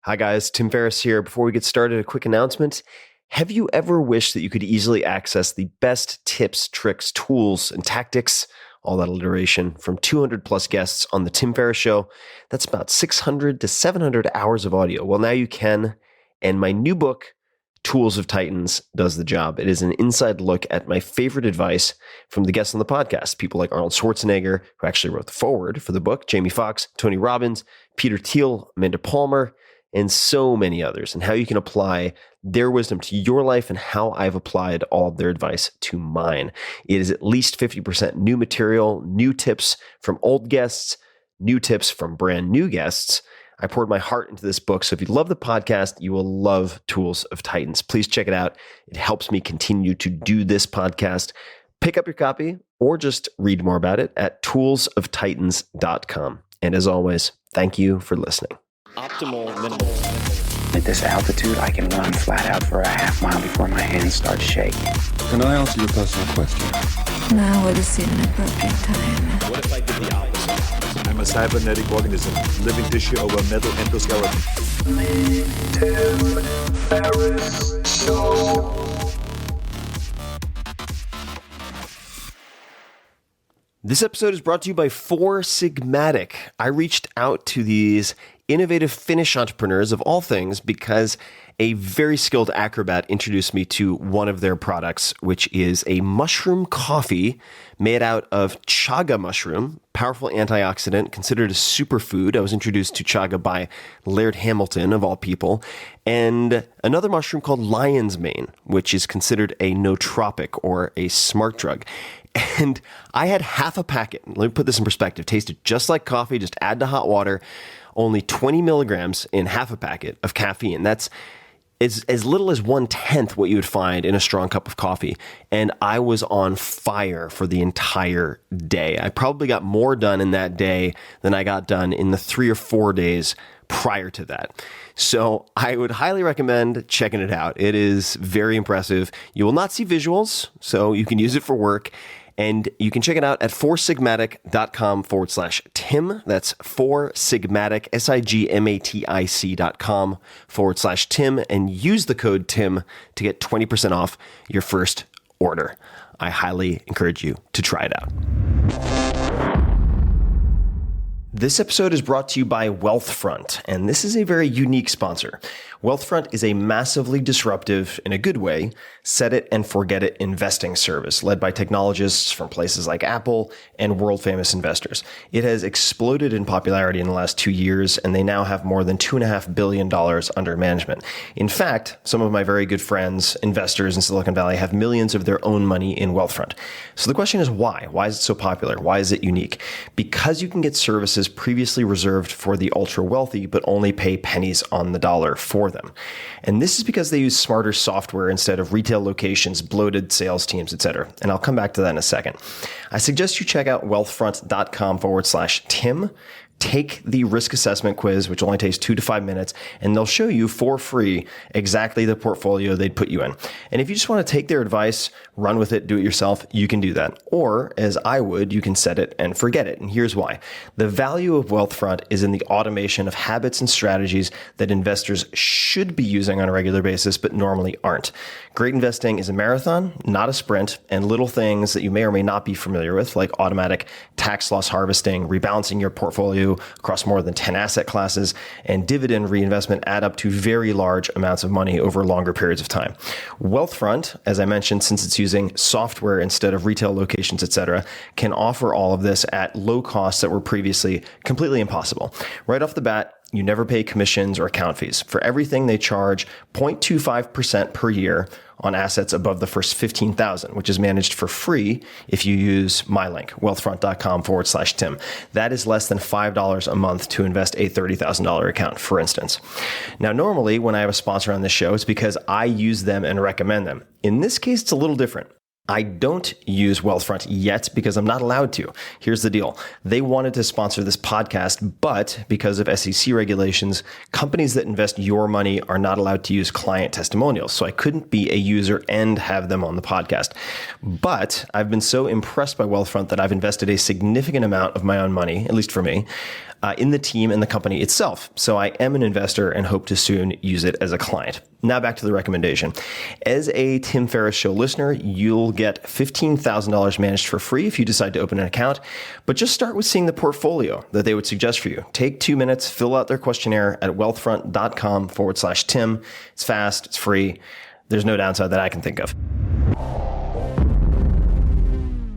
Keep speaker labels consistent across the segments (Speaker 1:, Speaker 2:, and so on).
Speaker 1: Hi guys, Tim Ferriss here. Before we get started, a quick announcement. Have you ever wished that you could easily access the best tips, tricks, tools, and tactics, all that alliteration, from 200 plus guests on The Tim Ferriss Show? That's about 600 to 700 hours of audio. Well, now you can, and my new book, Tools of Titans, does the job. It is an inside look at my favorite advice from the guests on the podcast, people like Arnold Schwarzenegger, who actually wrote the foreword for the book, Jamie Foxx, Tony Robbins, Peter Thiel, Amanda Palmer, and so many others, and how you can apply their wisdom to your life and how I've applied all of their advice to mine. It is at least 50% new material, new tips from old guests, new tips from brand new guests. I poured my heart into this book, so if you love the podcast, you will love Tools of Titans. Please check it out. It helps me continue to do this podcast. Pick up your copy or just read more about it at toolsoftitans.com. And as always, thank you for listening.
Speaker 2: Optimal minimal.
Speaker 3: At this altitude, I can run flat out for a half mile before my hands start shaking.
Speaker 4: Can I answer your personal question?
Speaker 5: Now would seem an appropriate time.
Speaker 2: What if I did the opposite?
Speaker 6: I'm a cybernetic organism, living tissue over metal endoskeleton. Ferriss Show.
Speaker 1: This episode is brought to you by Four Sigmatic. I reached out to these innovative Finnish entrepreneurs of all things because a very skilled acrobat introduced me to one of their products, which is a mushroom coffee made out of chaga mushroom, powerful antioxidant, considered a superfood. I was introduced to chaga by Laird Hamilton, of all people, and another mushroom called lion's mane, which is considered a nootropic or a smart drug. And I had half a packet. Let me put this in perspective. Tasted just like coffee, just add to hot water. Only 20 milligrams in half a packet of caffeine. That's as little as 1/10 what you would find in a strong cup of coffee. And I was on fire for the entire day. I probably got more done in that day than I got done in the 3 or 4 days prior to that. So I would highly recommend checking it out. It is very impressive. You will not see visuals, so you can use it for work. And you can check it out at foursigmatic.com/Tim. That's foursigmatic, SIGMATIC.com/Tim. And use the code TIM to get 20% off your first order. I highly encourage you to try it out. This episode is brought to you by Wealthfront, and this is a very unique sponsor. Wealthfront is a massively disruptive, in a good way, set it and forget it investing service led by technologists from places like Apple and world-famous investors. It has exploded in popularity in the last 2 years, and they now have more than $2.5 billion under management. In fact, some of my very good friends, investors in Silicon Valley, have millions of their own money in Wealthfront. So the question is why? Why is it so popular? Why is it unique? Because you can get services previously reserved for the ultra wealthy, but only pay pennies on the dollar for them. And this is because they use smarter software instead of retail locations, bloated sales teams, etc. And I'll come back to that in a second. I suggest you check out wealthfront.com/Tim. Take the risk assessment quiz, which only takes 2 to 5 minutes, and they'll show you for free exactly the portfolio they'd put you in. And if you just want to take their advice, run with it, do it yourself, you can do that. Or, as I would, you can set it and forget it. And here's why. The value of Wealthfront is in the automation of habits and strategies that investors should be using on a regular basis, but normally aren't. Great investing is a marathon, not a sprint, and little things that you may or may not be familiar with, like automatic tax loss harvesting, rebalancing your portfolio across more than 10 asset classes, and dividend reinvestment add up to very large amounts of money over longer periods of time. Wealthfront, as I mentioned, since it's using software instead of retail locations, etc., can offer all of this at low costs that were previously completely impossible. Right off the bat, you never pay commissions or account fees. For everything, they charge 0.25% per year on assets above the first 15,000, which is managed for free if you use my link, wealthfront.com/Tim. That is less than $5 a month to invest a $30,000 account, for instance. Now, normally when I have a sponsor on this show, it's because I use them and recommend them. In this case, it's a little different. I don't use Wealthfront yet because I'm not allowed to. Here's the deal. They wanted to sponsor this podcast, but because of SEC regulations, companies that invest your money are not allowed to use client testimonials. So I couldn't be a user and have them on the podcast. But I've been so impressed by Wealthfront that I've invested a significant amount of my own money, at least for me, in the team and the company itself. So I am an investor and hope to soon use it as a client. Now back to the recommendation. As a Tim Ferriss Show listener, you'll get $15,000 managed for free if you decide to open an account, but just start with seeing the portfolio that they would suggest for you. Take 2 minutes, fill out their questionnaire at wealthfront.com/Tim. It's fast, it's free. There's no downside that I can think of.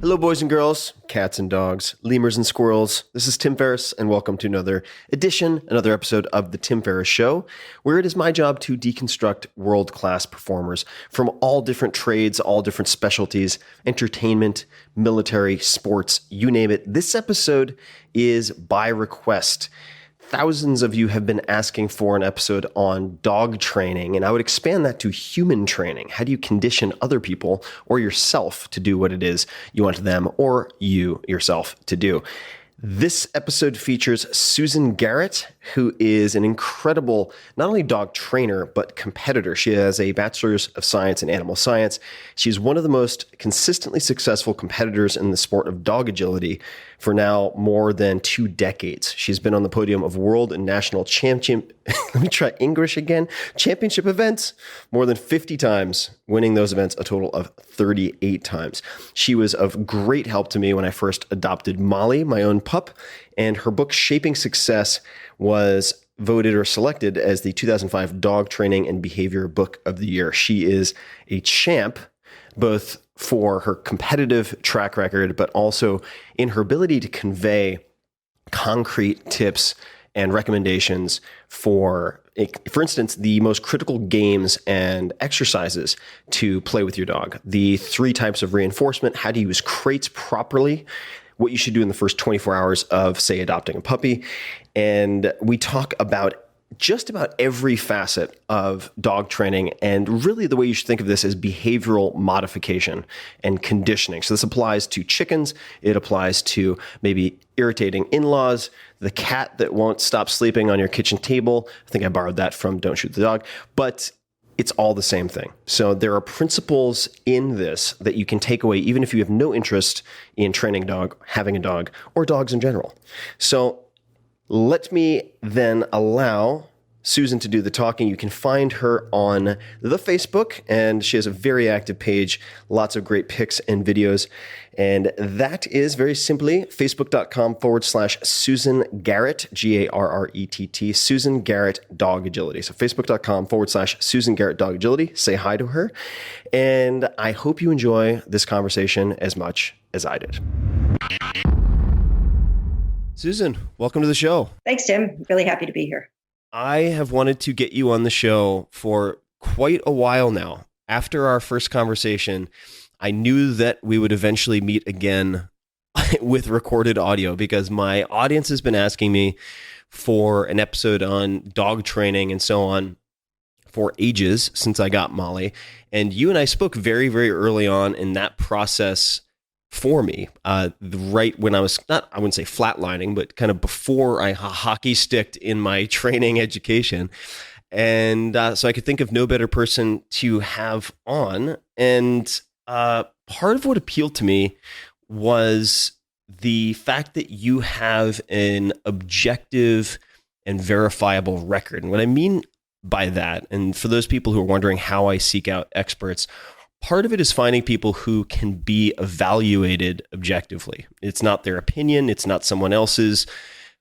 Speaker 1: Hello, boys and girls, cats and dogs, lemurs and squirrels. This is Tim Ferriss, and welcome to another episode of The Tim Ferriss Show, where it is my job to deconstruct world-class performers from all different trades, all different specialties, entertainment, military, sports, you name it. This episode is by request. Thousands of you have been asking for an episode on dog training, and I would expand that to human training. How do you condition other people or yourself to do what it is you want them or you yourself to do? This episode features Susan Garrett, who is an incredible, not only dog trainer, but competitor. She has a bachelor's of science in animal science. She's one of the most consistently successful competitors in the sport of dog agility for now more than 2 decades. She's been on the podium of world and national championship events more than 50 times, winning those events a total of 38 times. She was of great help to me when I first adopted Molly, my own pup, and her book Shaping Success was voted or selected as the 2005 Dog Training and Behavior Book of the Year. She is a champ, both for her competitive track record, but also in her ability to convey concrete tips and recommendations for instance, the most critical games and exercises to play with your dog. The 3 types of reinforcement, how to use crates properly, what you should do in the first 24 hours of, say, adopting a puppy. And we talk about just about every facet of dog training, and really the way you should think of this is behavioral modification and conditioning. So this applies to chickens. It applies to maybe irritating in-laws, the cat that won't stop sleeping on your kitchen table. I think I borrowed that from Don't Shoot the Dog, but it's all the same thing. So there are principles in this that you can take away, even if you have no interest in training a dog, having a dog, or dogs in general. So let me then allow Susan to do the talking. You can find her on the Facebook, and she has a very active page, lots of great pics and videos. And that is very simply facebook.com/Susan Garrett, Garrett, Susan Garrett Dog Agility. So facebook.com/Susan Garrett Dog Agility. Say hi to her. And I hope you enjoy this conversation as much as I did. Susan, welcome to the show.
Speaker 7: Thanks, Tim. Really happy to be here.
Speaker 1: I have wanted to get you on the show for quite a while now. After our first conversation, I knew that we would eventually meet again with recorded audio because my audience has been asking me for an episode on dog training and so on for ages since I got Molly. And you and I spoke very, very early on in that process for me, right when I was I wouldn't say flatlining, but kind of before I hockey sticked in my training education. And so I could think of no better person to have on. And part of what appealed to me was the fact that you have an objective and verifiable record. And what I mean by that, and for those people who are wondering how I seek out experts, part of it is finding people who can be evaluated objectively. It's not their opinion. It's not someone else's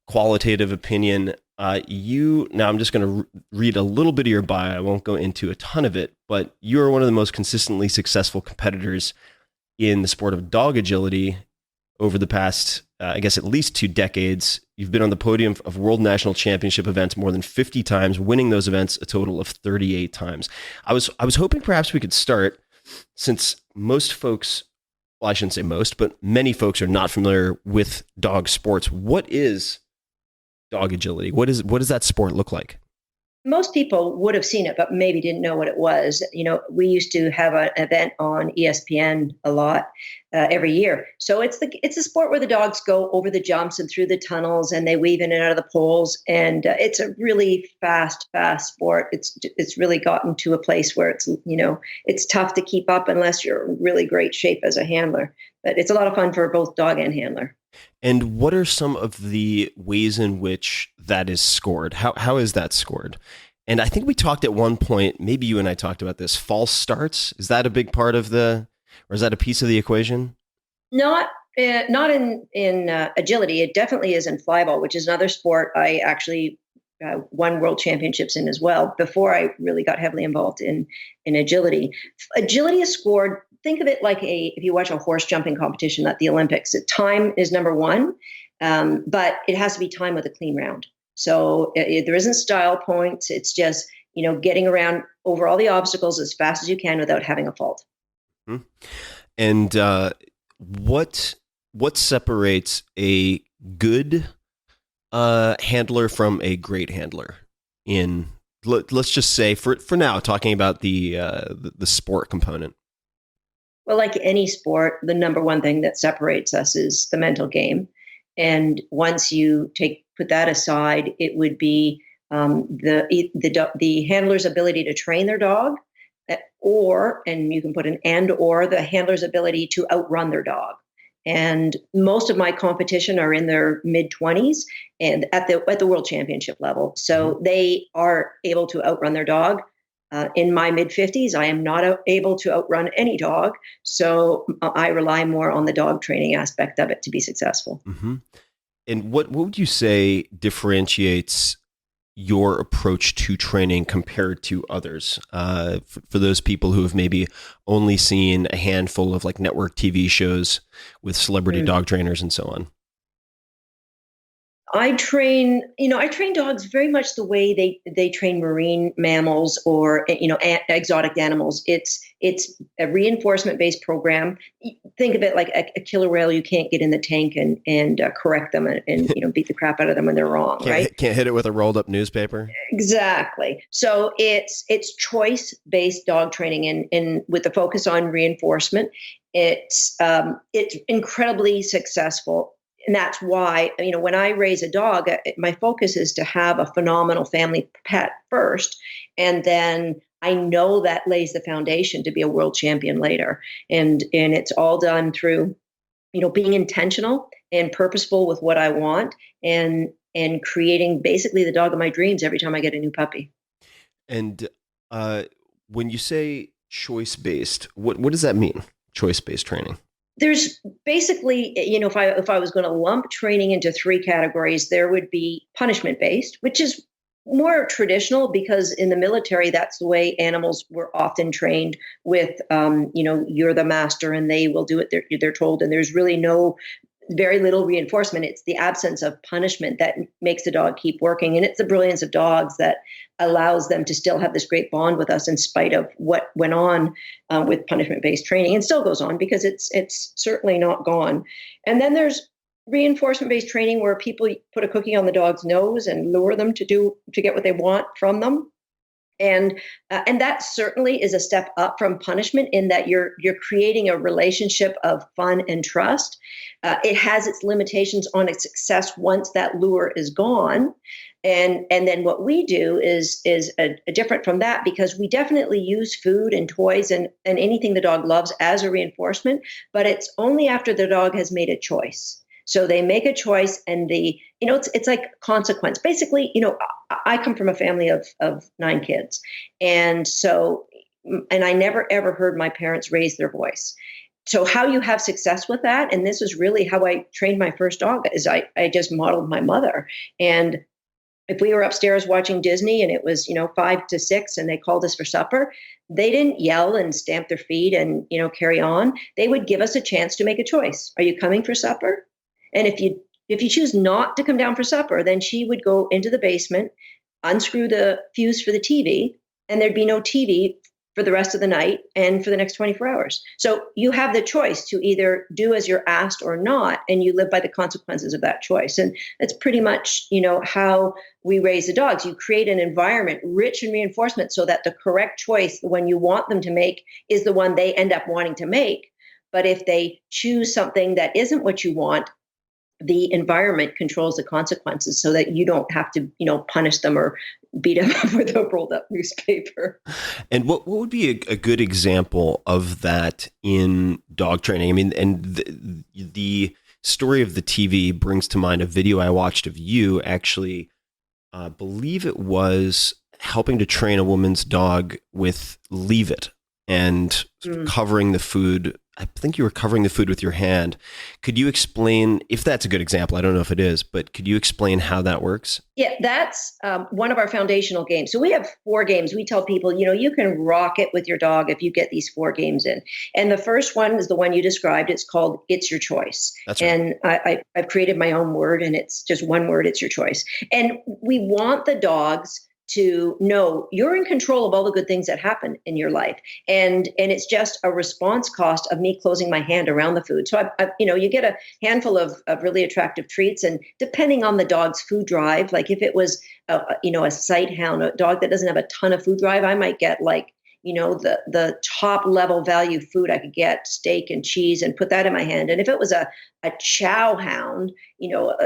Speaker 1: qualitative opinion. Now I'm just going to read a little bit of your bio. I won't go into a ton of it, but you are one of the most consistently successful competitors in the sport of dog agility over the past, I guess, at least 2 decades. You've been on the podium of world national championship events more than 50 times, winning those events a total of 38 times. I was hoping perhaps we could start, since most folks, well, I shouldn't say most, but many folks are not familiar with dog sports. What is dog agility? What does that sport look like?
Speaker 7: Most people would have seen it, but maybe didn't know what it was. You know, we used to have an event on ESPN a lot every year. So it's a sport where the dogs go over the jumps and through the tunnels, and they weave in and out of the poles. And it's a really fast sport. It's really gotten to a place where it's tough to keep up unless you're in really great shape as a handler. But it's a lot of fun for both dog and handler.
Speaker 1: And what are some of the ways in which that is scored? How is that scored? And I think we talked at one point, maybe you and I talked about this, false starts. Is that a big part of or is that a piece of the equation?
Speaker 7: Not in agility. It definitely is in flyball, which is another sport I actually won world championships in as well before I really got heavily involved in agility. Agility is scored. Think of it like if you watch a horse jumping competition at the Olympics. Time is number one, but it has to be time with a clean round. So there isn't style points. It's just getting around over all the obstacles as fast as you can without having a fault.
Speaker 1: Mm-hmm. And what separates a good handler from a great handler let's just say for now, talking about the sport component?
Speaker 7: Well, like any sport, the number one thing that separates us is the mental game. And once you put that aside, it would be the handler's ability to train their dog, and you can put or the handler's ability to outrun their dog. And most of my competition are in their mid-20s and at the world championship level. So they are able to outrun their dog. In my mid-50s, I am not able to outrun any dog. So I rely more on the dog training aspect of it to be successful.
Speaker 1: Mm-hmm. And what would you say differentiates your approach to training compared to others? For those people who have maybe only seen a handful of like network TV shows with celebrity dog trainers and so on.
Speaker 7: I train dogs very much the way they train marine mammals or exotic animals. It's a reinforcement-based program. Think of it like a killer whale. You can't get in the tank and correct them and beat the crap out of them when they're wrong, right?
Speaker 1: Can't hit it with a rolled up newspaper.
Speaker 7: Exactly. So it's choice-based dog training, and with the focus on reinforcement, it's incredibly successful. And that's why, when I raise a dog, my focus is to have a phenomenal family pet first. And then I know that lays the foundation to be a world champion later. And it's all done through, being intentional and purposeful with what I want and creating basically the dog of my dreams every time I get a new puppy.
Speaker 1: And when you say choice-based, what does that mean? Choice-based training?
Speaker 7: There's basically, if I was going to lump training into three categories, there would be punishment-based, which is more traditional because in the military, that's the way animals were often trained with, you're the master and they will do it. They're told, and there's really very little reinforcement. It's the absence of punishment that makes the dog keep working. And it's the brilliance of dogs that allows them to still have this great bond with us in spite of what went on with punishment-based training, and still goes on because it's certainly not gone. And then there's reinforcement-based training where people put a cookie on the dog's nose and lure them to get what they want from them. And that certainly is a step up from punishment in that you're creating a relationship of fun and trust. It has its limitations on its success once that lure is gone. And then what we do is a different from that, because we definitely use food and toys and anything the dog loves as a reinforcement, but it's only after the dog has made a choice. So they make a choice and it's like consequence. Basically, I come from a family of 9 kids. And I never, ever heard my parents raise their voice. So how you have success with that, and this is really how I trained my first dog, is I just modeled my mother. And if we were upstairs watching Disney and it was, 5 to 6 and they called us for supper, they didn't yell and stamp their feet and, carry on. They would give us a chance to make a choice. Are you coming for supper? And if you choose not to come down for supper, then she would go into the basement, unscrew the fuse for the TV, and there'd be no TV for the rest of the night and for the next 24 hours. So you have the choice to either do as you're asked or not, and you live by the consequences of that choice. And that's pretty much, how we raise the dogs. You create an environment rich in reinforcement so that the correct choice, the one you want them to make, is the one they end up wanting to make. But if they choose something that isn't what you want, the environment controls the consequences so that you don't have to, punish them or beat them up with a rolled up newspaper.
Speaker 1: And what would be a good example of that in dog training? I mean, and the story of the TV brings to mind a video I watched of you actually, believe it was helping to train a woman's dog with Leave It and covering the food. I think you were covering the food with your hand. Could you explain, if that's a good example, I don't know if it is, but could you explain how that works?
Speaker 7: Yeah, that's one of our foundational games. So we have 4 games. We tell people, you can rock it with your dog if you get these 4 games in. And the first one is the one you described. It's called It's Your Choice.
Speaker 1: That's right.
Speaker 7: And I've created my own word, and it's just one word, It's Your Choice. And we want the dogs to know you're in control of all the good things that happen in your life. And it's just a response cost of me closing my hand around the food. So, you get a handful of really attractive treats. And depending on the dog's food drive, like if it was, a sight hound, a dog that doesn't have a ton of food drive, I might get the top level value food I could get, steak and cheese, and put that in my hand. And if it was a chow hound,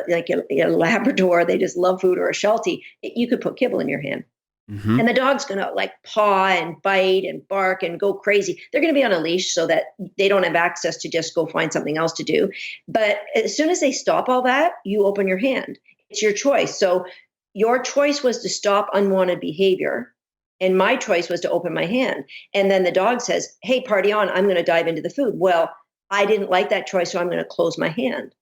Speaker 7: like a Labrador, they just love food, or a Sheltie, you could put kibble in your hand. Mm-hmm. And the dog's going to paw and bite and bark and go crazy. They're going to be on a leash so that they don't have access to just go find something else to do. But as soon as they stop all that, you open your hand. It's your choice. So your choice was to stop unwanted behavior. And my choice was to open my hand. And then the dog says, hey, party on, I'm going to dive into the food. Well, I didn't like that choice, so I'm going to close my hand.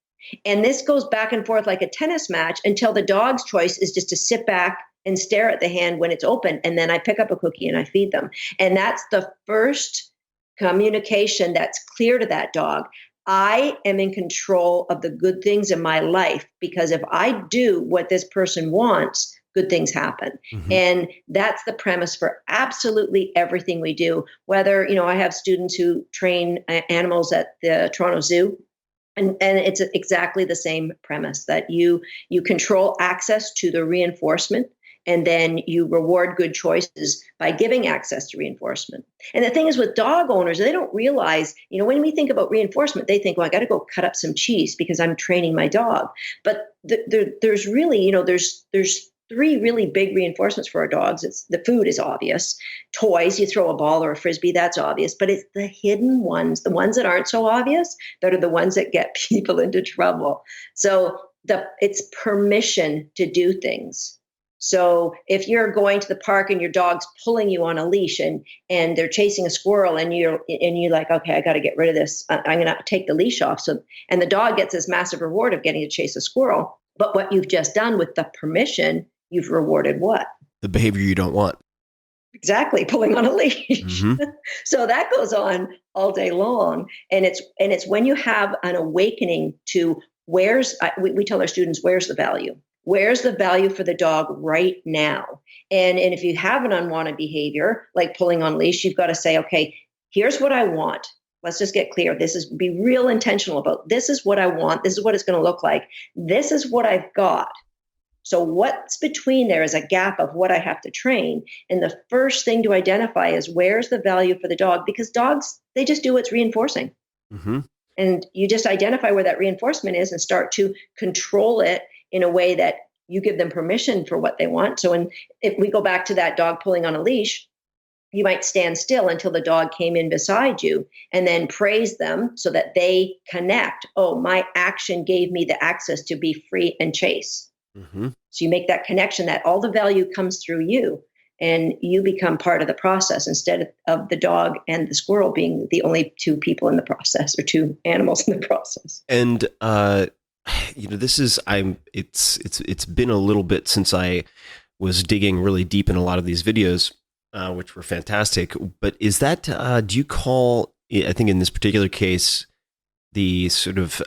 Speaker 7: And this goes back and forth like a tennis match until the dog's choice is just to sit back and stare at the hand when it's open. And then I pick up a cookie and I feed them. And that's the first communication that's clear to that dog. I am in control of the good things in my life, because if I do what this person wants, good things happen. Mm-hmm. And that's the premise for absolutely everything we do. Whether, I have students who train animals at the Toronto Zoo, and it's exactly the same premise, that you control access to the reinforcement, and then you reward good choices by giving access to reinforcement. And the thing is, with dog owners, they don't realize, when we think about reinforcement, they think, well, I got to go cut up some cheese because I'm training my dog. But there's really, there's 3 really big reinforcements for our dogs. It's the food is obvious. Toys, you throw a ball or a frisbee, that's obvious. But it's the hidden ones, the ones that aren't so obvious, that are the ones that get people into trouble. So it's permission to do things. So if you're going to the park and your dog's pulling you on a leash and they're chasing a squirrel and you're like, okay, I got to get rid of this. I'm going to take the leash off. And the dog gets this massive reward of getting to chase a squirrel. But what you've just done with the permission, you've rewarded what?
Speaker 1: The behavior you don't want.
Speaker 7: Exactly, pulling on a leash. Mm-hmm. So that goes all day long. And it's when you have an awakening to we tell our students, where's the value? Where's the value for the dog right now? And if you have an unwanted behavior, like pulling on leash, you've got to say, okay, here's what I want. Let's just get clear. Be real intentional about, this is what I want. This is what it's going to look like. This is what I've got. So what's between there is a gap of what I have to train. And the first thing to identify is, where's the value for the dog? Because dogs, they just do what's reinforcing. Mm-hmm. And you just identify where that reinforcement is and start to control it in a way that you give them permission for what they want. So if we go back to that dog pulling on a leash, you might stand still until the dog came in beside you, and then praise them so that they connect. Oh, my action gave me the access to be free and chase. Mm-hmm. So you make that connection that all the value comes through you, and you become part of the process instead of the dog and the squirrel being the only 2 people in the process, or 2 animals in the process.
Speaker 1: And, it's been a little bit since I was digging really deep in a lot of these videos, which were fantastic. But is that, do you call, I think in this particular case, the sort of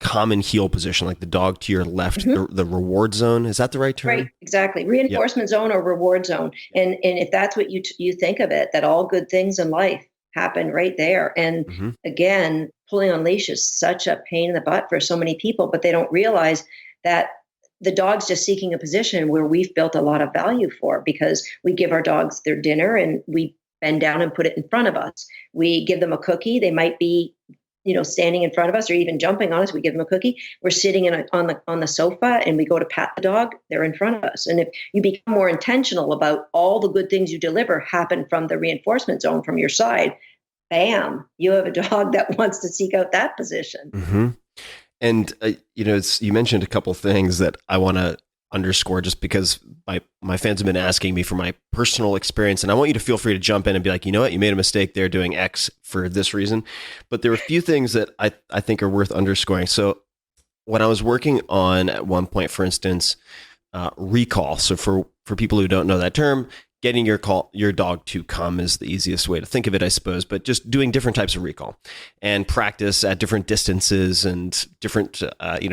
Speaker 1: common heel position, like the dog to your left, mm-hmm. the reward zone? Is that the right term?
Speaker 7: Right, exactly. Reinforcement zone or reward zone. And if that's what you think of it, that all good things in life happen right there. And mm-hmm. again, pulling on leash is such a pain in the butt for so many people, but they don't realize that the dog's just seeking a position where we've built a lot of value for, because we give our dogs their dinner and we bend down and put it in front of us. We give them a cookie. They might be, standing in front of us or even jumping on us. We give them a cookie. We're sitting on the sofa and we go to pat the dog. They're in front of us. And if you become more intentional about all the good things you deliver happen from the reinforcement zone from your side, bam, you have a dog that wants to seek out that position.
Speaker 1: Mm-hmm. And you mentioned a couple things that I want to underscore, just because my fans have been asking me for my personal experience, and I want you to feel free to jump in and be like, you know what, you made a mistake there doing X for this reason. But there are a few things that I think are worth underscoring. So when I was working on, at one point, for instance, recall. So for people who don't know that term, getting your dog to come is the easiest way to think of it, I suppose, but just doing different types of recall and practice at different distances and different,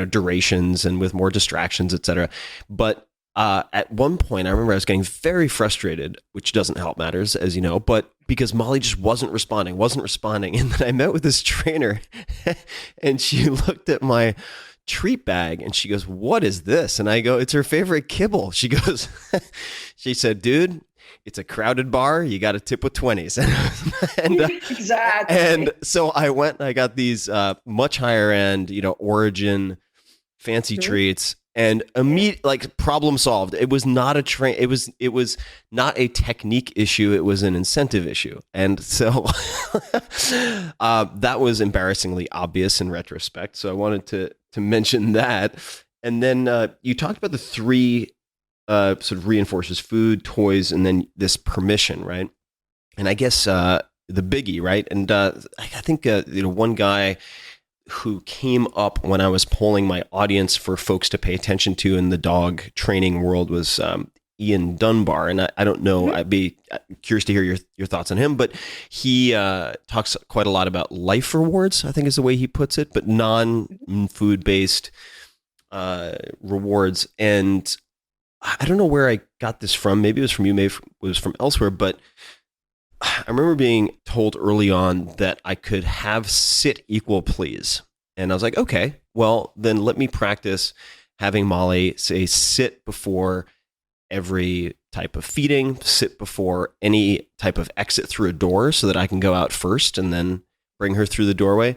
Speaker 1: durations and with more distractions, et cetera. But at one point, I remember I was getting very frustrated, which doesn't help matters, as you know, but because Molly just wasn't responding. And then I met with this trainer and she looked at my treat bag and she goes, "What is this?" And I go, "It's her favorite kibble." She goes, she said, "Dude, it's a crowded bar. You got to tip with 20s."
Speaker 7: Exactly.
Speaker 1: And so I went and I got these much higher end, Origin fancy treats, and like problem solved. It was not it was not a technique issue. It was an incentive issue. And so that was embarrassingly obvious in retrospect. So I wanted to mention that. And then you talked about the three sort of reinforces: food, toys, and then this permission, right? And I guess the biggie, right? And I think one guy who came up when I was polling my audience for folks to pay attention to in the dog training world was Ian Dunbar. And I don't know, I'd be curious to hear your thoughts on him, but he talks quite a lot about life rewards, I think is the way he puts it, but non-food based rewards. And I don't know where I got this from. Maybe it was from you, maybe it was from elsewhere, but I remember being told early on that I could have sit equal please. And I was like, okay, well, then let me practice having Molly say sit before every type of feeding, sit before any type of exit through a door so that I can go out first and then bring her through the doorway.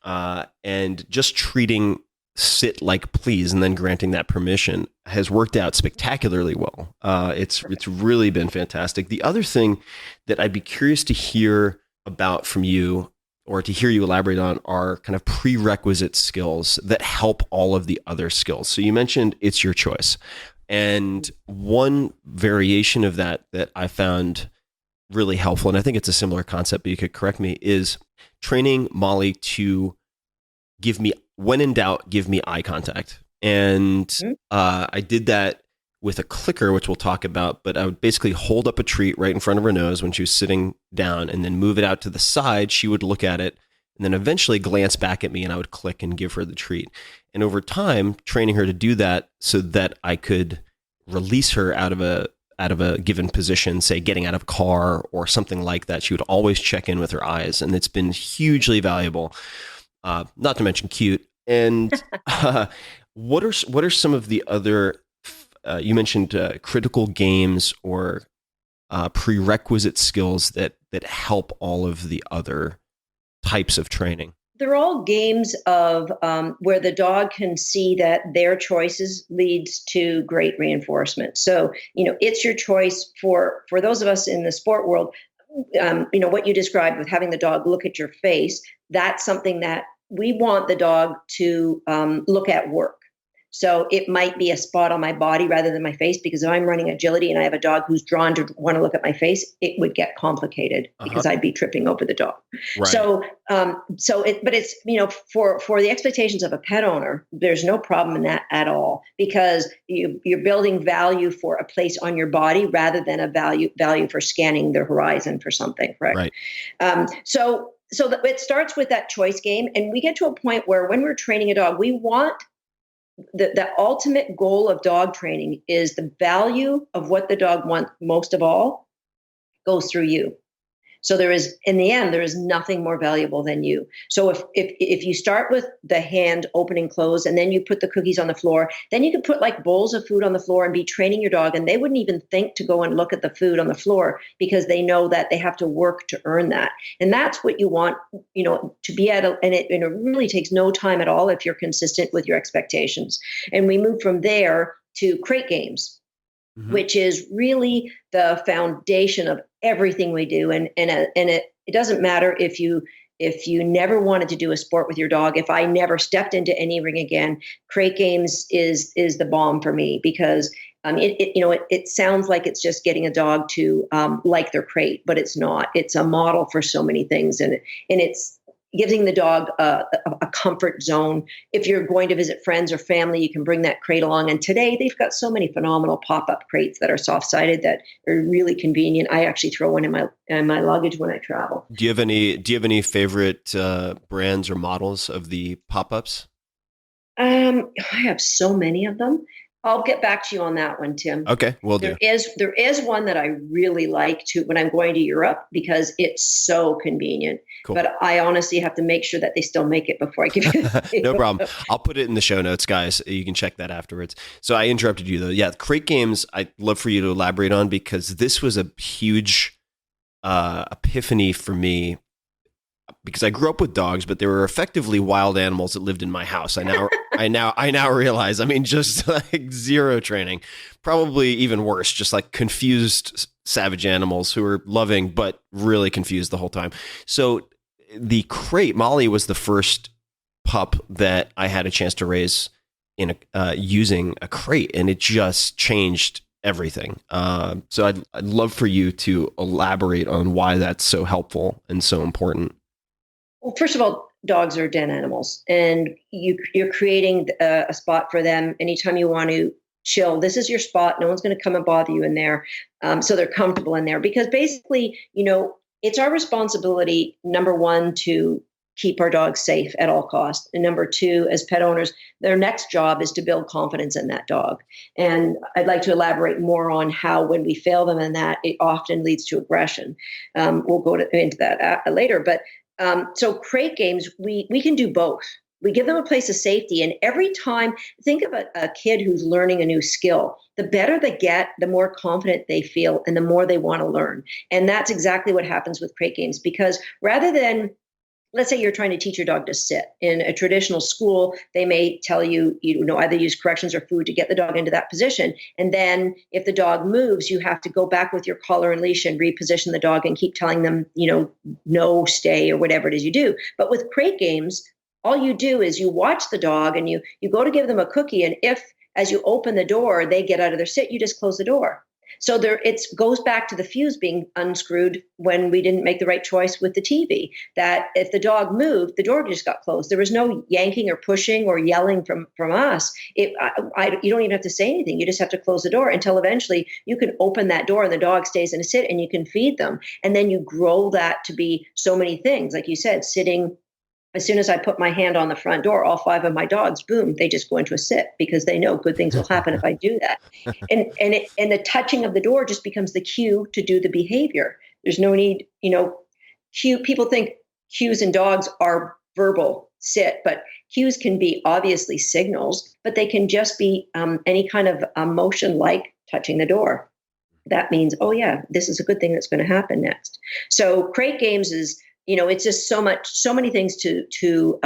Speaker 1: And just treating sit like please and then granting that permission has worked out spectacularly well. It's really been fantastic. The other thing that I'd be curious to hear about from you, or to hear you elaborate on, are kind of prerequisite skills that help all of the other skills. So you mentioned it's your choice. And one variation of that I found really helpful, and I think it's a similar concept, but you could correct me, is training Molly to give me, when in doubt, give me eye contact. And I did that with a clicker, which we'll talk about, but I would basically hold up a treat right in front of her nose when she was sitting down and then move it out to the side. She would look at it and then eventually glance back at me, and I would click and give her the treat. And over time, training her to do that so that I could release her out of a given position, say getting out of a car or something like that, she would always check in with her eyes. And it's been hugely valuable. Not to mention cute. And what are some of the other, you mentioned critical games or prerequisite skills that help all of the other types of training?
Speaker 7: They're all games of where the dog can see that their choices leads to great reinforcement. So, it's your choice for those of us in the sport world. What you described with having the dog look at your face, that's something that we want the dog to look at work. So it might be a spot on my body rather than my face, because if I'm running agility and I have a dog who's drawn to want to look at my face, it would get complicated because I'd be tripping over the dog. Right. But it's, for the expectations of a pet owner, there's no problem in that at all, because you're building value for a place on your body rather than a value for scanning the horizon for something, correct? Right. So it starts with that choice game, and we get to a point where when we're training a dog, we want the ultimate goal of dog training is the value of what the dog wants most of all goes through you. So in the end, there is nothing more valuable than you. So if you start with the hand open and close, and then you put the cookies on the floor, then you could put like bowls of food on the floor and be training your dog, and they wouldn't even think to go and look at the food on the floor because they know that they have to work to earn that. And that's what you want, to be at, and it really takes no time at all if you're consistent with your expectations. And we move from there to crate games. Mm-hmm. Which is really the foundation of everything we do. And it doesn't matter if if you never wanted to do a sport with your dog, if I never stepped into any ring again, crate games is the bomb for me, because it sounds like it's just getting a dog to like their crate, but it's not. It's a model for so many things, and it's giving the dog a comfort zone. If you're going to visit friends or family, you can bring that crate along. And today they've got so many phenomenal pop-up crates that are soft-sided that are really convenient. I actually throw one in my luggage when I travel.
Speaker 1: Do you have any favorite brands or models of the pop-ups?
Speaker 7: I have so many of them. I'll get back to you on that one, Tim.
Speaker 1: Okay, will do.
Speaker 7: There is one that I really like when I'm going to Europe, because it's so convenient.
Speaker 1: Cool.
Speaker 7: But I honestly have to make sure that they still make it before I give it.
Speaker 1: No problem. I'll put it in the show notes, guys. You can check that afterwards. So I interrupted you though. Yeah, crate games, I'd love for you to elaborate on, because this was a huge epiphany for me, because I grew up with dogs, but they were effectively wild animals that lived in my house. I now realize, just like zero training, probably even worse, just like confused savage animals who were loving, but really confused the whole time. So the crate, Molly was the first pup that I had a chance to raise in using a crate, and it just changed everything. So I'd love for you to elaborate on why that's so helpful and so important.
Speaker 7: Well, first of all, dogs are den animals, and you're creating a spot for them anytime you want to chill. This is your spot. No one's going to come and bother you in there. So they're comfortable in there, because basically, it's our responsibility, number one, to keep our dogs safe at all costs. And number two, as pet owners, their next job is to build confidence in that dog. And I'd like to elaborate more on how, when we fail them in that, it often leads to aggression. We'll go into that later. But so crate games, we can do both. We give them a place of safety. And every time, think of a kid who's learning a new skill. The better they get, the more confident they feel and the more they want to learn. And that's exactly what happens with crate games, because rather than, let's say you're trying to teach your dog to sit in a traditional school, they may tell you, either use corrections or food to get the dog into that position. And then if the dog moves, you have to go back with your collar and leash and reposition the dog and keep telling them, no, stay, or whatever it is you do. But with crate games, all you do is you watch the dog and you go to give them a cookie. And if, as you open the door, they get out of their sit, you just close the door. So it goes back to the fuse being unscrewed when we didn't make the right choice with the TV, that if the dog moved, the door just got closed. There was no yanking or pushing or yelling from us. You don't even have to say anything. You just have to close the door until eventually you can open that door and the dog stays in a sit and you can feed them. And then you grow that to be so many things. Like you said, sitting. As soon as I put my hand on the front door, all 5 of my dogs, boom, they just go into a sit, because they know good things will happen if I do that. And the touching of the door just becomes the cue to do the behavior. There's no need, people think cues in dogs are verbal, sit, but cues can be obviously signals, but they can just be any kind of motion like touching the door. That means, oh yeah, this is a good thing that's going to happen next. So crate games is, it's just so many things to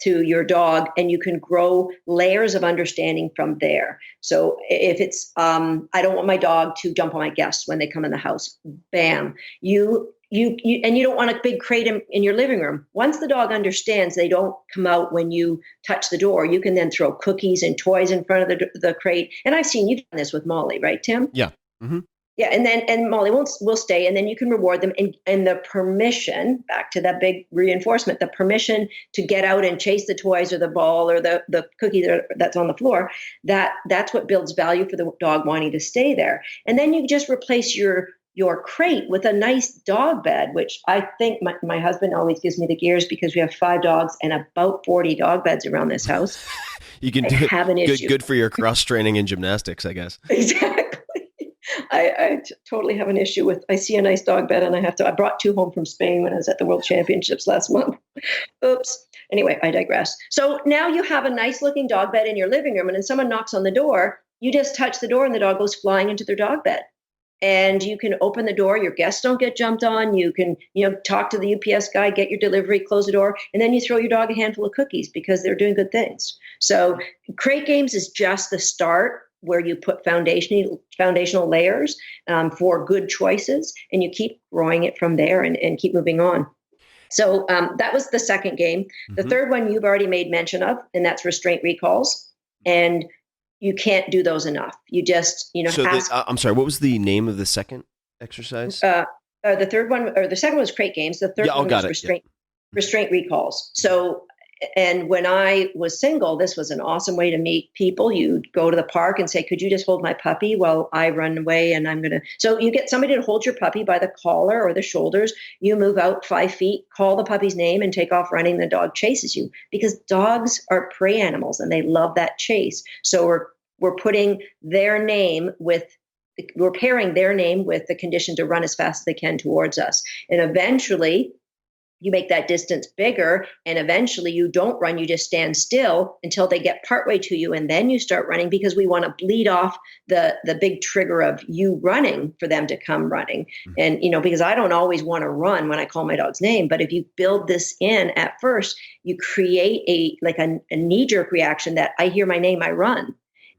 Speaker 7: your dog, and you can grow layers of understanding from there. So if it's, I don't want my dog to jump on my guests when they come in the house, bam, you and you don't want a big crate in your living room. Once the dog understands they don't come out when you touch the door, you can then throw cookies and toys in front of the crate. And I've seen you done this with Molly, right, Tim?
Speaker 1: Yeah. Mm-hmm.
Speaker 7: Yeah, and Molly will stay, and then you can reward them. And the permission, back to that big reinforcement, the permission to get out and chase the toys or the ball or the cookie that's on the floor, that's what builds value for the dog wanting to stay there. And then you just replace your crate with a nice dog bed, which I think my husband always gives me the gears, because we have 5 dogs and about 40 dog beds around this house.
Speaker 1: You can have an issue. Good for your cross training and gymnastics, I guess.
Speaker 7: Exactly. I totally have an issue with, I see a nice dog bed and I brought 2 home from Spain when I was at the World Championships last month. Oops. Anyway, I digress. So now you have a nice looking dog bed in your living room, and then someone knocks on the door, you just touch the door and the dog goes flying into their dog bed. And you can open the door, your guests don't get jumped on, you can, talk to the UPS guy, get your delivery, close the door, and then you throw your dog a handful of cookies because they're doing good things. So crate games is just the start, where you put foundational layers for good choices, and you keep growing it from there and keep moving on. So that was the second game. The third one you've already made mention of, and that's restraint recalls. And you can't do those enough. You just,
Speaker 1: So
Speaker 7: ask.
Speaker 1: I'm sorry, what was the name of the second exercise?
Speaker 7: The third one, or the second one was crate games. The third one was restraint recalls. So, and when I was single, this was an awesome way to meet people. You'd go to the park and say, could you just hold my puppy while I run away? And so you get somebody to hold your puppy by the collar or the shoulders. You move out 5 feet, call the puppy's name and take off running. The dog chases you because dogs are prey animals and they love that chase. So we're putting their name we're pairing their name with the condition to run as fast as they can towards us. And eventually you make that distance bigger, and eventually you don't run, you just stand still until they get partway to you, and then you start running because we want to bleed off the big trigger of you running for them to come running. And, because I don't always want to run when I call my dog's name, but if you build this in at first, you create a knee-jerk reaction that I hear my name, I run.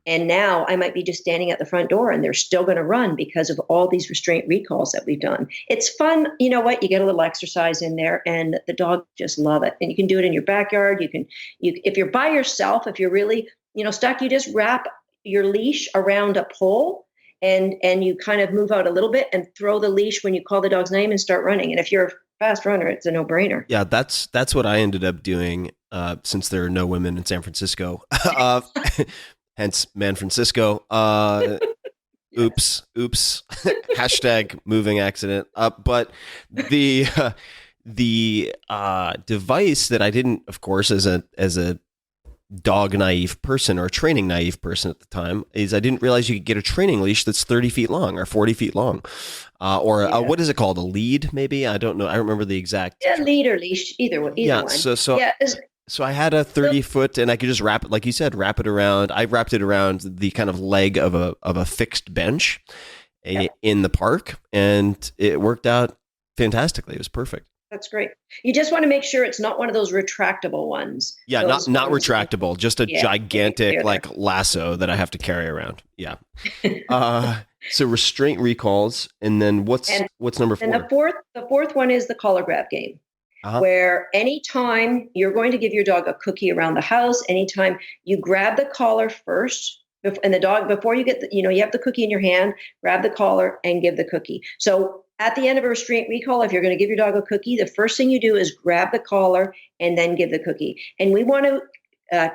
Speaker 7: And now I might be just standing at the front door and they're still going to run because of all these restraint recalls that we've done. It's fun. You know what? You get a little exercise in there and the dog just love it. And you can do it in your backyard. If you're by yourself, if you're really, stuck, you just wrap your leash around a pole and you kind of move out a little bit and throw the leash when you call the dog's name and start running. And if you're a fast runner, it's a no-brainer.
Speaker 1: Yeah, that's what I ended up doing since there are no women in San Francisco. Hence, Man Francisco. Oops. Hashtag moving accident. But the device that I didn't, of course, as a dog naive person or training naive person at the time, is I didn't realize you could get a training leash that's 30 feet long or 40 feet long. What is it called? A lead, maybe? I don't know. I don't remember the exact.
Speaker 7: Yeah, lead or leash, either one.
Speaker 1: So I had a 30-foot, and I could just wrap it, like you said, wrap it around. I wrapped it around the kind of leg of a fixed bench in the park, and it worked out fantastically. It was perfect.
Speaker 7: That's great. You just want to make sure it's not one of those retractable ones.
Speaker 1: Yeah, not retractable, just a gigantic lasso that I have to carry around. Yeah. So restraint recalls, and then what's number 4?
Speaker 7: And the fourth one is the collar grab game. Where anytime you're going to give your dog a cookie around the house, anytime you grab the collar first, and the dog, before you get you have the cookie in your hand, grab the collar and give the cookie. So at the end of a restraint recall, if you're going to give your dog a cookie, the first thing you do is grab the collar and then give the cookie. And we want to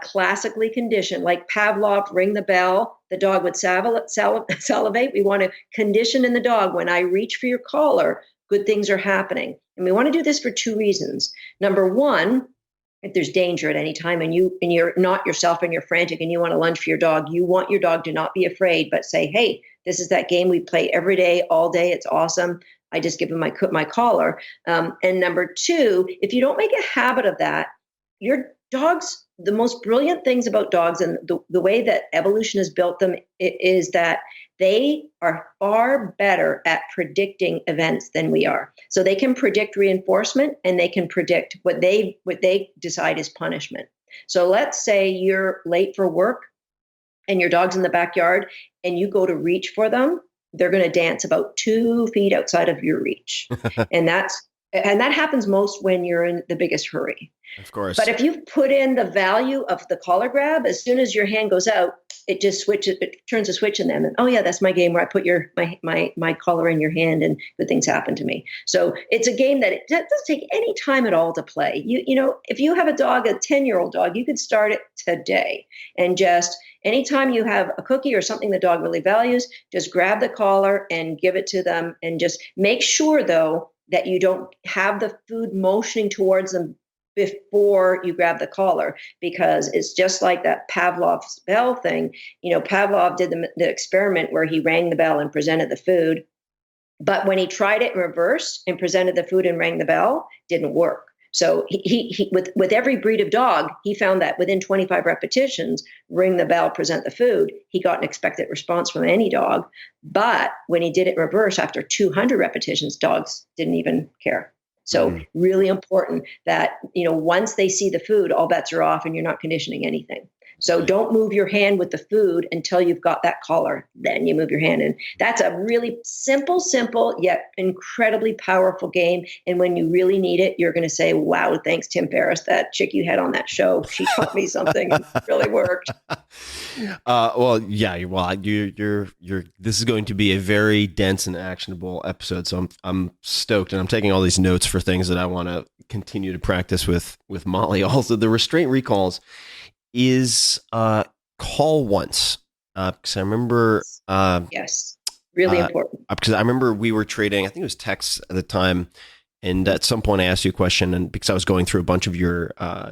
Speaker 7: classically condition, like Pavlov, ring the bell, the dog would salivate. We want to condition in the dog, when I reach for your collar, good things are happening. And we want to do this for 2 reasons. Number one, if there's danger at any time and you're not yourself and you're frantic and you want to lunge for your dog, you want your dog to not be afraid, but say, hey, this is that game we play every day, all day. It's awesome. I just give him my collar. And number 2, if you don't make a habit of that, your dogs, the most brilliant things about dogs and the way that evolution has built them is that they are far better at predicting events than we are. So they can predict reinforcement and they can predict what they decide is punishment. So let's say you're late for work and your dog's in the backyard and you go to reach for them, they're going to dance about 2 feet outside of your reach. And that happens most when you're in the biggest hurry.
Speaker 1: Of course.
Speaker 7: But if you've put in the value of the collar grab, as soon as your hand goes out, it just switches, it turns a switch in them. And, oh yeah, that's my game where I put my collar in your hand and good things happen to me. So it's a game that it doesn't take any time at all to play. If you have a dog, a 10-year-old dog, you could start it today. And just anytime you have a cookie or something the dog really values, just grab the collar and give it to them. And just make sure, though, that you don't have the food motioning towards them before you grab the collar, because it's just like that Pavlov's bell thing. Pavlov did the experiment where he rang the bell and presented the food. But when he tried it in reverse and presented the food and rang the bell, didn't work. So he with every breed of dog, he found that within 25 repetitions, ring the bell, present the food, he got an expected response from any dog. But when he did it in reverse after 200 repetitions, dogs didn't even care. So really important that, once they see the food, all bets are off and you're not conditioning anything. So don't move your hand with the food until you've got that collar. Then you move your hand in. That's a really simple, yet incredibly powerful game. And when you really need it, you're going to say, wow, thanks, Tim Ferriss, that chick you had on that show. She taught me something. It really worked.
Speaker 1: Well, yeah. Well, this is going to be a very dense and actionable episode. So I'm stoked, and I'm taking all these notes for things that I want to continue to practice with Molly. Also, the restraint recalls is call once. Because I remember,
Speaker 7: yes, really important.
Speaker 1: Because I remember we were trading. I think it was texts at the time. And at some point I asked you a question, and because I was going through a bunch of your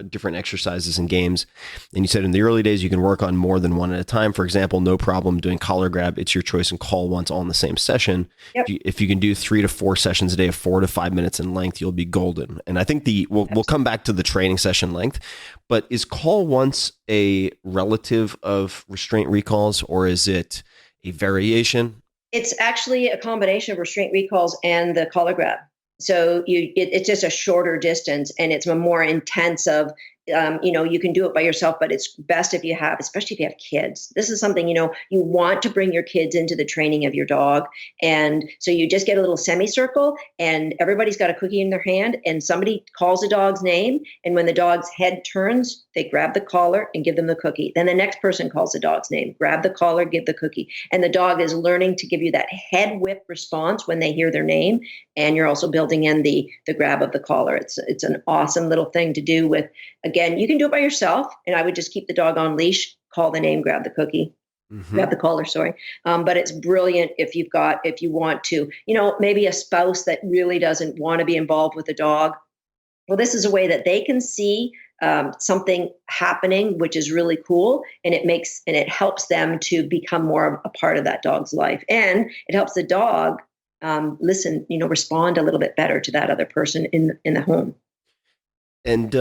Speaker 1: different exercises and games, and you said in the early days, you can work on more than one at a time. For example, no problem doing collar grab, it's your choice, and call once all in the same session. Yep. If you can do 3 to 4 sessions a day of 4 to 5 minutes in length, you'll be golden. And I think we'll come back to the training session length, but is call once a relative of restraint recalls, or is it a variation?
Speaker 7: It's actually a combination of restraint recalls and the collar grab. So it's just a shorter distance, and it's a more intensive. You can do it by yourself, but it's best if you have, especially if you have kids. This is something, you want to bring your kids into the training of your dog. And so you just get a little semicircle, and everybody's got a cookie in their hand, and somebody calls the dog's name. And when the dog's head turns, they grab the collar and give them the cookie. Then the next person calls the dog's name, grab the collar, give the cookie. And the dog is learning to give you that head whip response when they hear their name. And you're also building in the grab of the collar. It's an awesome little thing to do with. Again, you can do it by yourself, and I would just keep the dog on leash, call the name, grab the cookie, grab the collar, sorry. But it's brilliant if you want to, maybe a spouse that really doesn't want to be involved with the dog. Well, this is a way that they can see something happening, which is really cool. And it helps them to become more of a part of that dog's life. And it helps the dog respond a little bit better to that other person in the home.
Speaker 1: And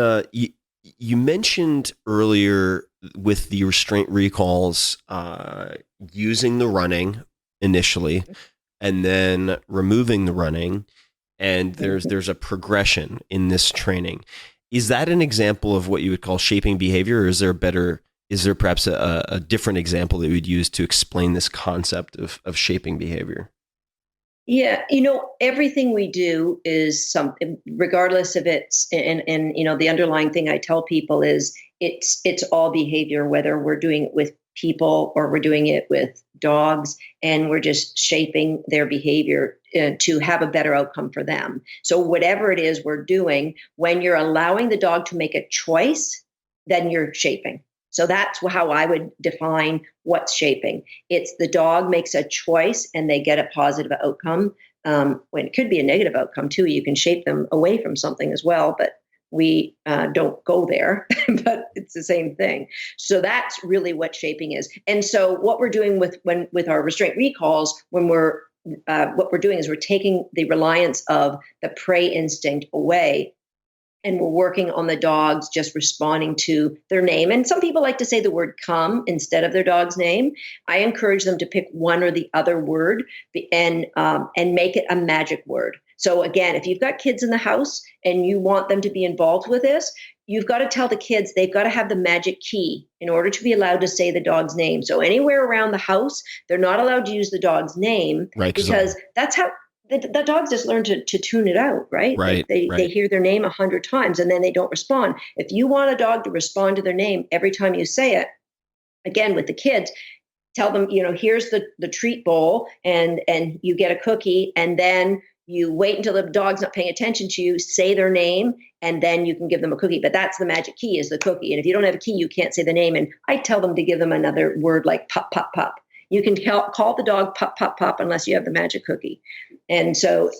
Speaker 1: you mentioned earlier with the restraint recalls, using the running initially, and then removing the running, and there's a progression in this training. Is that an example of what you would call shaping behavior, or is there perhaps a different example that you would use to explain this concept of shaping behavior?
Speaker 7: Yeah, everything we do is something, regardless of it's, and the underlying thing I tell people is it's all behavior, whether we're doing it with people or we're doing it with dogs, and we're just shaping their behavior to have a better outcome for them. So whatever it is we're doing, when you're allowing the dog to make a choice, then you're shaping. So that's how I would define what's shaping. It's the dog makes a choice and they get a positive outcome. When it could be a negative outcome too, you can shape them away from something as well, but we don't go there, but it's the same thing. So that's really what shaping is. And so what we're doing with our restraint recalls, what we're doing is we're taking the reliance of the prey instinct away. And we're working on the dogs just responding to their name. And some people like to say the word come instead of their dog's name. I encourage them to pick one or the other word and make it a magic word. So again, if you've got kids in the house and you want them to be involved with this, you've got to tell the kids they've got to have the magic key in order to be allowed to say the dog's name. So anywhere around the house, they're not allowed to use the dog's name, right, because that's how the dogs just learn to tune it out, right?
Speaker 1: Right.
Speaker 7: They hear their name 100 times and then they don't respond. If you want a dog to respond to their name every time you say it, again, with the kids, tell them, here's the treat bowl and you get a cookie, and then you wait until the dog's not paying attention to you, say their name, and then you can give them a cookie. But that's the magic key, is the cookie. And if you don't have a key, you can't say the name. And I tell them to give them another word like pop, pop, pop. You can call the dog pop, pop, pop unless you have the magic cookie. And so,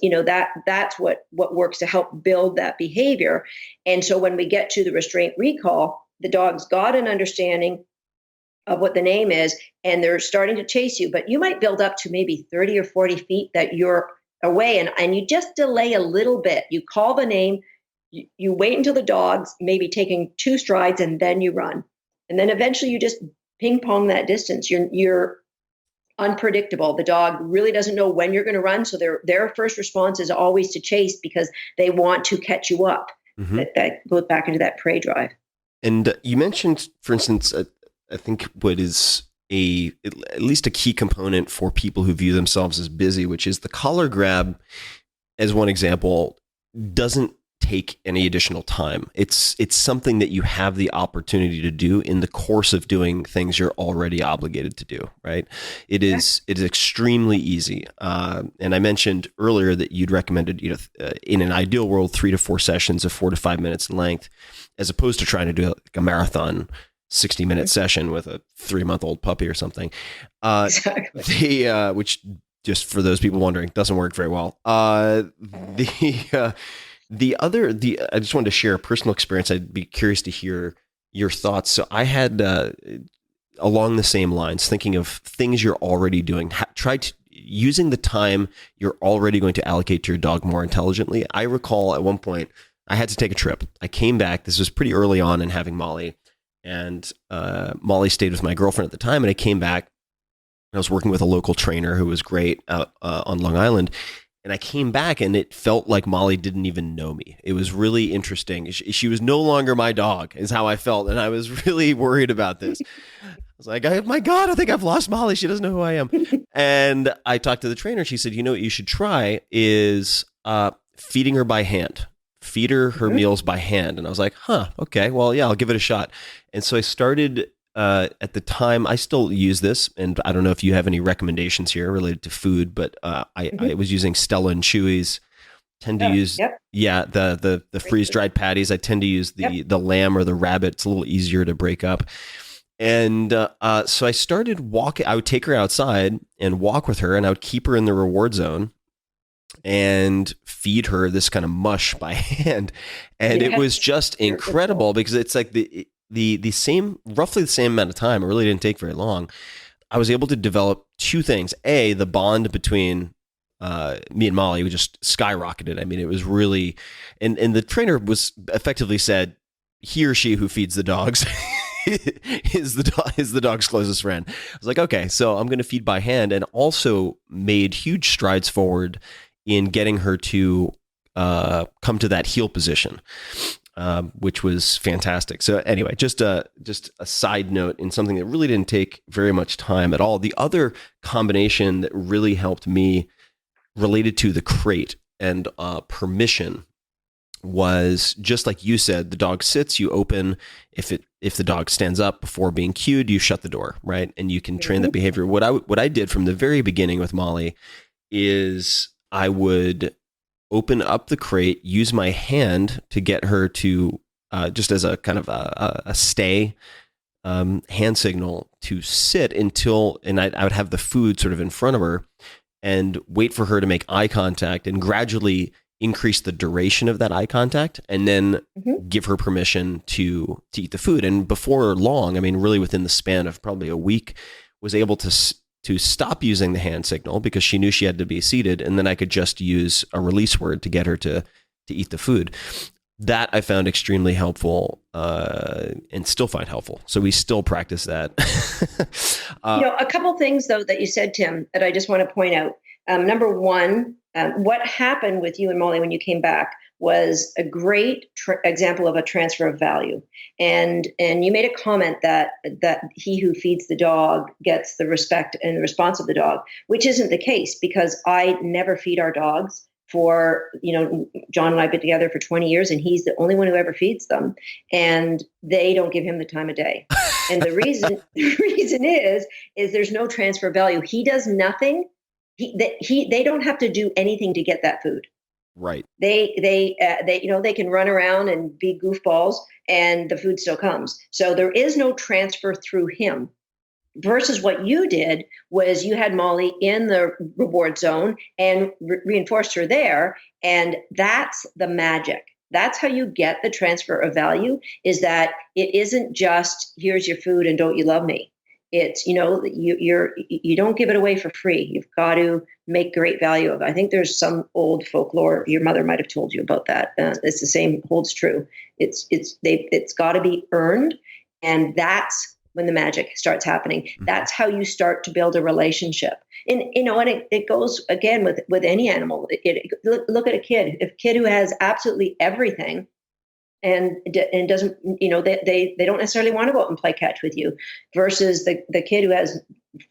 Speaker 7: that's what works to help build that behavior. And so when we get to the restraint recall, the dog's got an understanding of what the name is, and they're starting to chase you. But you might build up to maybe 30 or 40 feet that you're away, and you just delay a little bit. You call the name, you wait until the dog's maybe taking 2 strides, and then you run. And then eventually you just ping pong that distance. You're unpredictable. The dog really doesn't know when you're going to run. So their first response is always to chase because they want to catch you up. Mm-hmm. That goes back into that prey drive.
Speaker 1: And you mentioned, for instance, I think what is at least a key component for people who view themselves as busy, which is the collar grab, as one example, doesn't take any additional time. It's something that you have the opportunity to do in the course of doing things you're already obligated to do, right? It is extremely easy. And I mentioned earlier that you'd recommended, in an ideal world, 3 to 4 sessions of 4 to 5 minutes in length, as opposed to trying to do like a marathon 60-minute session with a 3-month-old puppy or something.
Speaker 7: Exactly.
Speaker 1: Which, just for those people wondering, doesn't work very well. I just wanted to share a personal experience. I'd be curious to hear your thoughts. So I had, along the same lines, thinking of things you're already doing. Try using the time you're already going to allocate to your dog more intelligently. I recall at one point I had to take a trip. I came back. This was pretty early on in having Molly, and Molly stayed with my girlfriend at the time. And I came back. I was working with a local trainer who was great out on Long Island. And I came back and it felt like Molly didn't even know me. It was really interesting. She was no longer my dog, is how I felt. And I was really worried about this. I was like, my God, I think I've lost Molly. She doesn't know who I am. And I talked to the trainer. She said, what you should try is feeding her by hand. Feed her meals by hand. And I was like, okay, well, yeah, I'll give it a shot. And so I started. At the time, I still use this, and I don't know if you have any recommendations here related to food, but I was using Stella and Chewy's. Tend to use the freeze dried patties. I tend to use the lamb or the rabbit. It's a little easier to break up. And so I started walking. I would take her outside and walk with her, and I would keep her in the reward zone and feed her this kind of mush by hand. And it was just incredible because it's like roughly the same amount of time. It really didn't take very long. I was able to develop 2 things. A, the bond between me and Molly, we just skyrocketed. I mean, it was really, and the trainer was effectively said, he or she who feeds the dogs is the dog's closest friend. I was like, okay, so I'm going to feed by hand, and also made huge strides forward in getting her to come to that heel position. Which was fantastic. So anyway, just a side note in something that really didn't take very much time at all. The other combination that really helped me related to the crate and permission was just like you said, the dog sits, you open. If the dog stands up before being cued, you shut the door, right? And you can train that behavior. What I did from the very beginning with Molly is I would open up the crate, use my hand to get her to, just as a kind of a stay hand signal, to sit until, and I would have the food sort of in front of her and wait for her to make eye contact and gradually increase the duration of that eye contact, and then give her permission to eat the food. And before long, I mean, really within the span of probably a week, was able to stop using the hand signal because she knew she had to be seated, and then I could just use a release word to get her to eat the food. That I found extremely helpful, and still find helpful. So we still practice that.
Speaker 7: A couple things though that you said, Tim, that I just want to point out. Number one, what happened with you and Molly when you came back was a great example of a transfer of value. And you made a comment that he who feeds the dog gets the respect and the response of the dog, which isn't the case, because I never feed our dogs for, John and I have been together for 20 years, and he's the only one who ever feeds them, and they don't give him the time of day. And the reason is there's no transfer of value. He does nothing. They don't have to do anything to get that food.
Speaker 1: Right.
Speaker 7: They can run around and be goofballs and the food still comes. So there is no transfer through him. Versus what you did was you had Molly in the reward zone and reinforced her there. And that's the magic. That's how you get the transfer of value, is that it isn't just here's your food and don't you love me. It's, you don't give it away for free. You've got to make great value of it. I think there's some old folklore. Your mother might have told you about that. It's the same, holds true. It's got to be earned. And that's when the magic starts happening. That's how you start to build a relationship. And, and it goes again with any animal. Look at a kid. If a kid who has absolutely everything, and doesn't, they don't necessarily want to go out and play catch with you, versus the kid who has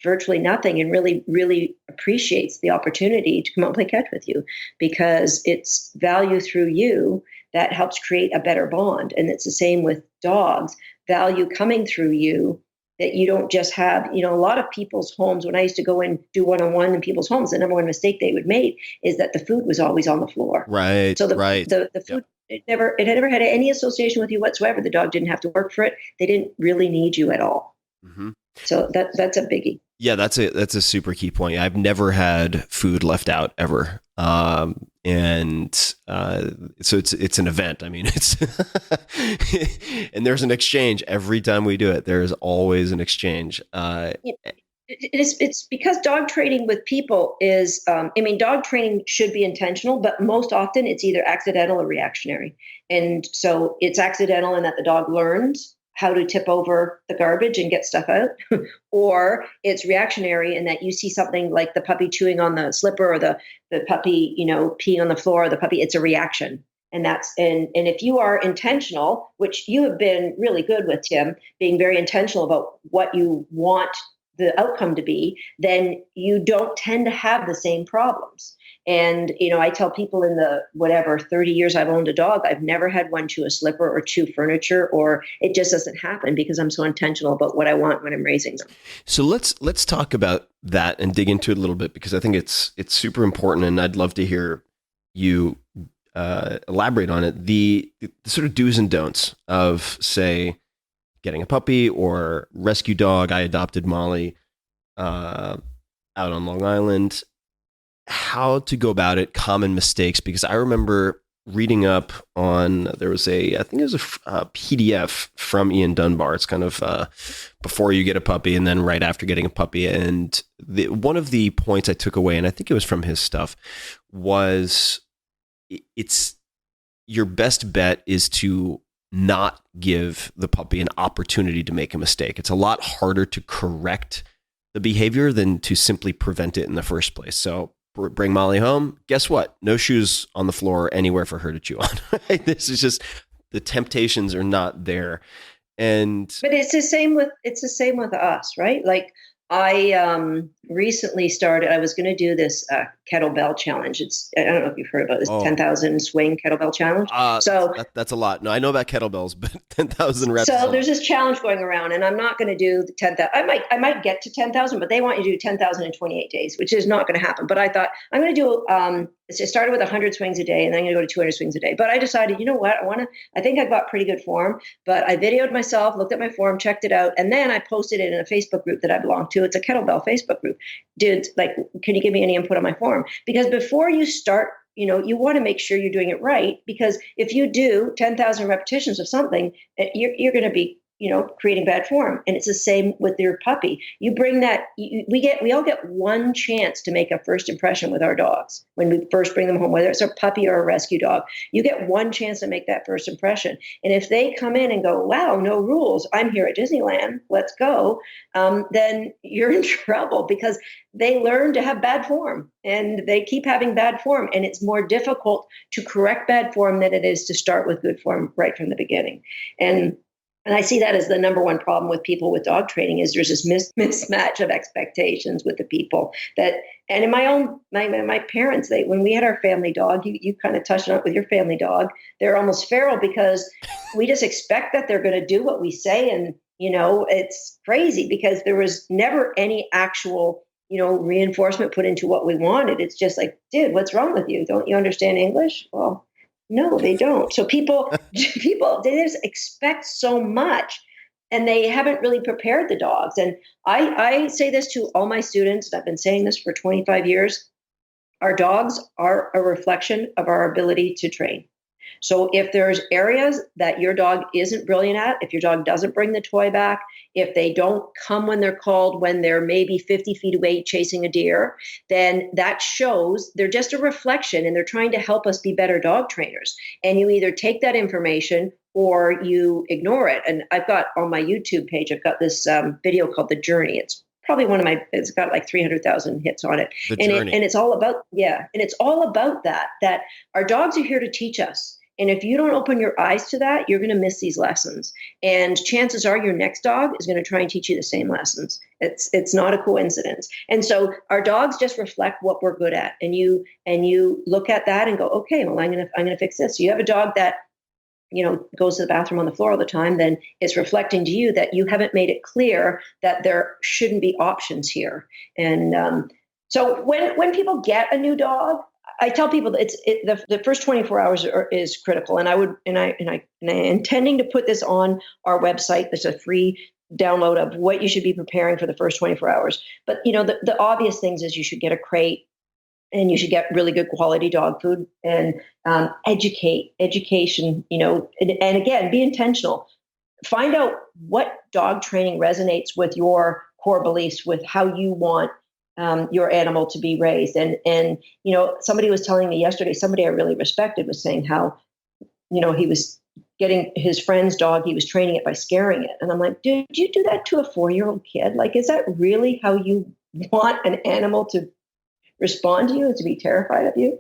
Speaker 7: virtually nothing and really, really appreciates the opportunity to come out and play catch with you, because it's value through you that helps create a better bond. And it's the same with dogs, value coming through you, that you don't just have, a lot of people's homes. When I used to go and do one-on-one in people's homes, the number one mistake they would make is that the food was always on the floor.
Speaker 1: Right.
Speaker 7: So the food,
Speaker 1: Yep.
Speaker 7: it had never had any association with you whatsoever. The dog didn't have to work for it. They didn't really need you at all.
Speaker 1: Mm-hmm.
Speaker 7: So that's a biggie.
Speaker 1: Yeah, that's a super key point. I've never had food left out ever. So it's an event. I mean, it's and there's an exchange every time we do it. There's always an exchange.
Speaker 7: It's because dog training with people is, dog training should be intentional, but most often it's either accidental or reactionary. And so it's accidental in that the dog learns how to tip over the garbage and get stuff out, or it's reactionary in that you see something like the puppy chewing on the slipper, or the puppy, peeing on the floor, or the puppy, it's a reaction. And if you are intentional, which you have been really good with, Tim, being very intentional about what you want the outcome to be, then you don't tend to have the same problems. And, I tell people in the 30 years I've owned a dog, I've never had one chew a slipper or chew furniture, or it just doesn't happen because I'm so intentional about what I want when I'm raising them.
Speaker 1: So let's talk about that and dig into it a little bit, because I think it's super important, and I'd love to hear you elaborate on it. The sort of do's and don'ts of, say, getting a puppy or rescue dog. I adopted Molly out on Long Island. How to go about it, common mistakes, because I remember reading up on, there was I think it was a PDF from Ian Dunbar. It's kind of before you get a puppy and then right after getting a puppy. And one of the points I took away, and I think it was from his stuff, was it's your best bet is to not give the puppy an opportunity to make a mistake. It's a lot harder to correct the behavior than to simply prevent it in the first place. So bring Molly home. Guess what? No shoes on the floor anywhere for her to chew on. Right? This is just, the temptations are not there. But
Speaker 7: it's the same with us, right? Like I recently started, I was going to do this kettlebell challenge. I don't know if you've heard about this 10,000 swing kettlebell challenge.
Speaker 1: That's a lot. No, I know about kettlebells, but 10,000 reps.
Speaker 7: So there's this challenge going around, and I'm not going to do the 10,000. I might get to 10,000, but they want you to do 10,000 in 28 days, which is not going to happen. But I thought I'm going to do, it started with 100 swings a day, and then I'm going to go to 200 swings a day. But I decided, you know what? I think I've got pretty good form, but I videoed myself, looked at my form, checked it out, and then I posted it in a Facebook group that I belong to. It's a kettlebell Facebook group. Dude, can you give me any input on my form? Because before you start, you want to make sure you're doing it right, because if you do 10,000 repetitions of something, you're going to be, creating bad form. And it's the same with your puppy. You bring that, we all get one chance to make a first impression with our dogs when we first bring them home, whether it's a puppy or a rescue dog. You get one chance to make that first impression. And if they come in and go, wow, no rules, I'm here at Disneyland, let's go, then you're in trouble, because they learn to have bad form and they keep having bad form. And it's more difficult to correct bad form than it is to start with good form right from the beginning. And I see that as the number one problem with people with dog training, is there's this mismatch of expectations with the people and in my parents, when we had our family dog, you kind of touched on it with your family dog, they're almost feral, because we just expect that they're going to do what we say. And, it's crazy, because there was never any actual, reinforcement put into what we wanted. It's just like, dude, what's wrong with you? Don't you understand English? Well, no, they don't. So people, they just expect so much, and they haven't really prepared the dogs. And I say this to all my students, and I've been saying this for 25 years. Our dogs are a reflection of our ability to train. So if there's areas that your dog isn't brilliant at, if your dog doesn't bring the toy back, if they don't come when they're called, when they're maybe 50 feet away chasing a deer, then that shows they're just a reflection, and they're trying to help us be better dog trainers. And you either take that information or you ignore it. And I've got on my YouTube page, I've got this video called The Journey. It's probably it's got like 300,000 hits on it. And it's all about, and it's all about that our dogs are here to teach us. And if you don't open your eyes to that, you're going to miss these lessons. And chances are your next dog is going to try and teach you the same lessons. It's not a coincidence. And so our dogs just reflect what we're good at. And you look at that and go, okay, well, I'm going to fix this. So you have a dog that, goes to the bathroom on the floor all the time, then it's reflecting to you that you haven't made it clear that there shouldn't be options here. And so when people get a new dog, I tell people that the first 24 hours is critical. And I'm intending to put this on our website. There's a free download of what you should be preparing for the first 24 hours. But the obvious things is you should get a crate, and you should get really good quality dog food, and education, and again, be intentional. Find out what dog training resonates with your core beliefs, with how you want your animal to be raised. And somebody was telling me yesterday, somebody I really respected was saying how, he was getting his friend's dog, he was training it by scaring it. And I'm like, did you do that to a 4-year-old kid? Like, is that really how you want an animal to respond to you, and to be terrified of you?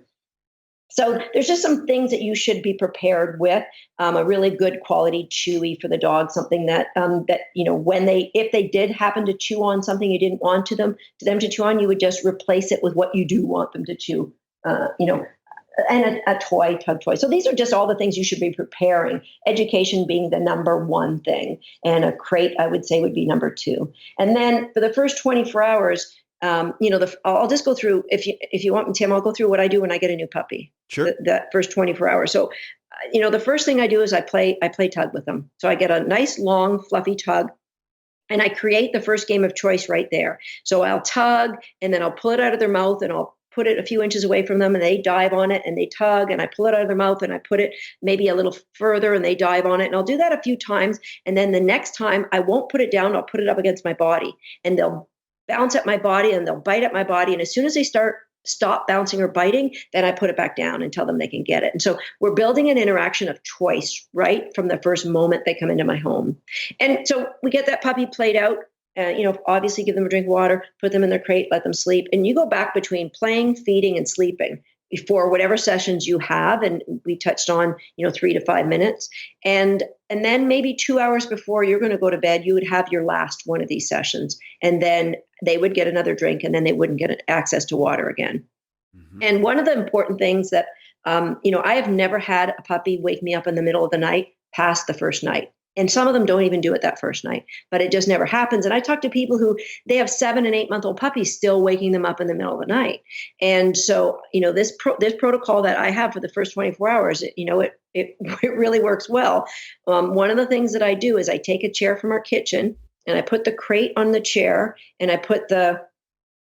Speaker 7: So there's just some things that you should be prepared with. A really good quality chewy for the dog, something that if they did happen to chew on something you didn't want them to chew on, you would just replace it with what you do want them to chew. And a tug toy. So these are just all the things you should be preparing. Education being the number one thing, and a crate, I would say, would be number 2. And then for the first 24 hours. I'll just go through, if you want me, Tim, I'll go through what I do when I get a new puppy.
Speaker 1: Sure.
Speaker 7: That first 24 hours. So, the first thing I do is I play tug with them. So I get a nice, long, fluffy tug, and I create the first game of choice right there. So I'll tug, and then I'll pull it out of their mouth, and I'll put it a few inches away from them, and they dive on it, and they tug, and I pull it out of their mouth, and I put it maybe a little further, and they dive on it. And I'll do that a few times. And then the next time I won't put it down, I'll put it up against my body, and they'll bounce at my body, and they'll bite at my body. And as soon as they stop bouncing or biting, then I put it back down and tell them they can get it. And so we're building an interaction of choice right from the first moment they come into my home. And so we get that puppy played out. Obviously give them a drink of water, put them in their crate, let them sleep. And you go back between playing, feeding, and sleeping for whatever sessions you have. And we touched on, 3 to 5 minutes. And then maybe 2 hours before you're going to go to bed, you would have your last one of these sessions. And then they would get another drink, and then they wouldn't get access to water again. Mm-hmm. And one of the important things that, I have never had a puppy wake me up in the middle of the night past the first night. And some of them don't even do it that first night, but it just never happens. And I talk to people who they have 7 and 8 month old puppies still waking them up in the middle of the night. And so, this protocol that I have for the first 24 hours, it really works well. One of the things that I do is I take a chair from our kitchen, and I put the crate on the chair, and I put the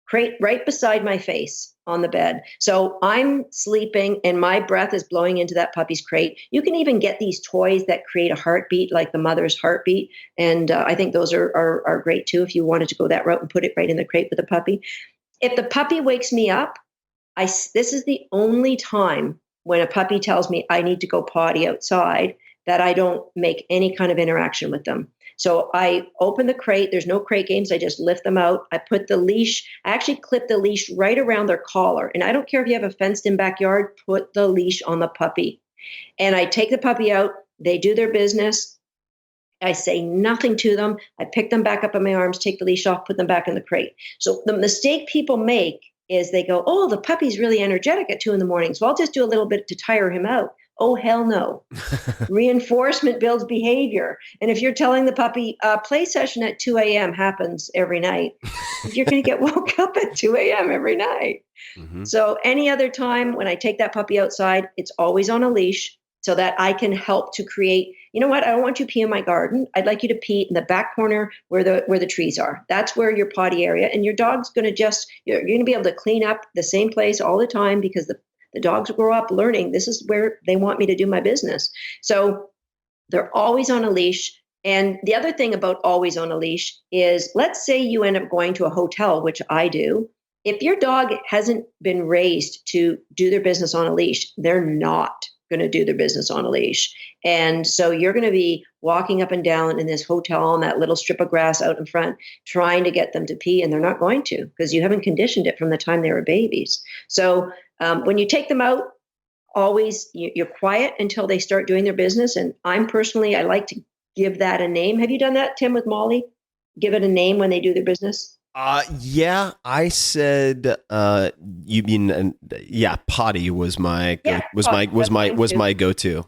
Speaker 7: crate right beside my face on the bed. So I'm sleeping, and my breath is blowing into that puppy's crate. You can even get these toys that create a heartbeat, like the mother's heartbeat. And I think those are great too, if you wanted to go that route and put it right in the crate with the puppy. If the puppy wakes me up, this is the only time when a puppy tells me I need to go potty outside that I don't make any kind of interaction with them. So I open the crate. There's no crate games. I just lift them out. I put the leash. I actually clip the leash right around their collar. And I don't care if you have a fenced-in backyard, put the leash on the puppy. And I take the puppy out. They do their business. I say nothing to them. I pick them back up in my arms, take the leash off, put them back in the crate. So the mistake people make is they go, oh, the puppy's really energetic at 2 a.m, so I'll just do a little bit to tire him out. Oh, hell no. Reinforcement builds behavior. And if you're telling the puppy, play session at 2 a.m. happens every night, you're going to get woke up at 2 a.m. every night. Mm-hmm. So any other time when I take that puppy outside, it's always on a leash so that I can help to create, you know what, I don't want you to pee in my garden. I'd like you to pee in the back corner where the trees are. That's where your potty area, and your dog's going to you're going to be able to clean up the same place all the time, because the dogs grow up learning this is where they want me to do my business. So they're always on a leash. And the other thing about always on a leash is, let's say you end up going to a hotel, which I do. If your dog hasn't been raised to do their business on a leash, they're not going to do their business on a leash. And so you're going to be walking up and down in this hotel on that little strip of grass out in front, trying to get them to pee, and they're not going to, because you haven't conditioned it from the time they were babies. So when you take them out, always, you're quiet until they start doing their business. And I like to give that a name. Have you done that, Tim, with Molly? Give it a name when they do their business?
Speaker 1: Yeah, I said, you mean, Potty was my, my go-to.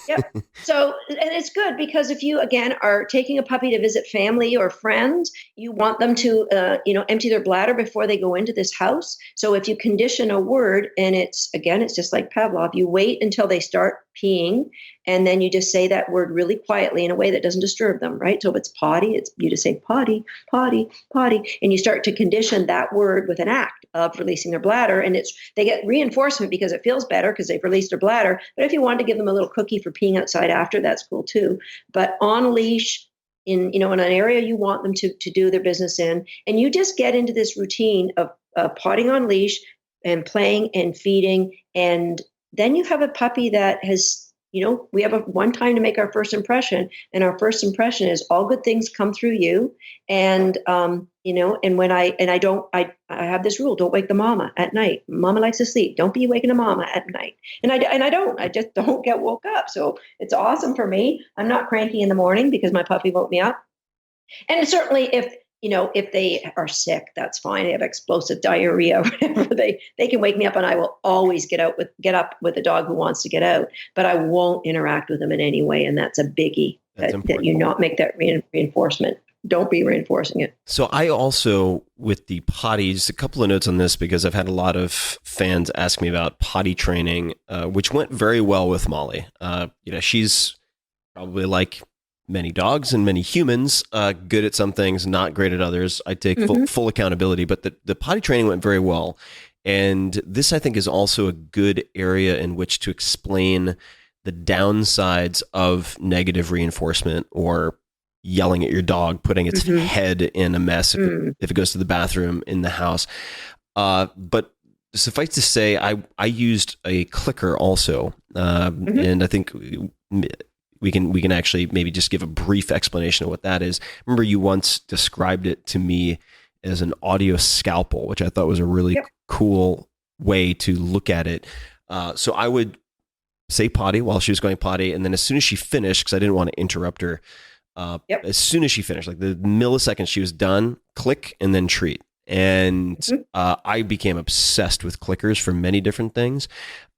Speaker 7: Yep. So, and it's good because if you, again, are taking a puppy to visit family or friends, you want them to, empty their bladder before they go into this house. So if you condition a word, and it's just like Pavlov, you wait until they start peeing, and then you just say that word really quietly in a way that doesn't disturb them, right? So if it's potty, you just say potty, potty, potty, and you start to condition that word with an act of releasing their bladder, and they get reinforcement because it feels better because they've released their bladder. But if you want to give them a little cookie for peeing outside after, that's cool too. But on leash, in an area you want them to do their business in, and you just get into this routine of potting on leash and playing and feeding, and then you have a puppy that has, we have one time to make our first impression, and our first impression is all good things come through you. And, and when I have this rule, don't wake the mama at night. Mama likes to sleep. Don't be waking a mama at night. And I just don't get woke up. So it's awesome for me. I'm not cranky in the morning because my puppy woke me up. And certainly if they are sick, that's fine. They have explosive diarrhea, whatever. They can wake me up, and I will always get up with a dog who wants to get out. But I won't interact with them in any way, and that's a biggie. That you not make that reinforcement. Don't be reinforcing it.
Speaker 1: So I also, with the potty, just a couple of notes on this because I've had a lot of fans ask me about potty training, which went very well with Molly. She's probably like many dogs and many humans, good at some things, not great at others. I take full accountability, but the potty training went very well. And this, I think, is also a good area in which to explain the downsides of negative reinforcement or yelling at your dog, putting its head in a mess if it goes to the bathroom in the house. But suffice to say, I used a clicker also. And I think we can actually maybe just give a brief explanation of what that is. Remember, you once described it to me as an audio scalpel, which I thought was a really cool way to look at it. So I would say potty while she was going potty, and then as soon as she finished, because I didn't want to interrupt her, as soon as she finished, like the millisecond she was done, click and then treat. And I became obsessed with clickers for many different things.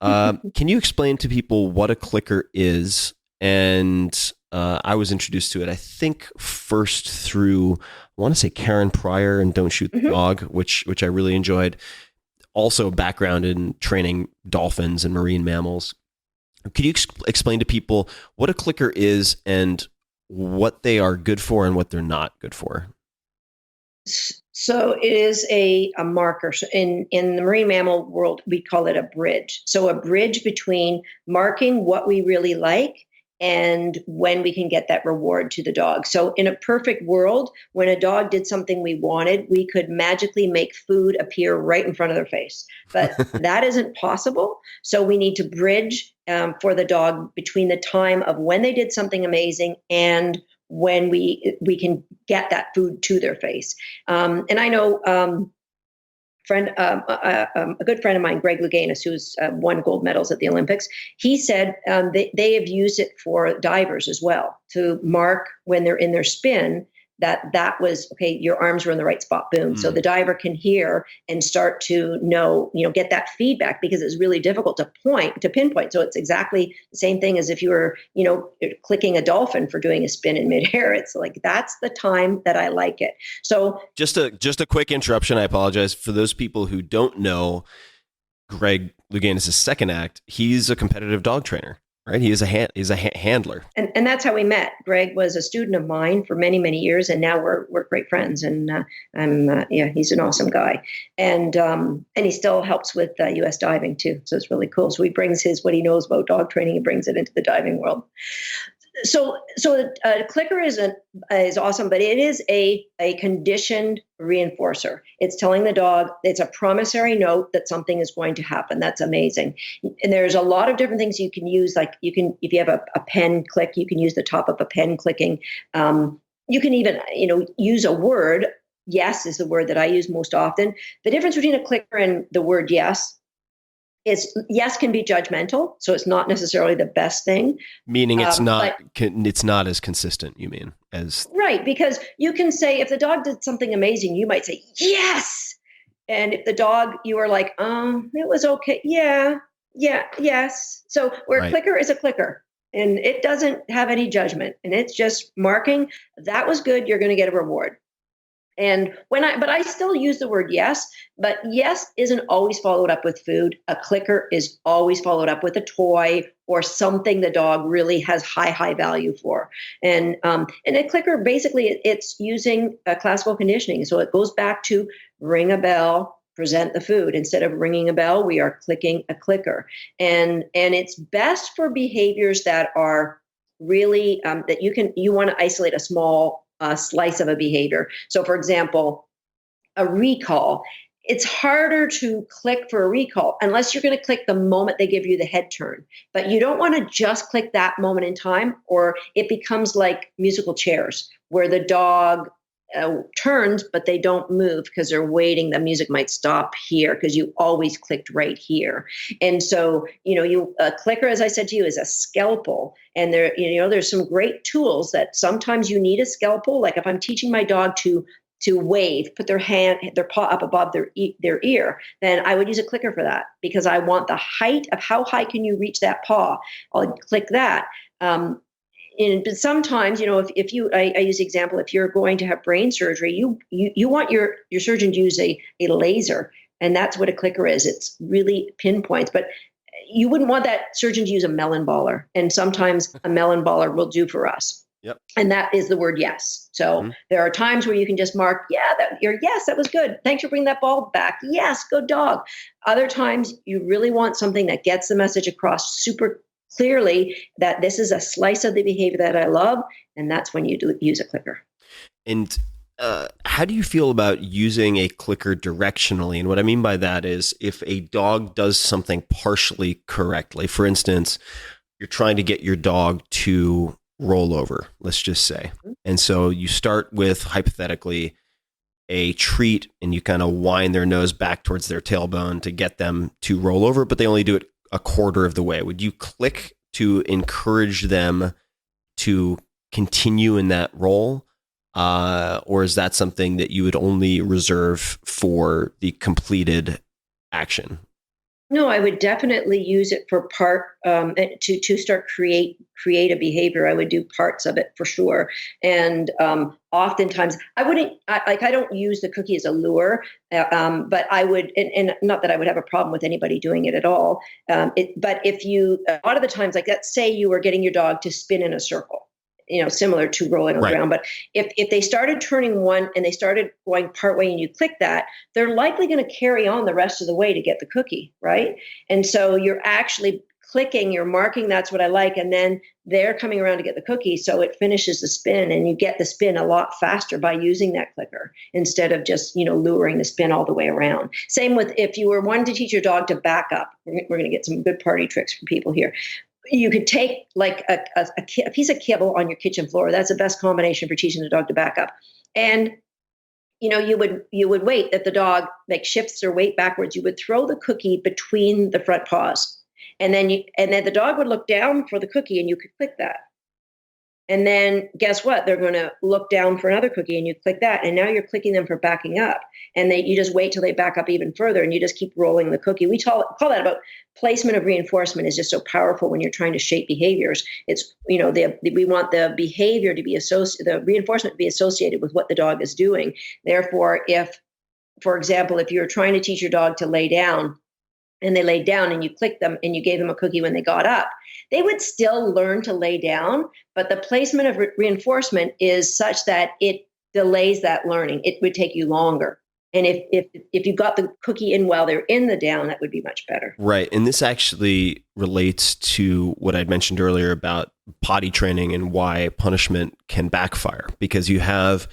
Speaker 1: Can you explain to people what a clicker is? And I was introduced to it, I think, first through, I want to say Karen Pryor and Don't Shoot the Dog, which I really enjoyed. Also a background in training dolphins and marine mammals. Could you explain to people what a clicker is and what they are good for and what they're not good for?
Speaker 7: So it is a marker. So in the marine mammal world, we call it a bridge. So a bridge between marking what we really like and when we can get that reward to the dog. So in a perfect world, when a dog did something we wanted, we could magically make food appear right in front of their face. But that isn't possible. So we need to bridge for the dog between the time of when they did something amazing and when we can get that food to their face. And I know a good friend of mine, Greg Louganis, who's won gold medals at the Olympics, he said they have used it for divers as well to mark when they're in their spin that was, okay, your arms were in the right spot, boom. So the diver can hear and start to know, get that feedback, because it's really difficult to pinpoint. So it's exactly the same thing as if you were, clicking a dolphin for doing a spin in midair. It's like, that's the time that I like it. So
Speaker 1: just a quick interruption. I apologize for those people who don't know Greg Louganis' second act. He's a competitive dog trainer. Right, he's a handler, and that's how we met. Greg was a student of mine for many, many years, and now we're great friends. And he's an awesome guy, and he still helps with U.S. diving too. So it's really cool. So he brings what he knows about dog training, he brings it into the diving world. So a clicker is awesome, but it is a conditioned reinforcer. It's telling the dog, it's a promissory note that something is going to happen. That's amazing. And there's a lot of different things you can use. Like if you have a pen click, you can use the top of a pen clicking. You can even, use a word. Yes is the word that I use most often. The difference between a clicker and the word yes
Speaker 7: yes, can be judgmental, so it's not necessarily the best thing.
Speaker 1: Meaning it's not as consistent, you mean, as
Speaker 7: right, because you can say if the dog did something amazing, you might say yes, and if the dog you are like, it was okay, yeah, yes. So where a clicker is a clicker, and it doesn't have any judgment, and it's just marking that was good. You're going to get a reward. And but I still use the word yes, but yes isn't always followed up with food. A clicker is always followed up with a toy or something the dog really has high value for. And a clicker, basically it's using classical conditioning. So it goes back to ring a bell, present the food. Instead of ringing a bell, we are clicking a clicker. And it's best for behaviors that are really, that you want to isolate a small slice of a behavior. So for example, a recall, it's harder to click for a recall unless you're going to click the moment they give you the head turn. But you don't want to just click that moment in time, or it becomes like musical chairs where the dog turns, but they don't move because they're waiting. The music might stop here because you always clicked right here. And so, a clicker, as I said to you, is a scalpel. And there's some great tools that sometimes you need a scalpel. Like if I'm teaching my dog to wave, put their paw up above their ear, then I would use a clicker for that because I want the height of how high can you reach that paw. I'll click that. But sometimes, if you, I use the example, if you're going to have brain surgery, you want your surgeon to use a laser, and that's what a clicker is. It's really pinpoints, but you wouldn't want that surgeon to use a melon baller, and sometimes a melon baller will do for us.
Speaker 1: Yep.
Speaker 7: And that is the word yes. So there are times where you can just mark, yes, that was good. Thanks for bringing that ball back. Yes, good dog. Other times you really want something that gets the message across super clearly that this is a slice of the behavior that I love. And that's when you use a clicker.
Speaker 1: And how do you feel about using a clicker directionally? And what I mean by that is if a dog does something partially correctly, for instance, you're trying to get your dog to roll over, let's just say. And so you start with, hypothetically, a treat, and you kind of wind their nose back towards their tailbone to get them to roll over, but they only do it a quarter of the way. Would you click to encourage them to continue in that role? Or is that something that you would only reserve for the completed action?
Speaker 7: No, I would definitely use it for to start create a behavior. I would do parts of it for sure. And oftentimes I don't use the cookie as a lure, but I would, and not that I would have a problem with anybody doing it at all. But if you, a lot of the times, like let's say you were getting your dog to spin in a circle, similar to rolling on the ground. But if they started turning one and they started going partway and you click that, they're likely going to carry on the rest of the way to get the cookie, right? And so you're actually clicking, you're marking, that's what I like. And then they're coming around to get the cookie. So it finishes the spin, and you get the spin a lot faster by using that clicker instead of just, luring the spin all the way around. Same with if you were wanting to teach your dog to back up. We're going to get some good party tricks from people here. You could take like a piece of kibble on your kitchen floor. That's the best combination for teaching the dog to back up. And, you would wait that the dog shifts their weight backwards. You would throw the cookie between the front paws. And then the dog would look down for the cookie, and you could click that. And then guess what? They're going to look down for another cookie, and you click that. And now you're clicking them for backing up. And you just wait till they back up even further, and you just keep rolling the cookie. We call that about placement of reinforcement is just so powerful when you're trying to shape behaviors. It's, we want the behavior to be the reinforcement to be associated with what the dog is doing. Therefore, for example, if you're trying to teach your dog to lay down, and they laid down and you clicked them and you gave them a cookie when they got up, they would still learn to lay down, but the placement of reinforcement is such that it delays that learning. It would take you longer. And if you got the cookie in while they're in the down, that would be much better.
Speaker 1: Right. And this actually relates to what I'd mentioned earlier about potty training and why punishment can backfire, because you have,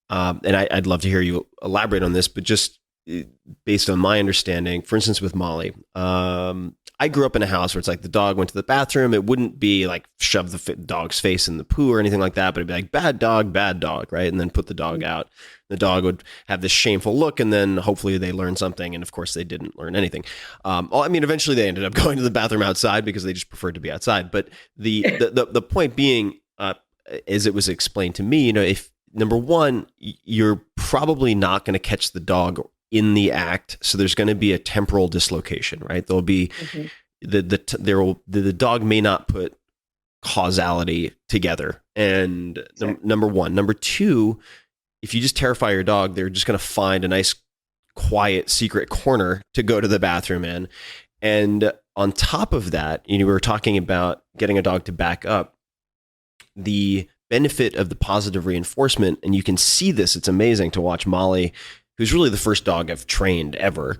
Speaker 1: and I'd love to hear you elaborate on this, but just based on my understanding, for instance, with Molly, I grew up in a house where it's like the dog went to the bathroom. It wouldn't be like shove the dog's face in the poo or anything like that, but it'd be like bad dog, right? And then put the dog out. The dog would have this shameful look, and then hopefully they learn something. And of course, they didn't learn anything. I mean, eventually they ended up going to the bathroom outside because they just preferred to be outside. But the point being, as it was explained to me, if number one, you're probably not going to catch the dog in the act, so there's going to be a temporal dislocation, right? There'll be the dog may not put causality together, and number one. Number two, if you just terrify your dog, they're just going to find a nice, quiet, secret corner to go to the bathroom in. And on top of that, we were talking about getting a dog to back up. The benefit of the positive reinforcement, and you can see this, it's amazing to watch Molly, who's really the first dog I've trained ever,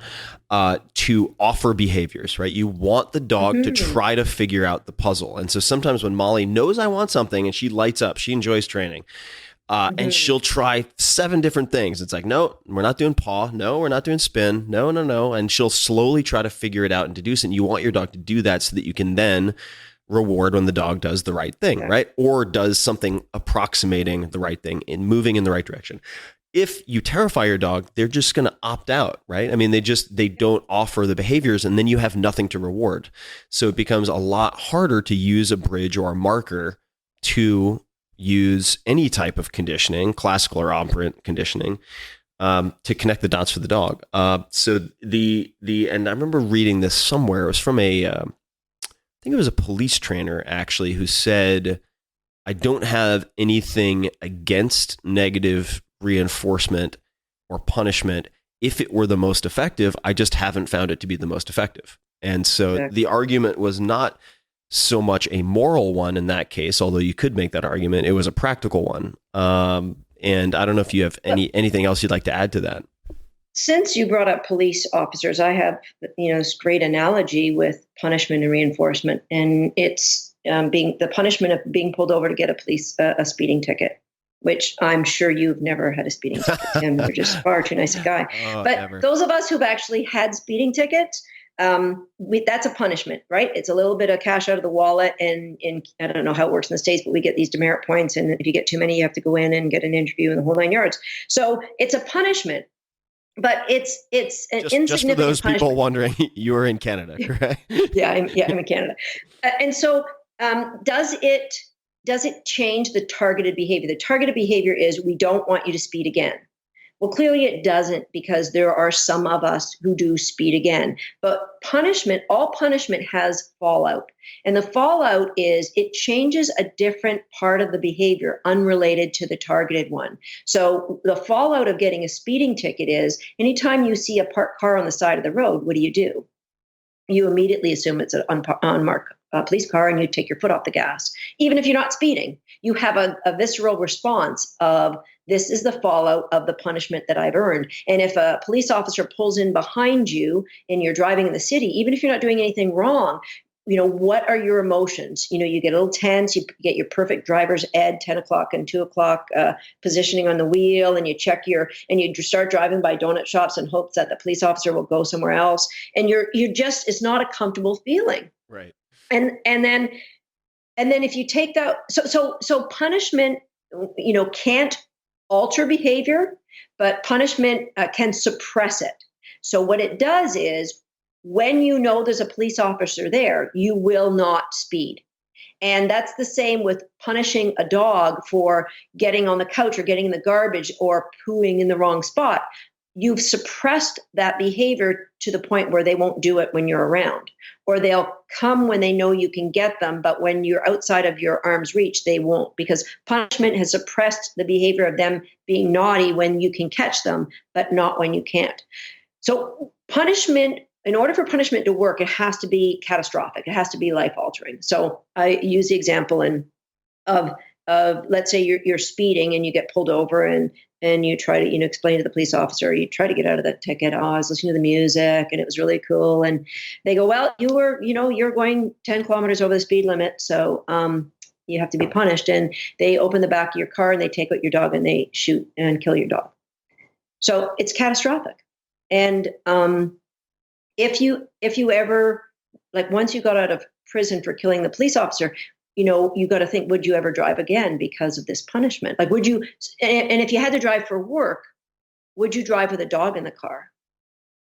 Speaker 1: to offer behaviors, right? You want the dog to try to figure out the puzzle. And so sometimes when Molly knows I want something and she lights up, she enjoys training, and she'll try 7 different things. It's like, no, we're not doing paw. No, we're not doing spin. No. And she'll slowly try to figure it out and deduce it. And you want your dog to do that so that you can then reward when the dog does the right thing, right? Or does something approximating the right thing and moving in the right direction. If you terrify your dog, they're just going to opt out, right? I mean, they don't offer the behaviors, and then you have nothing to reward. So it becomes a lot harder to use a bridge or a marker to use any type of conditioning, classical or operant conditioning, to connect the dots for the dog. So and I remember reading this somewhere. It was from I think it was a police trainer actually, who said, I don't have anything against negative reinforcement or punishment. If it were the most effective, I just haven't found it to be the most effective. And so the argument was not so much a moral one in that case, although you could make that argument. It was a practical one. And I don't know if you have anything else you'd like to add to that.
Speaker 7: Since you brought up police officers, I have this great analogy with punishment and reinforcement, and it's being the punishment of being pulled over to get a speeding ticket, which I'm sure you've never had a speeding ticket, Tim. You're just far too nice a guy. But never. Those of us who've actually had speeding tickets, that's a punishment, right? It's a little bit of cash out of the wallet, and I don't know how it works in the States, but we get these demerit points, and if you get too many, you have to go in and get an interview and the whole 9 yards. So it's a punishment. But it's an insignificant
Speaker 1: just for those
Speaker 7: punishment.
Speaker 1: people wondering, you're in Canada, correct?
Speaker 7: I'm in Canada. And so does it change the targeted behavior? The targeted behavior is, we don't want you to speed again. Well, clearly it doesn't, because there are some of us who do speed again. But all punishment has fallout. And the fallout is it changes a different part of the behavior unrelated to the targeted one. So the fallout of getting a speeding ticket is, anytime you see a parked car on the side of the road, what do? You immediately assume it's an unmarked police car, and you take your foot off the gas. Even if you're not speeding, you have a visceral response of, this is the fallout of the punishment that I've earned. And if a police officer pulls in behind you and you're driving in the city, even if you're not doing anything wrong, what are your emotions? You get a little tense, you get your perfect driver's ed, 10 o'clock and 2 o'clock positioning on the wheel, and you start driving by donut shops in hopes that the police officer will go somewhere else. And it's not a comfortable feeling.
Speaker 1: Right.
Speaker 7: And then if you take that, so punishment, can't alter behavior, but punishment can suppress it. So what it does is, when there's a police officer there, you will not speed. And that's the same with punishing a dog for getting on the couch or getting in the garbage or pooing in the wrong spot. You've suppressed that behavior to the point where they won't do it when you're around, or they'll come when they know you can get them, but when you're outside of your arm's reach, they won't, because punishment has suppressed the behavior of them being naughty when you can catch them, but not when you can't. So punishment, in order for punishment to work, it has to be catastrophic. It has to be life-altering. So I use the example of let's say you're speeding and you get pulled over, and you try to explain to the police officer, you try to get out of that ticket. Oh, I was listening to the music and it was really cool. And they go, well, you're going 10 kilometers over the speed limit, so you have to be punished. And they open the back of your car and they take out your dog and they shoot and kill your dog. So it's catastrophic. And if you ever, like, once you got out of prison for killing the police officer, you got to think, would you ever drive again because of this punishment? Like, would you, and if you had to drive for work, would you drive with a dog in the car?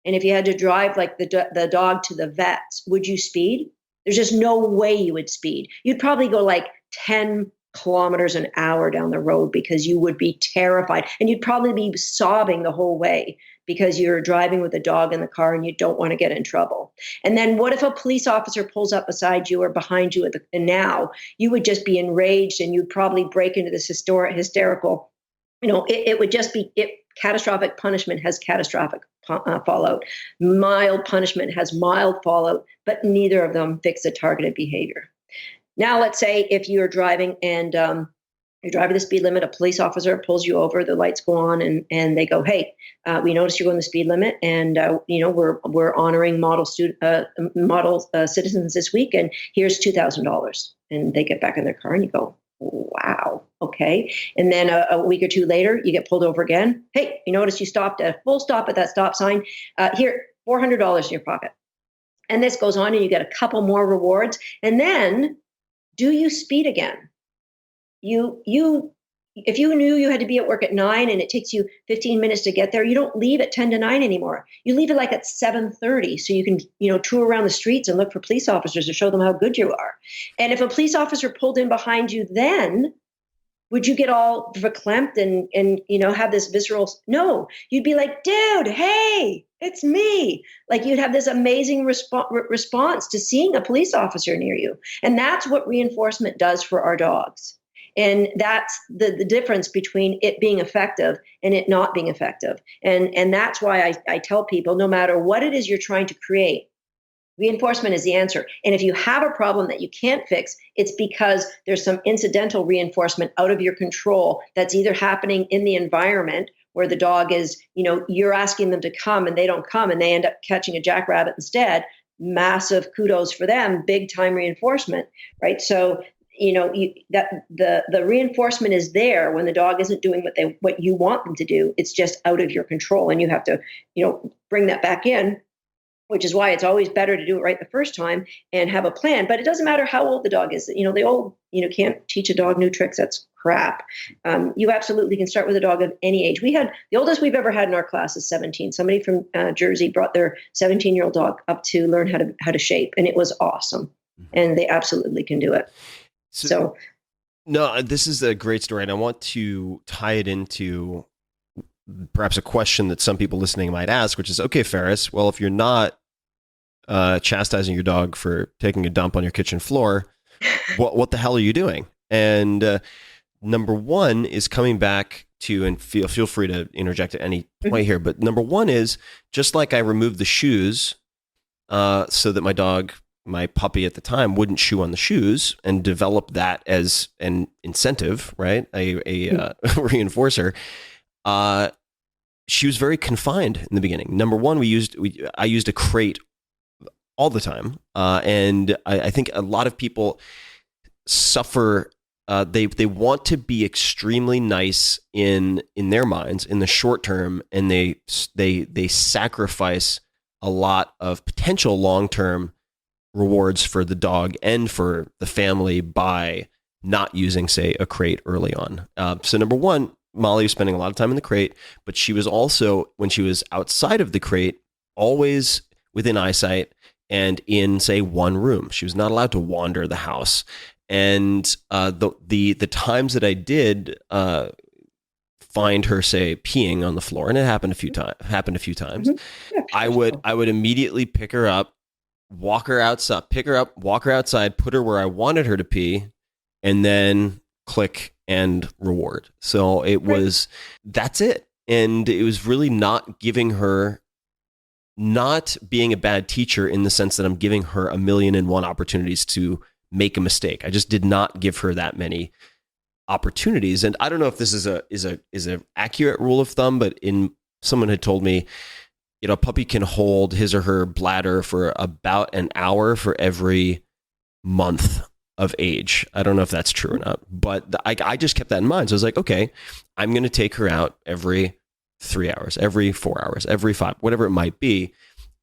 Speaker 7: And if you had to drive like the dog to the vets, would you speed? There's just no way you would speed. You'd probably go like 10 kilometers an hour down the road because you would be terrified. And you'd probably be sobbing the whole way because you're driving with a dog in the car and you don't want to get in trouble. And then what if a police officer pulls up beside you or behind you and now you would just be enraged and you'd probably break into this hysterical, it would just be catastrophic punishment has catastrophic fallout. Mild punishment has mild fallout, but neither of them fix the targeted behavior. Now, let's say if you're driving and you're driving the speed limit, a police officer pulls you over, the lights go on, and they go, "Hey, we noticed you're going the speed limit, and we're honoring model citizens this week, and here's $2,000." And they get back in their car, and you go, "Wow, okay." And then a week or two later, you get pulled over again. "Hey, you notice you stopped at a full stop at that stop sign. Here, $400 in your pocket." And this goes on, and you get a couple more rewards, and then do you speed again? If you knew you had to be at work at 9 and it takes you 15 minutes to get there, you don't leave at 10 to 9 anymore. You leave it like at 7:30 so you can, tour around the streets and look for police officers to show them how good you are. And if a police officer pulled in behind you, then would you get all verklempt and have this visceral? No, you'd be like, "Dude, hey, it's me." Like, you'd have this amazing response to seeing a police officer near you. And that's what reinforcement does for our dogs. And that's the difference between it being effective and it not being effective. And that's why I tell people, no matter what it is you're trying to create, reinforcement is the answer. And if you have a problem that you can't fix, it's because there's some incidental reinforcement out of your control that's either happening in the environment where the dog is, you're asking them to come and they don't come and they end up catching a jackrabbit instead. Massive kudos for them, big time reinforcement, right? So the reinforcement is there when the dog isn't doing what you want them to do. It's just out of your control, and you have to bring that back in, which is why it's always better to do it right the first time and have a plan. But it doesn't matter how old the dog is. The old can't teach a dog new tricks. That's crap. You absolutely can start with a dog of any age. The oldest we've ever had in our class is 17. Somebody from Jersey brought their 17-year-old dog up to learn how to shape, and it was awesome. And they absolutely can do it. So
Speaker 1: no, this is a great story, and I want to tie it into perhaps a question that some people listening might ask, which is, okay, Ferriss, well, if you're not chastising your dog for taking a dump on your kitchen floor, what the hell are you doing? And number one is coming back to, and feel free to interject at any point here, but number one is, just like I removed the shoes so that my puppy at the time wouldn't chew on the shoes, and develop that as an incentive, right? A reinforcer. She was very confined in the beginning. Number one, I used a crate all the time. And I think a lot of people suffer. They want to be extremely nice in their minds in the short term, and they sacrifice a lot of potential long-term rewards for the dog and for the family by not using, say, a crate early on. So number one, Molly was spending a lot of time in the crate, but she was also, when she was outside of the crate, always within eyesight and in, say, one room. She was not allowed to wander the house. And the times that I did find her, say, peeing on the floor, and it happened a few times.
Speaker 7: Mm-hmm.
Speaker 1: I would immediately pick her up, walk her outside, put her where I wanted her to pee, and then click and reward. So that's it. And it was really not being a bad teacher in the sense that I'm giving her 1,000,001 opportunities to make a mistake. I just did not give her that many opportunities. And I don't know if this is a accurate rule of thumb, but someone had told me, a puppy can hold his or her bladder for about an hour for every month of age. I don't know if that's true or not, but I just kept that in mind. So I was like, okay, I'm going to take her out every 3 hours, every 4 hours, every 5, whatever it might be.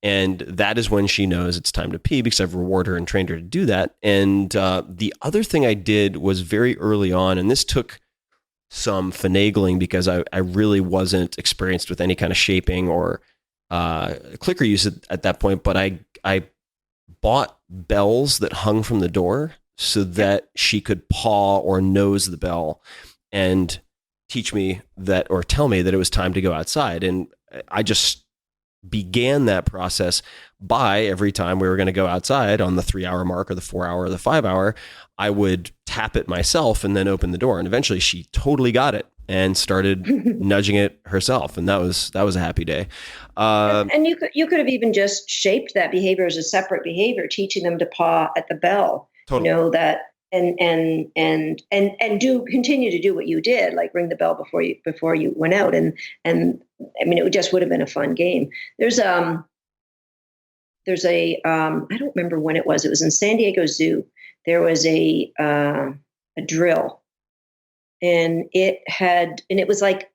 Speaker 1: And that is when she knows it's time to pee, because I've rewarded her and trained her to do that. And the other thing I did was very early on, and this took some finagling because I really wasn't experienced with any kind of shaping or clicker use at that point, but I bought bells that hung from the door so that she could paw or nose the bell and teach me that, or tell me that it was time to go outside. And I just began that process by every time we were going to go outside on the 3 hour mark or the 4 hour or the 5 hour, I would tap it myself and then open the door. And eventually she totally got it and started nudging it herself. And that was a happy day.
Speaker 7: And you could have even just shaped that behavior as a separate behavior, teaching them to paw at the bell,
Speaker 1: Totally.
Speaker 7: you know, that, and do continue to do what you did, like ring the bell before you went out. And I mean, it just would have been a fun game. There's a I don't remember when it was in San Diego Zoo. There was a drill, and it was like,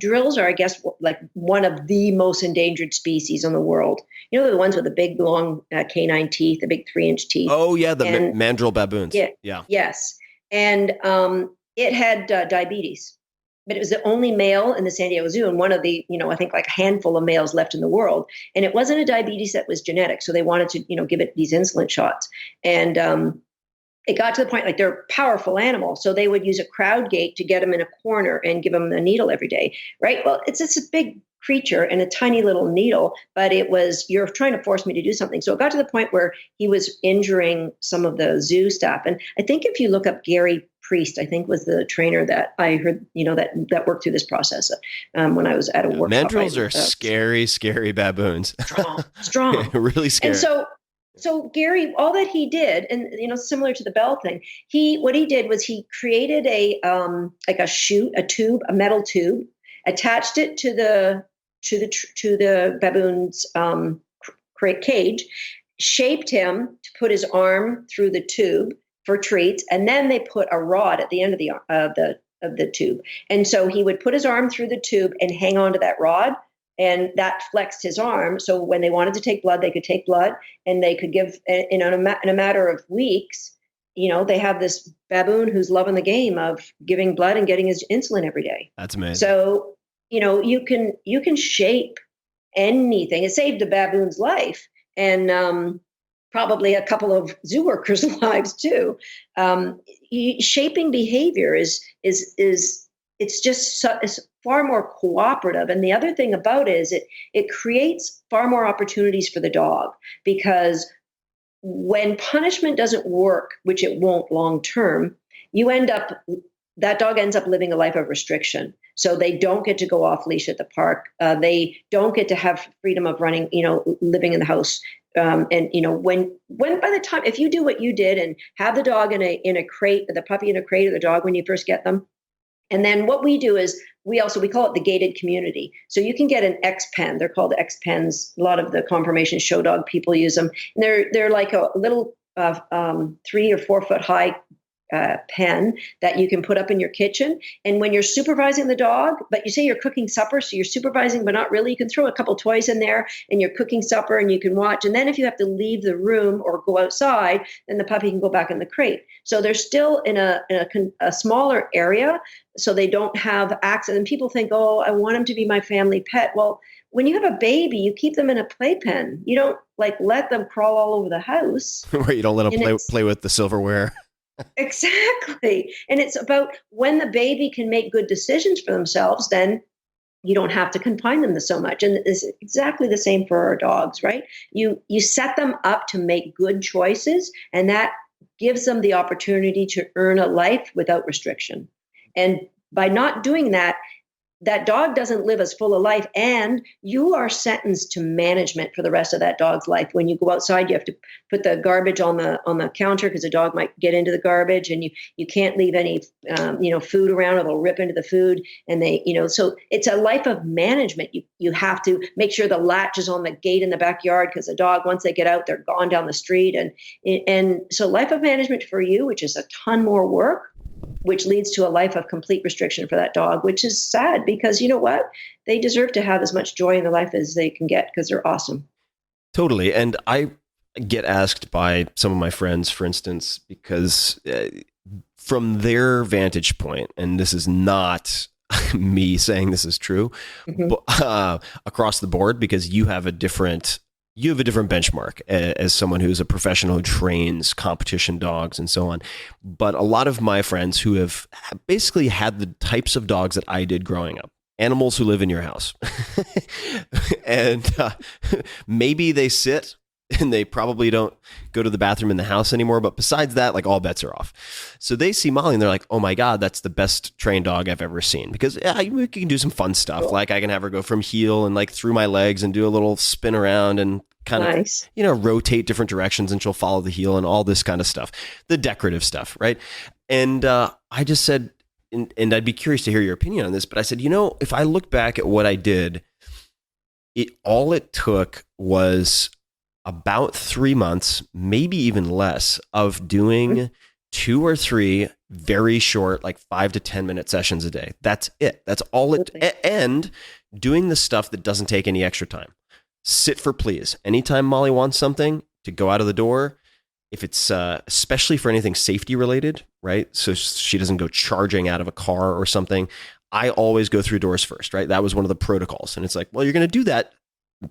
Speaker 7: drills are, I guess, like one of the most endangered species in the world. You know, the ones with the big, long canine teeth, the big 3-inch teeth.
Speaker 1: Oh yeah. The mandrill baboons.
Speaker 7: Yeah. Yes. And it had diabetes, but it was the only male in the San Diego Zoo, and one of the, I think like a handful of males left in the world. And it wasn't a diabetes that was genetic. So they wanted to, give it these insulin shots. And it got to the point, like, they're a powerful animal. So they would use a crowd gate to get them in a corner and give them a needle every day. Right. Well, it's a big creature and a tiny little needle, but you're trying to force me to do something. So it got to the point where he was injuring some of the zoo staff. And I think if you look up Gary Priest, I think was the trainer that I heard, that worked through this process when I was at a workshop.
Speaker 1: Mandrills are scary baboons.
Speaker 7: Strong.
Speaker 1: Really scary.
Speaker 7: And so Gary, all that he did, and similar to the bell thing, what he did was he created a metal tube, attached it to the baboon's cage, shaped him to put his arm through the tube for treats, and then they put a rod at the end of the tube, and so he would put his arm through the tube and hang on to that rod. And that flexed his arm. So when they wanted to take blood, they could take blood, and they could give in a matter of weeks. They have this baboon who's loving the game of giving blood and getting his insulin every day.
Speaker 1: That's amazing.
Speaker 7: So, you can shape anything. It saved a baboon's life, and probably a couple of zoo workers' lives too. Shaping behavior is it's far more cooperative. And the other thing about it is it creates far more opportunities for the dog, because when punishment doesn't work, which it won't long term, that dog ends up living a life of restriction. So they don't get to go off leash at the park. They don't get to have freedom of running, living in the house. And when by the time, if you do what you did and have the dog in a crate, the puppy in a crate, or the dog when you first get them. And then what we do is we call it the gated community. So you can get an X pen. They're called X pens. A lot of the conformation show dog people use them. And they're like a little 3 or 4 foot high pen that you can put up in your kitchen. And when you're supervising the dog, but you say you're cooking supper, so you're supervising, but not really, you can throw a couple toys in there and you're cooking supper and you can watch. And then if you have to leave the room or go outside, then the puppy can go back in the crate. So they're still in a smaller area, so they don't have access. And people think, oh, I want him to be my family pet. Well, when you have a baby, you keep them in a playpen. You don't let them crawl all over the house.
Speaker 1: Where you don't let them play with the silverware.
Speaker 7: Exactly. And it's about when the baby can make good decisions for themselves, then you don't have to confine them so much. And it's exactly the same for our dogs, right? You set them up to make good choices, and that gives them the opportunity to earn a life without restriction. And by not doing that, that dog doesn't live as full a life, and you are sentenced to management for the rest of that dog's life. When you go outside, you have to put the garbage on the counter, because the dog might get into the garbage, and you can't leave any food around, or they'll rip into the food. And so it's a life of management. You have to make sure the latch is on the gate in the backyard, because the dog, once they get out, they're gone down the street. And so life of management for you, which is a ton more work, which leads to a life of complete restriction for that dog, which is sad because you know what? They deserve to have as much joy in their life as they can get because they're awesome.
Speaker 1: Totally. And I get asked by some of my friends, for instance, because from their vantage point, and this is not me saying this is true, but, across the board, because you have a different benchmark as someone who's a professional who trains competition dogs and so on. But a lot of my friends who have basically had the types of dogs that I did growing up, animals who live in your house, and maybe they sit and they probably don't go to the bathroom in the house anymore. But besides that, like all bets are off. So they see Molly and they're like, oh my God, that's the best trained dog I've ever seen. Because we can do some fun stuff. Like I can have her go from heel and like through my legs and do a little spin around and kind of, rotate different directions, and she'll follow the heel and all this kind of stuff, the decorative stuff. Right. And I just said, and I'd be curious to hear your opinion on this, but I said, if I look back at what I did, all it took was about 3 months, maybe even less, of doing 2 or 3 very short, like 5 to 10 minute sessions a day. That's it. That's all it. And doing the stuff that doesn't take any extra time. Sit for please. Anytime Molly wants something, to go out of the door, if it's especially for anything safety related, right? So she doesn't go charging out of a car or something. I always go through doors first, right? That was one of the protocols. And it's like, well, you're going to do that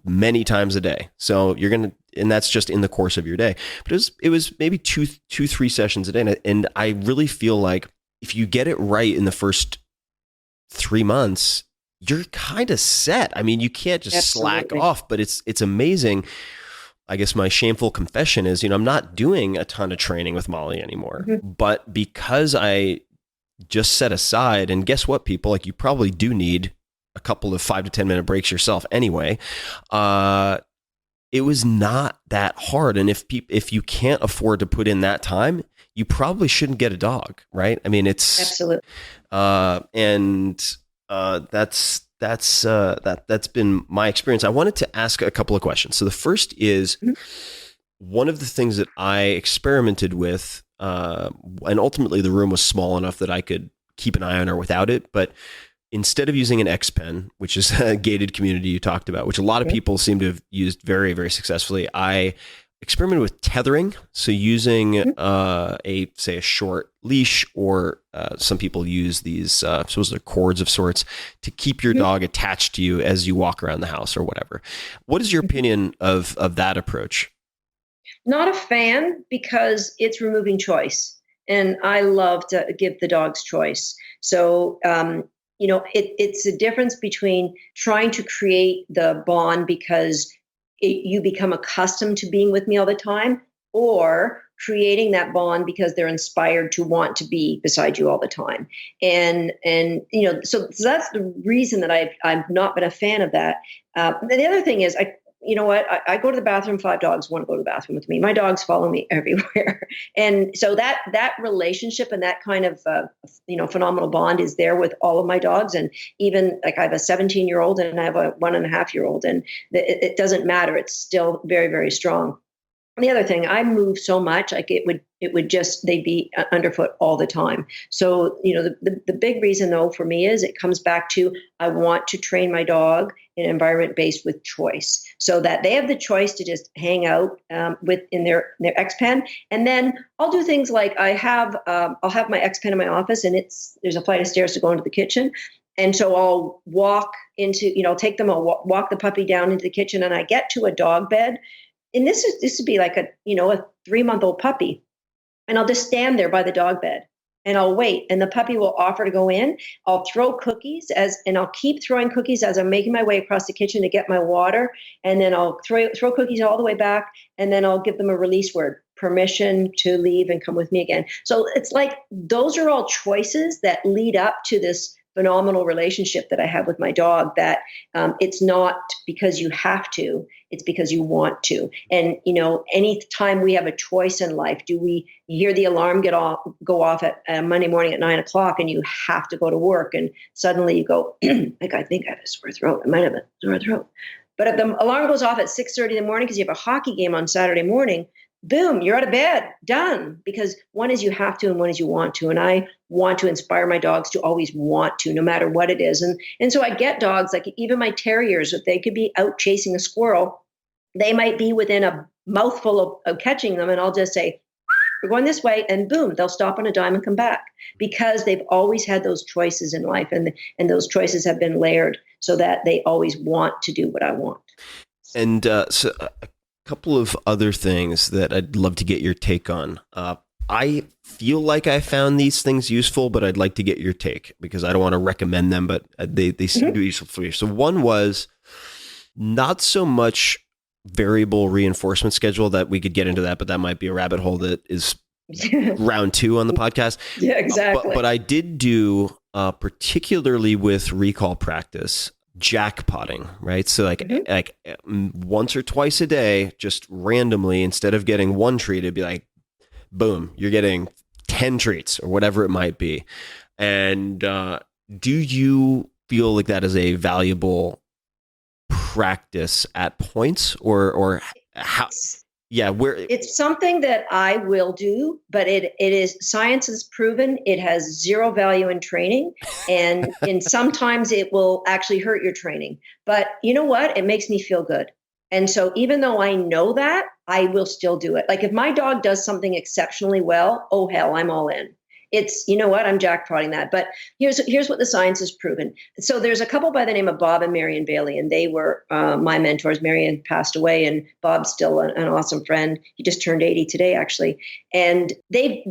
Speaker 1: many times a day. So you're going to, and that's just in the course of your day. But it was maybe 3 sessions a day. And I really feel like if you get it right in the first 3 months, you're kind of set. I mean, you can't just slack off, but it's amazing. I guess my shameful confession is, I'm not doing a ton of training with Molly anymore, but because I just set aside, and guess what, people, like you probably do need a couple of 5 to 10 minute breaks yourself anyway. It was not that hard. And if you can't afford to put in that time, you probably shouldn't get a dog, right? I mean, it's
Speaker 7: absolutely.
Speaker 1: That's been my experience. I wanted to ask a couple of questions. So the first is one of the things that I experimented with, and ultimately the room was small enough that I could keep an eye on her without it. But instead of using an X pen, which is a gated community you talked about, which a lot of people seem to have used very, very successfully, I experimented with tethering. So using a short leash, or some people use these, so they're cords of sorts, to keep your dog attached to you as you walk around the house or whatever. What is your opinion of that approach?
Speaker 7: Not a fan, because it's removing choice. And I love to give the dogs choice. So, it's a difference between trying to create the bond because you become accustomed to being with me all the time, or creating that bond because they're inspired to want to be beside you all the time. And so that's the reason that I've not been a fan of that. The other thing is, I go to the bathroom. 5 dogs want to go to the bathroom with me. My dogs follow me everywhere. And so that relationship and that kind of, phenomenal bond is there with all of my dogs. And even like I have a 17-year-old and I have a 1.5-year-old, and it doesn't matter. It's still very, very strong. And the other thing, I move so much, like it would just, they'd be underfoot all the time. So, the big reason though for me is it comes back to, I want to train my dog in an environment based with choice, so that they have the choice to just hang out in their X pen. And then I'll do things like I'll have my X pen in my office, and there's a flight of stairs to go into the kitchen. And so I'll walk into, I'll walk the puppy down into the kitchen, and I get to a dog bed. And this would be like a 3-month-old puppy. And I'll just stand there by the dog bed and I'll wait. And the puppy will offer to go in. I'll throw cookies and I'll keep throwing cookies as I'm making my way across the kitchen to get my water. And then I'll throw cookies all the way back. And then I'll give them a release word, permission to leave and come with me again. So it's like, those are all choices that lead up to this phenomenal relationship that I have with my dog, that it's not because you have to, it's because you want to. And, any time we have a choice in life, you hear the alarm go off at Monday morning at 9:00, and you have to go to work, and suddenly you go, like, I think I have a sore throat. I might have a sore throat. But if the alarm goes off at 6:30 in the morning because you have a hockey game on Saturday morning, boom, you're out of bed, done. Because one is you have to and one is you want to. And I want to inspire my dogs to always want to, no matter what it is. And so I get dogs, like even my terriers, if they could be out chasing a squirrel, they might be within a mouthful of catching them. And I'll just say, we're going this way, and boom, they'll stop on a dime and come back, because they've always had those choices in life, and those choices have been layered so that they always want to do what I want.
Speaker 1: And so a couple of other things that I'd love to get your take on. I feel like I found these things useful, but I'd like to get your take, because I don't want to recommend them, but they seem to be useful for you. So one was not so much variable reinforcement schedule, that we could get into that, but that might be a rabbit hole that is round 2 on the podcast.
Speaker 7: Yeah, exactly.
Speaker 1: But I did do, particularly with recall practice, jackpotting, right? So like once or twice a day, just randomly, instead of getting one treat, it'd be like, boom, you're getting 10 treats or whatever it might be. And do you feel like that is a valuable practice at points, or how? Yeah, where
Speaker 7: it's something that I will do, but it is, science has proven it has zero value in training, and sometimes it will actually hurt your training. But you know what? It makes me feel good. And so even though I know that, I will still do it. Like if my dog does something exceptionally well, oh hell, I'm all in. It's, you know what, I'm jackpotting that. But here's what the science has proven. So there's a couple by the name of Bob and Marion Bailey, and they were my mentors. Marion passed away, and Bob's still an awesome friend. He just turned 80 today, actually. And they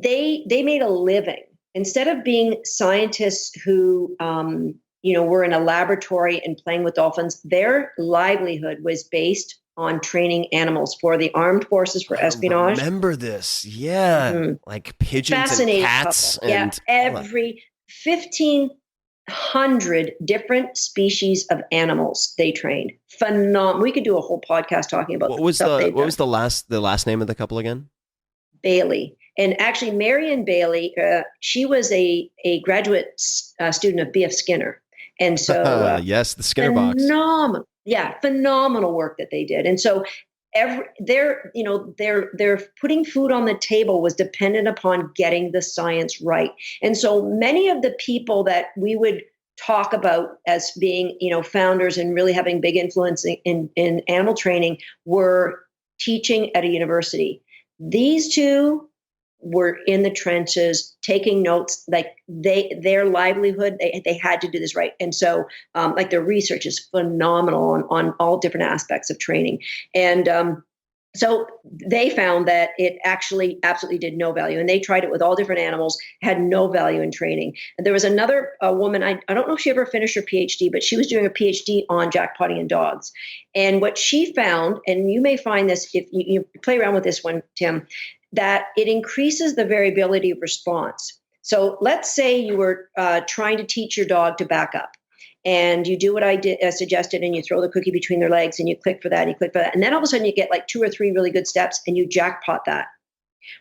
Speaker 7: made a living. Instead of being scientists who, were in a laboratory and playing with dolphins, their livelihood was based on training animals for the armed forces, for espionage.
Speaker 1: I remember this. Yeah. Like pigeons and cats. And
Speaker 7: every 1,500 different species of animals they trained. Phenomenal. We could do a whole podcast talking about
Speaker 1: what was the last name of the couple again?
Speaker 7: Bailey. And actually, Marion Bailey, she was a graduate student of B.F. Skinner. And so
Speaker 1: yes, the Skinner box.
Speaker 7: Phenomenal work that they did. And so their putting food on the table was dependent upon getting the science right. And so many of the people that we would talk about as being, founders and really having big influence in animal training were teaching at a university. These two were in the trenches taking notes, like their livelihood, they had to do this right. And so like their research is phenomenal on all different aspects of training. And so they found that it actually absolutely did no value. And they tried it with all different animals, had no value in training. And there was another woman, I don't know if she ever finished her PhD, but she was doing a PhD on jackpotting in dogs. And what she found, and you may find this if you play around with this one, Tim, that it increases the variability of response. So let's say you were trying to teach your dog to back up, and you do what I suggested, and you throw the cookie between their legs, and you click for that, and you click for that. And then all of a sudden you get like 2 or 3 really good steps, and you jackpot that.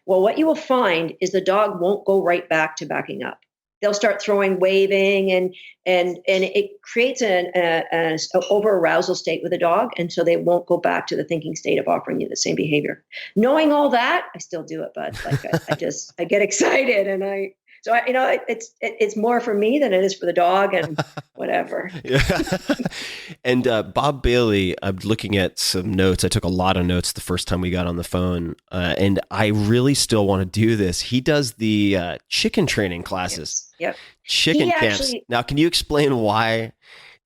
Speaker 7: Well, what you will find is the dog won't go right back to backing up. They'll start waving, and it creates an over arousal state with a dog, and so they won't go back to the thinking state of offering you the same behavior. Knowing all that, I still do it, but like I get excited, and it's more for me than it is for the dog, and whatever.
Speaker 1: Yeah. And Bob Bailey, I'm looking at some notes. I took a lot of notes the first time we got on the phone, and I really still want to do this. He does the chicken training classes.
Speaker 7: Yep.
Speaker 1: Chicken camps. Now, can you explain why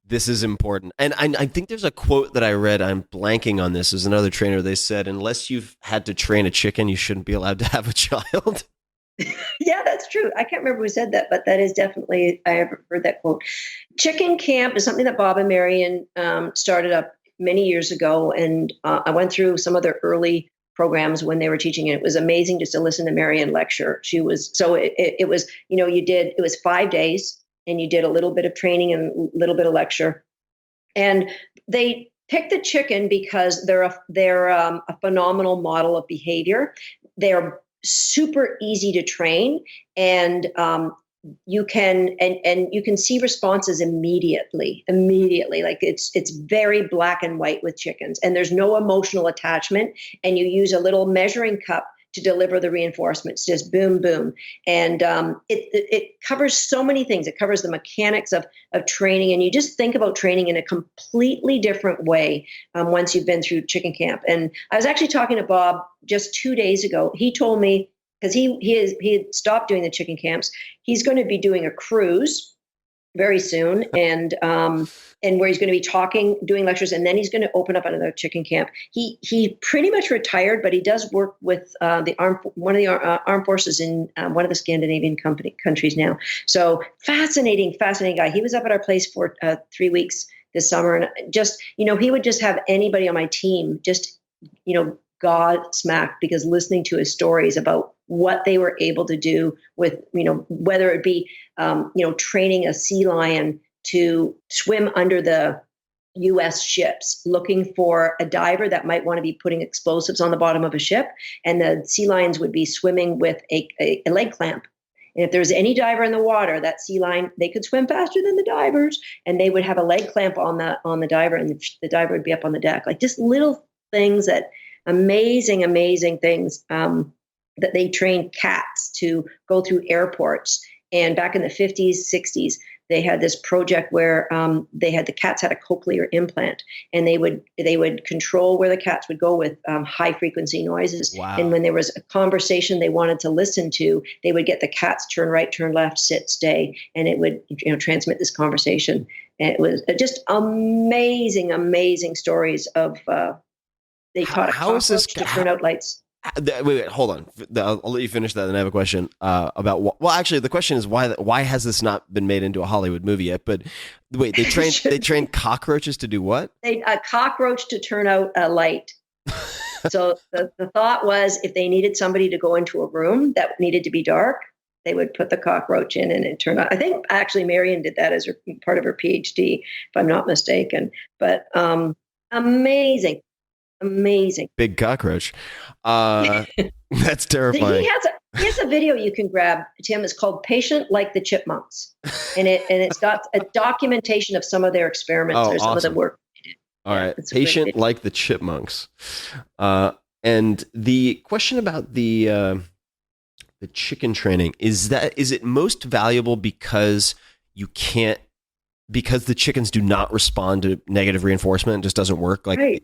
Speaker 1: this is important? And I think there's a quote that I read. I'm blanking on this. As another trainer, they said, unless you've had to train a chicken, you shouldn't be allowed to have a child.
Speaker 7: Yeah, that's true. I can't remember who said that, but that is definitely, I have heard that quote. Chicken camp is something that Bob and Marion started up many years ago. And I went through some of their early programs when they were teaching it. It was amazing just to listen to Marion lecture. It was 5 days, and you did a little bit of training and a little bit of lecture. And they picked the chicken because they're a phenomenal model of behavior. They're super easy to train, and you can and you can see responses immediately. Like it's very black and white with chickens, and there's no emotional attachment, and you use a little measuring cup to deliver the reinforcements, just boom, boom. And it covers so many things. It covers the mechanics of training. And you just think about training in a completely different way once you've been through chicken camp. And I was actually talking to Bob just 2 days ago. He told me, because he had stopped doing the chicken camps, he's going to be doing a cruise very soon, and where he's going to be talking, doing lectures, and then he's going to open up another chicken camp. He pretty much retired, but he does work with one of the armed forces in one of the Scandinavian countries now. So fascinating guy. He was up at our place for 3 weeks this summer, and just he would just have anybody on my team just godsmacked, because listening to his stories about what they were able to do with, whether it be, training a sea lion to swim under the U.S. ships, looking for a diver that might want to be putting explosives on the bottom of a ship. And the sea lions would be swimming with a leg clamp. And if there's any diver in the water, that sea lion, they could swim faster than the divers, and they would have a leg clamp on the diver, and the diver would be up on the deck. Like just little things that amazing things that they train cats to go through airports. And back in the 50s, 60s, they had this project where the cats had a cochlear implant, and they would control where the cats would go with high frequency noises.
Speaker 1: Wow.
Speaker 7: And when there was a conversation they wanted to listen to, they would get the cats turn right, turn left, sit, stay, and it would transmit this conversation. And it was just amazing stories of. They taught a cockroach to turn out lights.
Speaker 1: Wait, hold on. I'll let you finish that, and I have a question about. Well, actually, the question is why has this not been made into a Hollywood movie yet? But wait, they trained cockroaches to do what? A
Speaker 7: cockroach to turn out a light. So the thought was, if they needed somebody to go into a room that needed to be dark, they would put the cockroach in, and it turned out. I think actually Marion did that as part of her PhD, if I'm not mistaken. But amazing.
Speaker 1: Big cockroach. That's terrifying.
Speaker 7: He has a video you can grab, Tim. It's called Patient Like the Chipmunks. And it's got a documentation of some of their experiments or some
Speaker 1: awesome.
Speaker 7: of the work they did.
Speaker 1: All right. Patient Like the Chipmunks. And the question about the chicken training is it most valuable because the chickens do not respond to negative reinforcement? It just doesn't work. Like,
Speaker 7: right.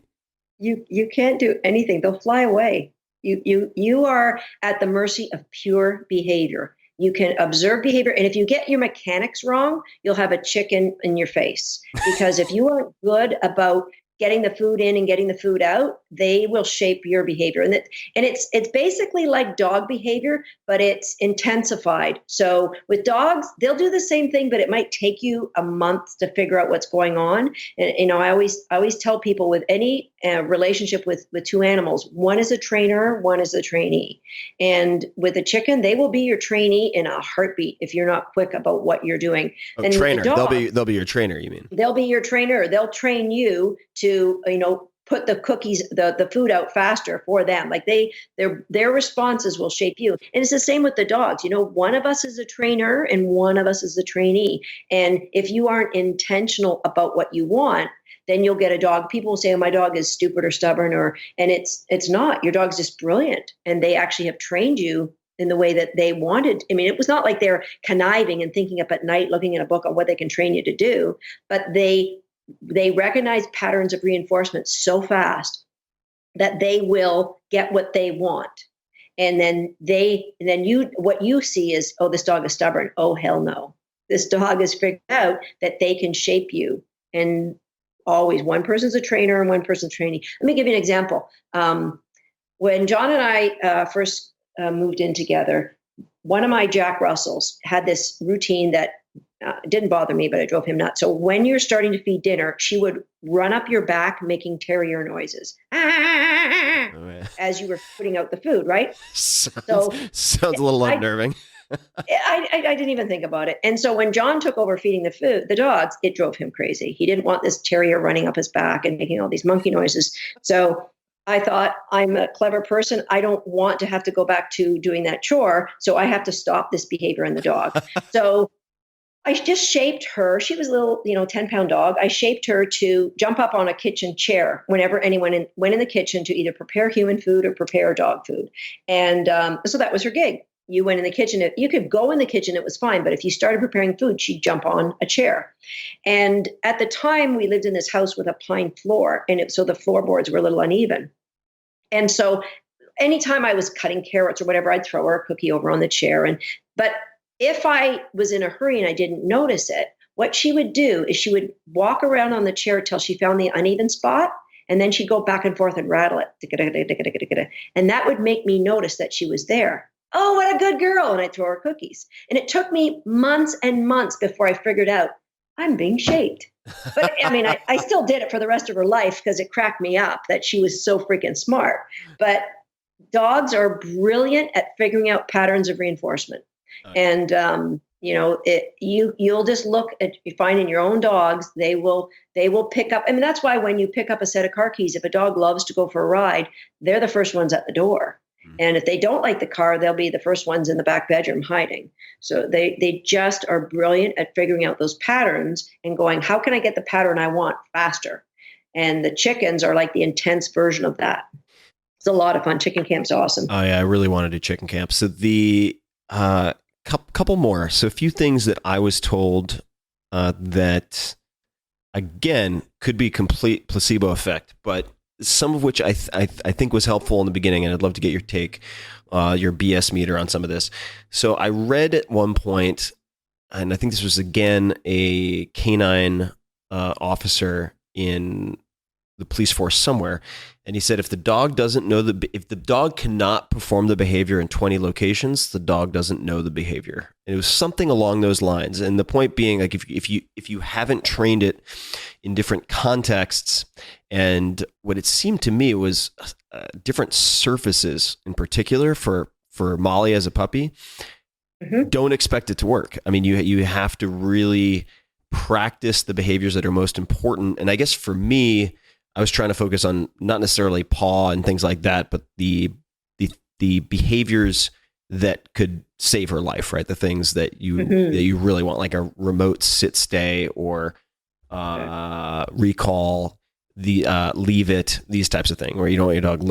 Speaker 7: You can't do anything. They'll fly away. You are at the mercy of pure behavior. You can observe behavior. And if you get your mechanics wrong, you'll have a chicken in your face. Because if you aren't good about getting the food in and getting the food out, they will shape your behavior. And it's basically like dog behavior, but it's intensified. So with dogs, they'll do the same thing, but it might take you a month to figure out what's going on. And I always tell people, with any relationship with two animals, one is a trainer, one is a trainee. And with a chicken, they will be your trainee in a heartbeat if you're not quick about what you're doing. And
Speaker 1: trainer,
Speaker 7: dog,
Speaker 1: they'll be your trainer. You mean?
Speaker 7: They'll be your trainer. They'll train you to put the cookies, the food out faster for them. Like their responses will shape you. And it's the same with the dogs. One of us is a trainer and one of us is a trainee. And if you aren't intentional about what you want, then you'll get a dog. People will say, "Oh, my dog is stupid or stubborn," and it's not. Your dog's just brilliant, and they actually have trained you in the way that they wanted. I mean, it was not like they're conniving and thinking up at night, looking at a book on what they can train you to do, but they recognize patterns of reinforcement so fast that they will get what they want. And then what you see is, oh, this dog is stubborn. Oh, hell no. This dog has figured out that they can shape you. And always one person's a trainer and one person's a trainee. Let me give you an example. When John and I first moved in together, one of my Jack Russells had this routine that didn't bother me, but it drove him nuts. So when you're starting to feed dinner, she would run up your back making terrier noises as you were putting out the food, right?
Speaker 1: Sounds a little unnerving.
Speaker 7: I didn't even think about it. And so when John took over feeding the dogs, it drove him crazy. He didn't want this terrier running up his back and making all these monkey noises. So I thought, I'm a clever person. I don't want to have to go back to doing that chore. So I have to stop this behavior in the dog. So I just shaped her. She was a little, 10-pound dog. I shaped her to jump up on a kitchen chair whenever anyone went in the kitchen to either prepare human food or prepare dog food. And so that was her gig. You went in the kitchen. You could go in the kitchen. It was fine. But if you started preparing food, she'd jump on a chair. And at the time, we lived in this house with a pine floor. And so the floorboards were a little uneven. And so anytime I was cutting carrots or whatever, I'd throw her a cookie over on the chair. But if I was in a hurry and I didn't notice it, what she would do is she would walk around on the chair till she found the uneven spot. And then she'd go back and forth and rattle it. And that would make me notice that she was there. Oh, what a good girl. And I'd throw her cookies. And it took me months and months before I figured out I'm being shaped. But I mean, I still did it for the rest of her life because it cracked me up that she was so freaking smart. But dogs are brilliant at figuring out patterns of reinforcement. And, you'll just look at, you find in your own dogs, they will pick up. I mean, that's why when you pick up a set of car keys, if a dog loves to go for a ride, they're the first ones at the door. And if they don't like the car, they'll be the first ones in the back bedroom hiding. So they just are brilliant at figuring out those patterns and going, how can I get the pattern I want faster? And the chickens are like the intense version of that. It's a lot of fun. Chicken camp's awesome.
Speaker 1: Oh yeah, I really want to do chicken camp. So the couple more. So a few things that I was told that again could be complete placebo effect, but some of which I think was helpful in the beginning, and I'd love to get your take, your BS meter on some of this. So I read at one point, and I think this was again a canine officer in the police force somewhere, and he said if the dog doesn't know if the dog cannot perform the behavior in 20 locations, the dog doesn't know the behavior. And it was something along those lines. And the point being, like if you haven't trained it in different contexts, and what it seemed to me was different surfaces in particular for Molly as a puppy, don't expect it to work. I mean, you have to really practice the behaviors that are most important. And I guess for me, I was trying to focus on not necessarily paw and things like that, but the behaviors that could save her life, right? The things that you really want, like a remote sit stay or recall, the leave it, these types of things, where you don't want your dog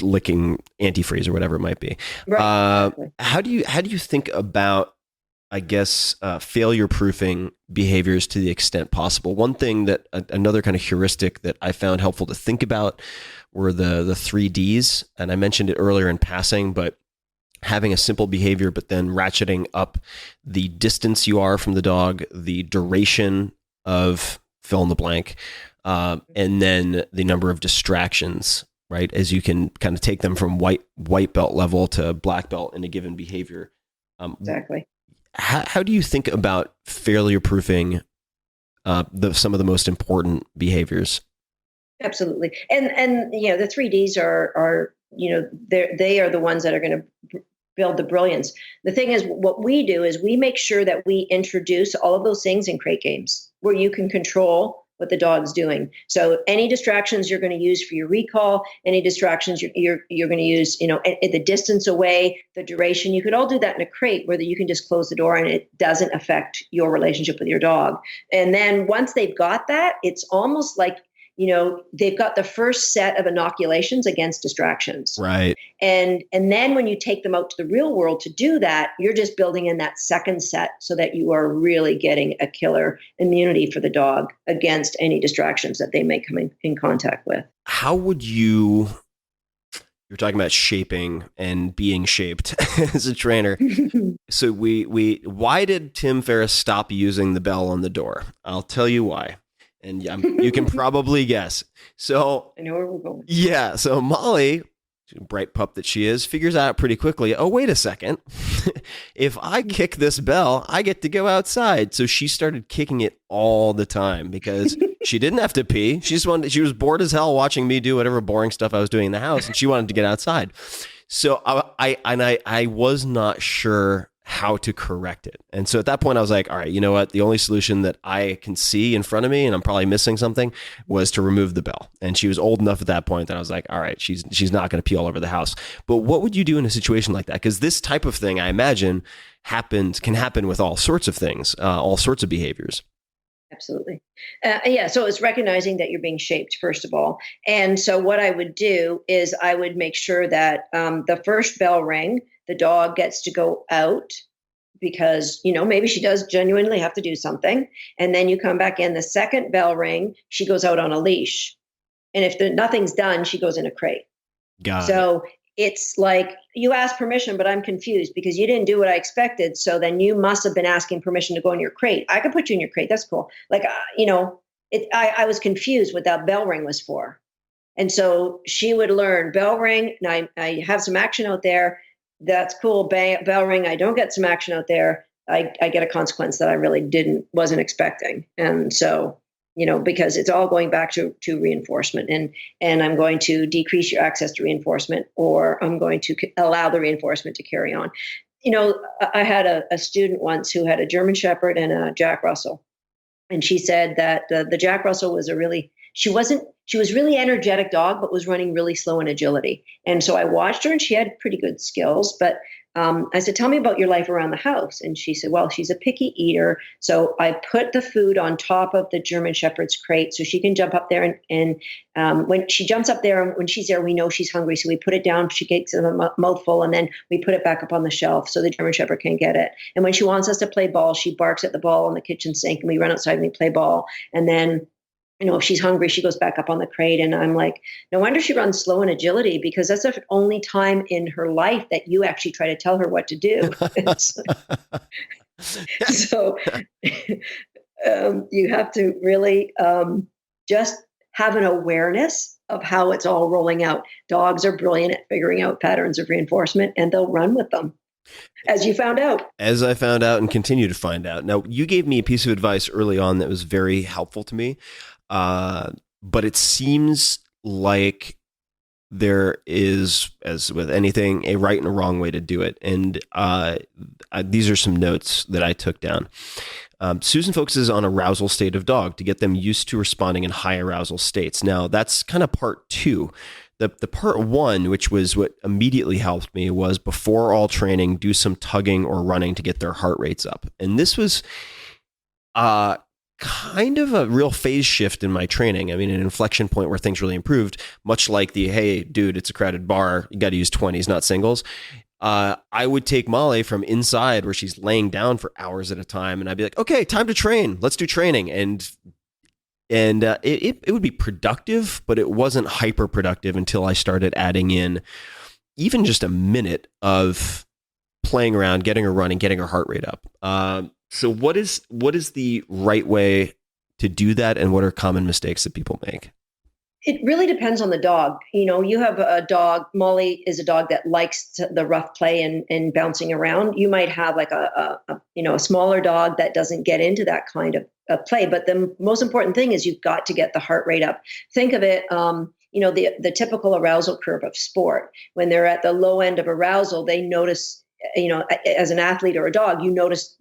Speaker 1: licking antifreeze or whatever it might be. Right. How do you think about, I guess, failure proofing behaviors to the extent possible? One thing that another kind of heuristic that I found helpful to think about were the 3Ds. And I mentioned it earlier in passing, but having a simple behavior, but then ratcheting up the distance you are from the dog, the duration of fill in the blank, and then the number of distractions, right? As you can kind of take them from white belt level to black belt in a given behavior.
Speaker 7: Exactly.
Speaker 1: How do you think about failure proofing some of the most important behaviors?
Speaker 7: Absolutely. And the 3Ds are they are the ones that are going to build the brilliance. The thing is, what we do is we make sure that we introduce all of those things in crate games where you can control what the dog's doing. So any distractions you're going to use for your recall, any distractions you're going to use, the distance away, the duration, you could all do that in a crate where you can just close the door and it doesn't affect your relationship with your dog. And then once they've got that, it's almost like, they've got the first set of inoculations against distractions.
Speaker 1: Right.
Speaker 7: And then when you take them out to the real world to do that, you're just building in that second set so that you are really getting a killer immunity for the dog against any distractions that they may come in contact with.
Speaker 1: How would you're talking about shaping and being shaped as a trainer. So why did Tim Ferriss stop using the bell on the door? I'll tell you why. And you can probably guess. So
Speaker 7: I know where we're going.
Speaker 1: Yeah. So Molly, bright pup that she is, figures out pretty quickly, oh, wait a second. If I kick this bell, I get to go outside. So she started kicking it all the time because she didn't have to pee. She was bored as hell watching me do whatever boring stuff I was doing in the house, and she wanted to get outside. So I was not sure how to correct it. And so at that point I was like, all right, you know what? The only solution that I can see in front of me, and I'm probably missing something, was to remove the bell. And she was old enough at that point that I was like, all right, she's not going to pee all over the house. But what would you do in a situation like that? Because this type of thing, I imagine, can happen with all sorts of things, all sorts of behaviors.
Speaker 7: Absolutely. Yeah. So it's recognizing that you're being shaped, first of all. And so what I would do is I would make sure that the first bell ring, the dog gets to go out because, maybe she does genuinely have to do something. And then you come back in. The second bell ring, she goes out on a leash. And if nothing's done, she goes in a crate. So it's like you asked permission, but I'm confused because you didn't do what I expected. So then you must have been asking permission to go in your crate. I could put you in your crate. That's cool. Like, I was confused what that bell ring was for. And so she would learn bell ring. And I have some action out there. That's cool. Bell ring. I don't get some action out there. I get a consequence that I really wasn't expecting. And so, because it's all going back to reinforcement, and I'm going to decrease your access to reinforcement, or I'm going to allow the reinforcement to carry on. I had a student once who had a German Shepherd and a Jack Russell. And she said that the Jack Russell was she was really energetic dog, but was running really slow in agility. And so I watched her and she had pretty good skills, but I said, tell me about your life around the house. And she said, well, she's a picky eater. So I put the food on top of the German Shepherd's crate so she can jump up there. And when she jumps up there, and when she's there, we know she's hungry. So we put it down, she gets a mouthful, and then we put it back up on the shelf so the German Shepherd can get it. And when she wants us to play ball, she barks at the ball on the kitchen sink, and we run outside and we play ball. And then if she's hungry, she goes back up on the crate. And I'm like, no wonder she runs slow in agility, because that's the only time in her life that you actually try to tell her what to do. So you have to really just have an awareness of how it's all rolling out. Dogs are brilliant at figuring out patterns of reinforcement, and they'll run with them. As you found out.
Speaker 1: As I found out and continue to find out. Now, you gave me a piece of advice early on that was very helpful to me. But it seems like there is, as with anything, a right and a wrong way to do it. And these are some notes that I took down. Susan focuses on arousal state of dog to get them used to responding in high arousal states. Now, that's kind of part two. The part one, which was what immediately helped me, was before all training, do some tugging or running to get their heart rates up. And this was kind of a real phase shift in my training. I mean, an inflection point where things really improved, much like hey, dude, it's a crowded bar. You got to use 20s, not singles. I would take Molly from inside where she's laying down for hours at a time, and I'd be like, okay, time to train. Let's do training. And it would be productive, but it wasn't hyper productive until I started adding in even just a minute of playing around, getting her running, getting her heart rate up. So what is the right way to do that, and what are common mistakes that people make?
Speaker 7: It really depends on the dog. You have a dog, Molly is a dog that likes the rough play and bouncing around. You might have like a smaller dog that doesn't get into that kind of play. But the most important thing is you've got to get the heart rate up. Think of it, the typical arousal curve of sport. When they're at the low end of arousal, they notice, as an athlete or a dog, you notice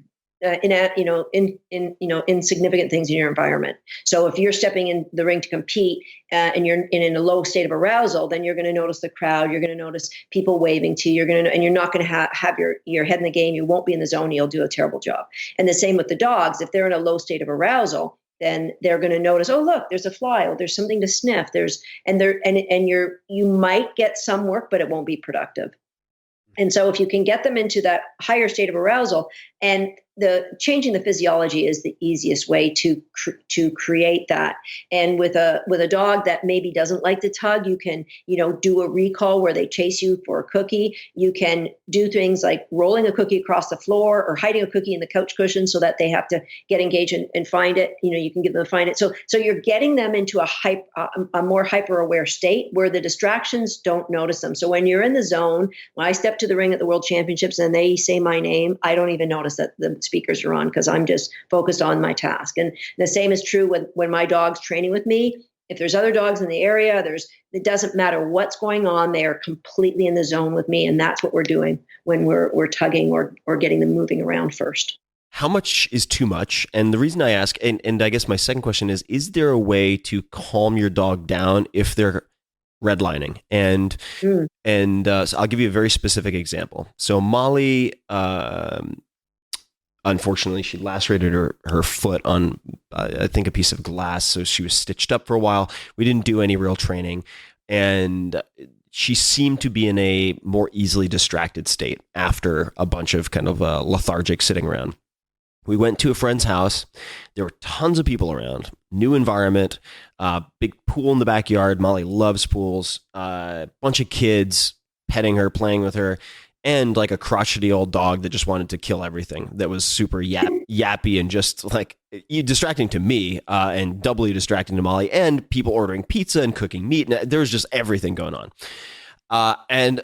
Speaker 7: insignificant things in your environment. So if you're stepping in the ring to compete and you're in a low state of arousal, then you're going to notice the crowd. You're going to notice people waving to you. And you're not going to have your head in the game. You won't be in the zone. You'll do a terrible job. And the same with the dogs. If they're in a low state of arousal, then they're going to notice, oh, look, there's a fly. Oh, there's something to sniff. You might get some work, but it won't be productive. And so if you can get them into that higher state of arousal, and changing the physiology is the easiest way to create that. And with a dog that maybe doesn't like to tug, you can, do a recall where they chase you for a cookie. You can do things like rolling a cookie across the floor or hiding a cookie in the couch cushion so that they have to get engaged and find it. You can give them a find it. So you're getting them into a more hyper aware state where the distractions don't notice them. So when you're in the zone, when I step to the ring at the World Championships and they say my name, I don't even notice that the speakers are on because I'm just focused on my task. And the same is true when my dog's training with me. If there's other dogs in the area, it doesn't matter what's going on. They are completely in the zone with me. And that's what we're doing when we're tugging or getting them moving around first.
Speaker 1: How much is too much? And the reason I ask, and I guess my second question is there a way to calm your dog down if they're redlining? And so I'll give you a very specific example. So Molly, unfortunately, she lacerated her foot on, I think, a piece of glass. So she was stitched up for a while. We didn't do any real training. And she seemed to be in a more easily distracted state after a bunch of kind of lethargic sitting around. We went to a friend's house. There were tons of people around, new environment, big pool in the backyard. Molly loves pools, bunch of kids petting her, playing with her, and like a crotchety old dog that just wanted to kill everything, that was super yappy and just like distracting to me, and doubly distracting to Molly, and people ordering pizza and cooking meat. And there was just everything going on. And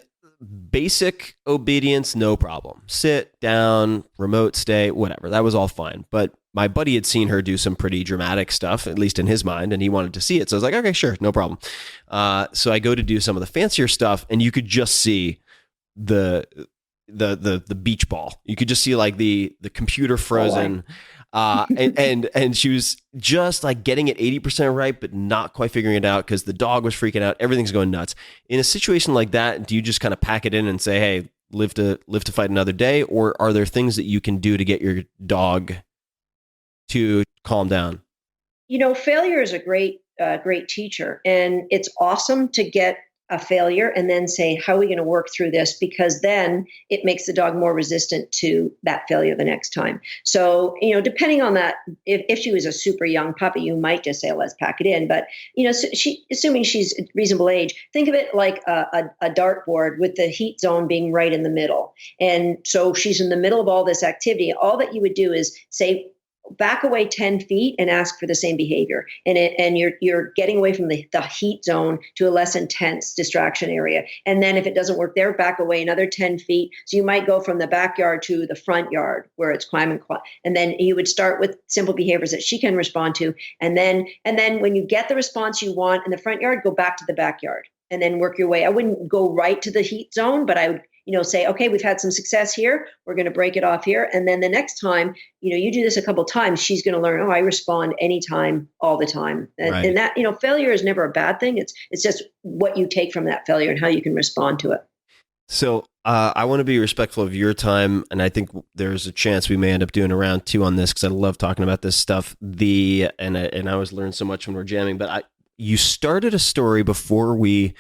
Speaker 1: basic obedience, no problem. Sit down, remote stay, whatever. That was all fine. But my buddy had seen her do some pretty dramatic stuff, at least in his mind, and he wanted to see it. So I was like, okay, sure, no problem. So I go to do some of the fancier stuff, and you could just see the beach ball. You could just see like the computer frozen. And she was just like getting it 80% right, but not quite figuring it out because the dog was freaking out. Everything's going nuts. In a situation like that, do you just kind of pack it in and say, hey, live to fight another day? Or are there things that you can do to get your dog to calm down?
Speaker 7: Failure is a great teacher, and it's awesome to get a failure and then say, how are we going to work through this? Because then it makes the dog more resistant to that failure the next time. So, depending on that, if she was a super young puppy, you might just say, let's pack it in. But, so assuming she's reasonable age, think of it like a dartboard with the heat zone being right in the middle. And so she's in the middle of all this activity. All that you would do is say, back away 10 feet and ask for the same behavior. And you're getting away from the heat zone to a less intense distraction area. And then if it doesn't work there, back away another 10 feet. So you might go from the backyard to the front yard where it's climb. And then you would start with simple behaviors that she can respond to. And then when you get the response you want in the front yard, go back to the backyard and then work your way. I wouldn't go right to the heat zone, but I would say, okay, we've had some success here. We're going to break it off here. And then the next time, you do this a couple of times, she's going to learn, I respond anytime, all the time. And,
Speaker 1: right.
Speaker 7: And that, failure is never a bad thing. It's just what you take from that failure and how you can respond to it.
Speaker 1: So I want to be respectful of your time. And I think there's a chance we may end up doing a round 2 on this because I love talking about this stuff. And I always learn so much when we're jamming, but you started a story before we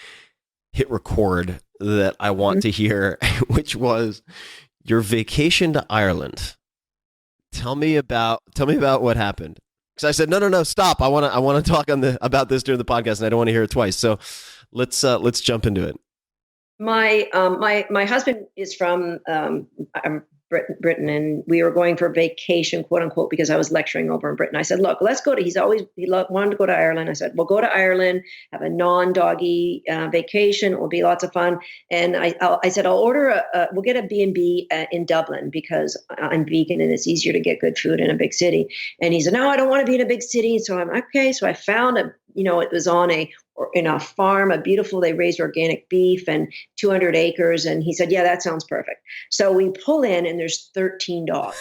Speaker 1: hit record that I want to hear, which was your vacation to Ireland. Tell me about what happened. Because I said, no, stop. I want to talk about this during the podcast, and I don't want to hear it twice. So let's jump into it. My
Speaker 7: husband is from Britain, and we were going for vacation, quote unquote, because I was lecturing over in Britain. I said, look, let's go to, he wanted to go to Ireland. I said, we'll go to Ireland, have a non-doggy vacation. It will be lots of fun. And I said, I'll order we'll get a B&B in Dublin because I'm vegan and it's easier to get good food in a big city. And he said, no, I don't want to be in a big city. So I'm okay. So I found it was on in a farm, they raised organic beef and 200 acres. And he said, yeah, that sounds perfect. So we pull in and there's 13 dogs.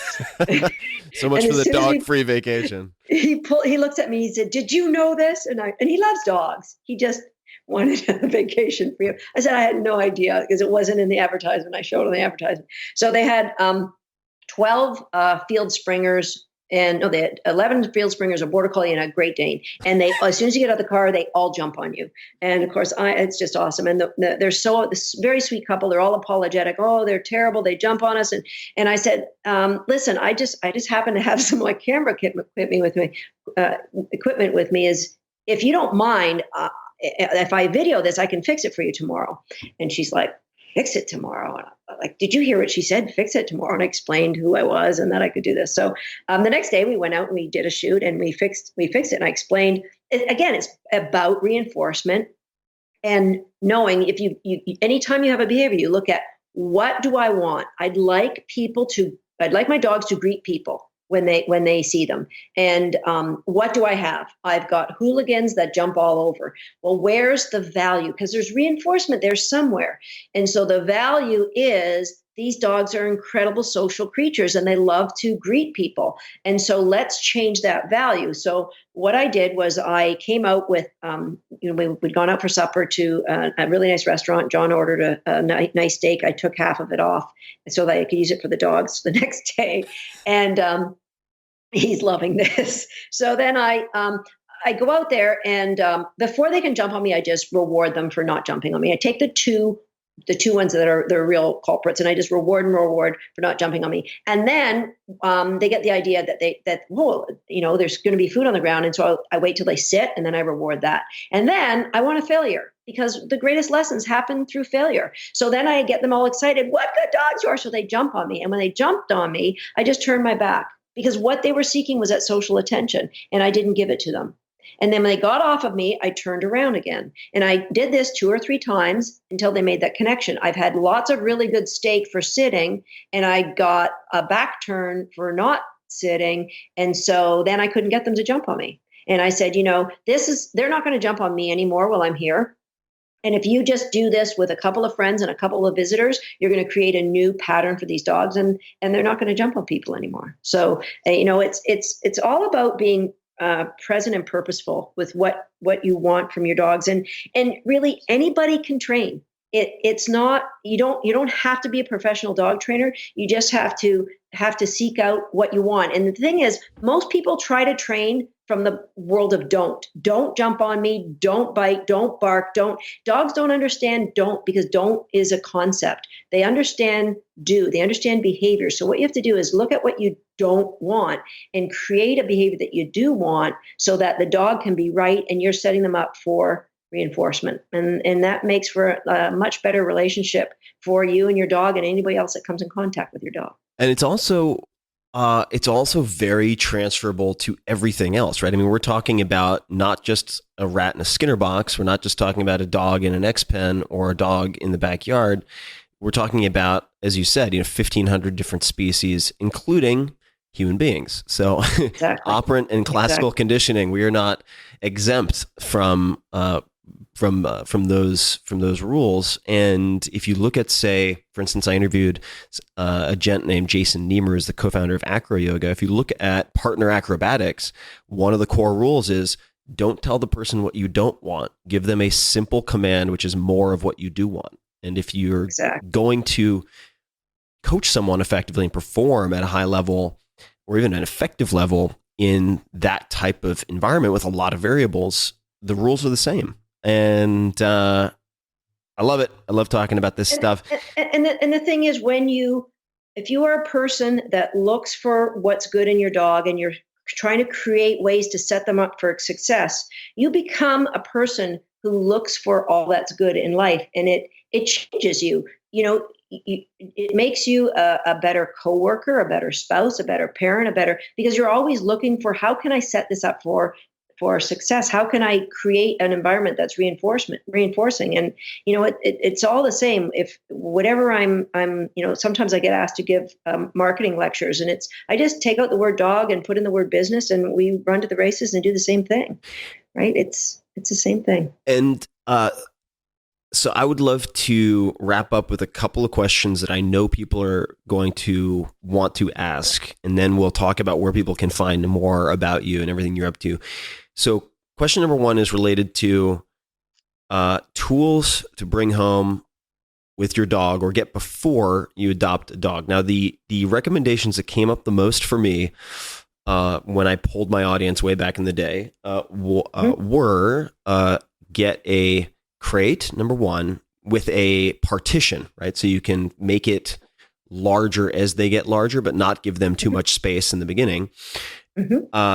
Speaker 1: So much for the dog-free vacation.
Speaker 7: He looks at me, he said, did you know this? And he loves dogs. He just wanted a vacation for you. I said, I had no idea because it wasn't in the advertisement. I showed on the advertisement. So they had 12 field springers. And they had 11 field springers, a border collie, and a Great Dane. And they, as soon as you get out of the car, they all jump on you. And of course, it's just awesome. And they're this very sweet couple. They're all apologetic. Oh, they're terrible. They jump on us. And I said, listen, I just happen to have some like camera equipment with me. Is if you don't mind, if I video this, I can fix it for you tomorrow. And she's like, fix it tomorrow. And I'm like, did you hear what she said? Fix it tomorrow. And I explained who I was and that I could do this. So the next day we went out and we did a shoot and we fixed it. And I explained, again, it's about reinforcement and knowing if you anytime you have a behavior, you look at what do I want? I'd like my dogs to greet people. when they see them. And what do I have? I've got hooligans that jump all over. Well, where's the value? Because there's reinforcement there somewhere. And so the value is these dogs are incredible social creatures and they love to greet people. And so let's change that value. So what I did was I came out with, we'd gone out for supper to a really nice restaurant. John ordered a nice steak. I took half of it off so that I could use it for the dogs the next day. And he's loving this. So then I go out there and before they can jump on me, I just reward them for not jumping on me. I take the two ones that are the real culprits, and I just reward for not jumping on me. And then they get the idea that there's going to be food on the ground, and so I wait till they sit, and then I reward that. And then I want a failure because the greatest lessons happen through failure. So then I get them all excited. What good dogs you are! So they jump on me, and when they jumped on me, I just turned my back because what they were seeking was that social attention, and I didn't give it to them. And then when they got off of me, I turned around again. And I did this 2 or 3 times until they made that connection. I've had lots of really good steak for sitting, and I got a back turn for not sitting. And so then I couldn't get them to jump on me. And I said, they're not going to jump on me anymore while I'm here. And if you just do this with a couple of friends and a couple of visitors, you're going to create a new pattern for these dogs, and they're not going to jump on people anymore. So, it's all about being present and purposeful with what you want from your dogs, and really anybody can train. It's not, you don't have to be a professional dog trainer. You just have to seek out what you want. And the thing is, most people try to train from the world of don't jump on me, don't bite, don't bark, dogs don't understand don't, because don't is a concept. They understand do, they understand behavior. So what you have to do is look at what you don't want and create a behavior that you do want so that the dog can be right and you're setting them up for reinforcement. And that makes for a much better relationship for you and your dog and anybody else that comes in contact with your dog.
Speaker 1: And it's also very transferable to everything else, right? I mean, we're talking about not just a rat in a Skinner box. We're not just talking about a dog in an X pen or a dog in the backyard. We're talking about, as you said, 1,500 different species, including human beings. So
Speaker 7: exactly.
Speaker 1: Operant and classical conditioning, we are not exempt from those rules. And if you look at, say, for instance, I interviewed a gent named Jason Niemer, who's the co-founder of AcroYoga. If you look at partner acrobatics, one of the core rules is don't tell the person what you don't want. Give them a simple command, which is more of what you do want. And if you're going to coach someone effectively and perform at a high level or even an effective level in that type of environment with a lot of variables, the rules are the same. And I love it. I love talking about this stuff.
Speaker 7: And the thing is, if you are a person that looks for what's good in your dog and you're trying to create ways to set them up for success, you become a person who looks for all that's good in life, and it changes you. It makes you a better coworker, a better spouse, a better parent, because you're always looking for, how can I set this up for success? How can I create an environment that's reinforcing? And, it's all the same. If whatever I'm, sometimes I get asked to give marketing lectures, and I just take out the word dog and put in the word business, and we run to the races and do the same thing, right? It's the same thing.
Speaker 1: And, so I would love to wrap up with a couple of questions that I know people are going to want to ask, and then we'll talk about where people can find more about you and everything you're up to. So question number 1 is related to tools to bring home with your dog or get before you adopt a dog. Now, the recommendations that came up the most for me when I polled my audience way back in the day were get a crate, number 1, with a partition, right? So you can make it larger as they get larger, but not give them too much space in the beginning.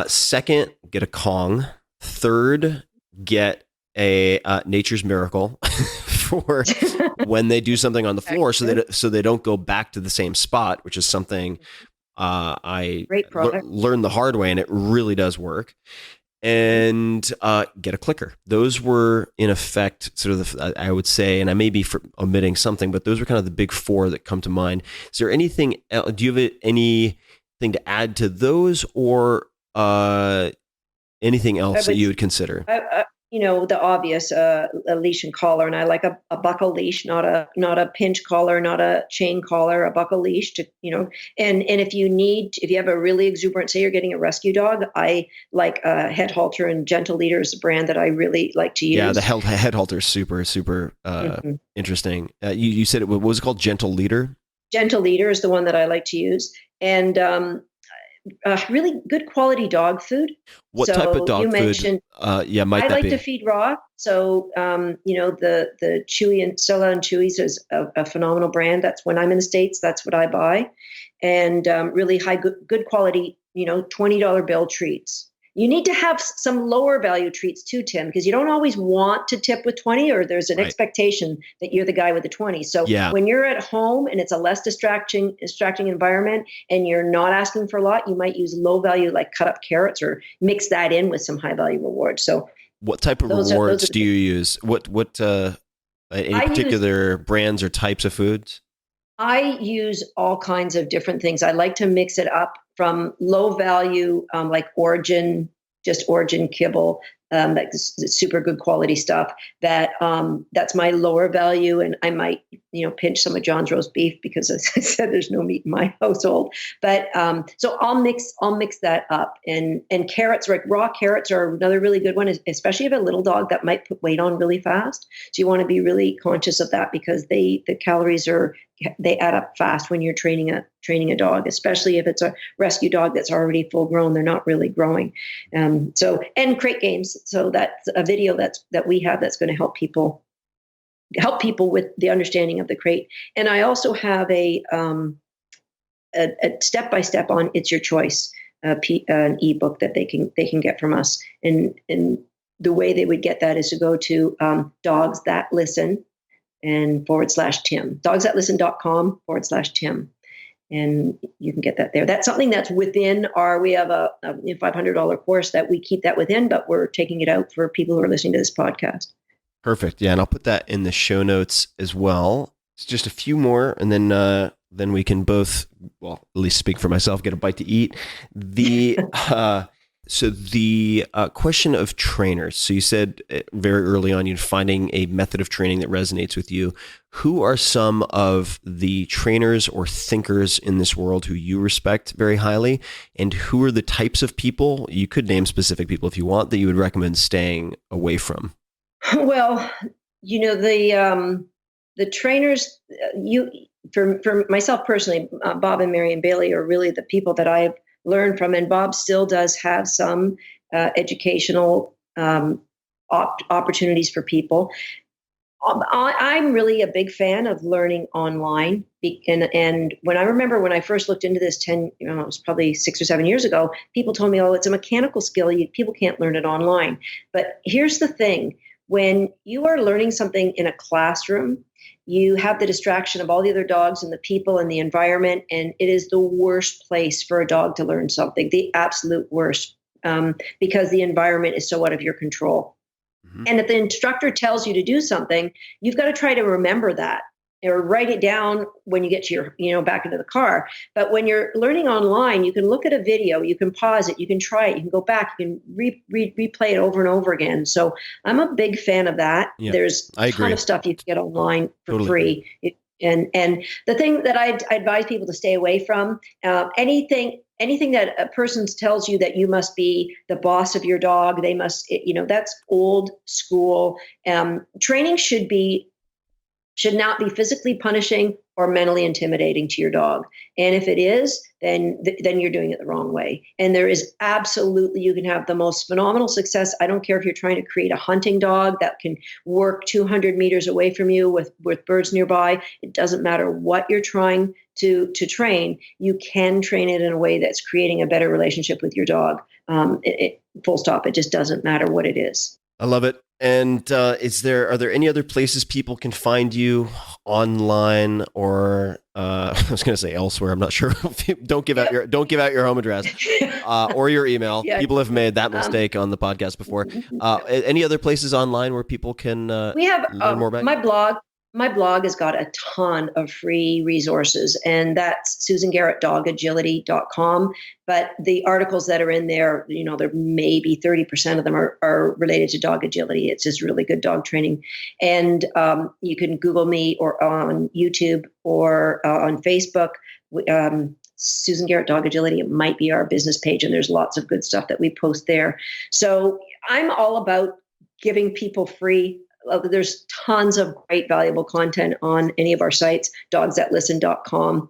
Speaker 1: Second, get a Kong. Third, get a Nature's Miracle for when they do something on the floor, so they don't go back to the same spot, which is something I learned the hard way, and it really does work. And get a clicker. Those were, in effect, sort of I would say, and I may be omitting something, but those were kind of the big 4 that come to mind. Is there anything else? Do you have anything anything to add to those, or anything else that you would consider?
Speaker 7: The obvious, a leash and collar, and I like a buckle leash, not a pinch collar, not a chain collar, a buckle leash to, and if you have a really exuberant, say you're getting a rescue dog, I like Head Halter, and Gentle Leader is a brand that I really like to use.
Speaker 1: Yeah, the Head Halter is super interesting. You said what was it called? Gentle Leader? Gentle
Speaker 7: Leader is the one that I like to use, and really good quality dog food.
Speaker 1: What type of dog food?
Speaker 7: I like to feed raw. So, the Chewy and Stella and Chewy's is a phenomenal brand. That's when I'm in the States, that's what I buy. And really high, good quality, $20 bill treats. You need to have some lower value treats too, Tim, because you don't always want to tip with 20, or there's an expectation that you're the guy with the 20. So when you're at home and it's a less distracting environment and you're not asking for a lot, you might use low value, like cut up carrots, or mix that in with some high value rewards. So
Speaker 1: what type of rewards do you use? What any particular brands or types of foods?
Speaker 7: I use all kinds of different things. I like to mix it up from low value, like Origin kibble, that's super good quality stuff. That's my lower value, and I might pinch some of John's roast beef because, as I said, there's no meat in my household. But so I'll mix that up, and carrots, like raw carrots, are another really good one, especially if a little dog that might put weight on really fast. So you want to be really conscious of that, because the calories they add up fast when you're training a dog, especially if it's a rescue dog that's already full grown. They're not really growing. And crate games. So that's a video that we have that's going to help people with the understanding of the crate. And I also have a step-by-step on ItsYerChoice, an ebook that they can get from us. And the way they would get that is to go to Dogs That Listen and /Tim, dogsthatlisten.com/Tim. And you can get that there. That's something that's within we have a $500 course that we keep that within, but we're taking it out for people who are listening to this podcast.
Speaker 1: Perfect. Yeah. And I'll put that in the show notes as well. It's just a few more, and then we can both, well, at least speak for myself, get a bite to eat. So the question of trainers. So you said very early on, you're finding a method of training that resonates with you. Who are some of the trainers or thinkers in this world who you respect very highly? And who are the types of people, you could name specific people if you want, that you would recommend staying away from?
Speaker 7: Well, the trainers, for myself personally, Bob and Marion Bailey are really the people that I've learned from, and Bob still does have some educational opportunities for people. I'm really a big fan of learning online, and when I first looked into this it was probably 6 or 7 years ago, people told me, "Oh, it's a mechanical skill. People can't learn it online." But here's the thing: when you are learning something in a classroom, you have the distraction of all the other dogs and the people and the environment, and it is the worst place for a dog to learn something, the absolute worst, because the environment is so out of your control. Mm-hmm. And if the instructor tells you to do something, you've got to try to remember that or write it down when you get to your, back into the car. But when you're learning online, you can look at a video, you can pause it, you can try it, you can go back, you can replay it over and over again. So I'm a big fan of that. Yeah, there's a ton of stuff you can get online for free. And the thing that I advise people to stay away from, anything that a person tells you that you must be the boss of your dog, they must, that's old school. Training should not be physically punishing or mentally intimidating to your dog. And if it is, then you're doing it the wrong way. And there is absolutely, you can have the most phenomenal success. I don't care if you're trying to create a hunting dog that can work 200 meters away from you with birds nearby. It doesn't matter what you're trying to train. You can train it in a way that's creating a better relationship with your dog. Full stop. It just doesn't matter what it is.
Speaker 1: I love it. And are there any other places people can find you online, or I was going to say elsewhere? I'm not sure. Don't give out your home address or your email. Yeah. People have made that mistake on the podcast before. Any other places online where people can learn more about
Speaker 7: my blog? my blog has got a ton of free resources, and that's susangarrettdogagility.com. But the articles that are in there, there maybe 30% of them are related to dog agility. It's just really good dog training. And you can Google me or on YouTube or on Facebook. Susan Garrett Dog Agility. It might be our business page, and there's lots of good stuff that we post there. So I'm all about giving people free. There's tons of great, valuable content on any of our sites. Dogsthatlisten.com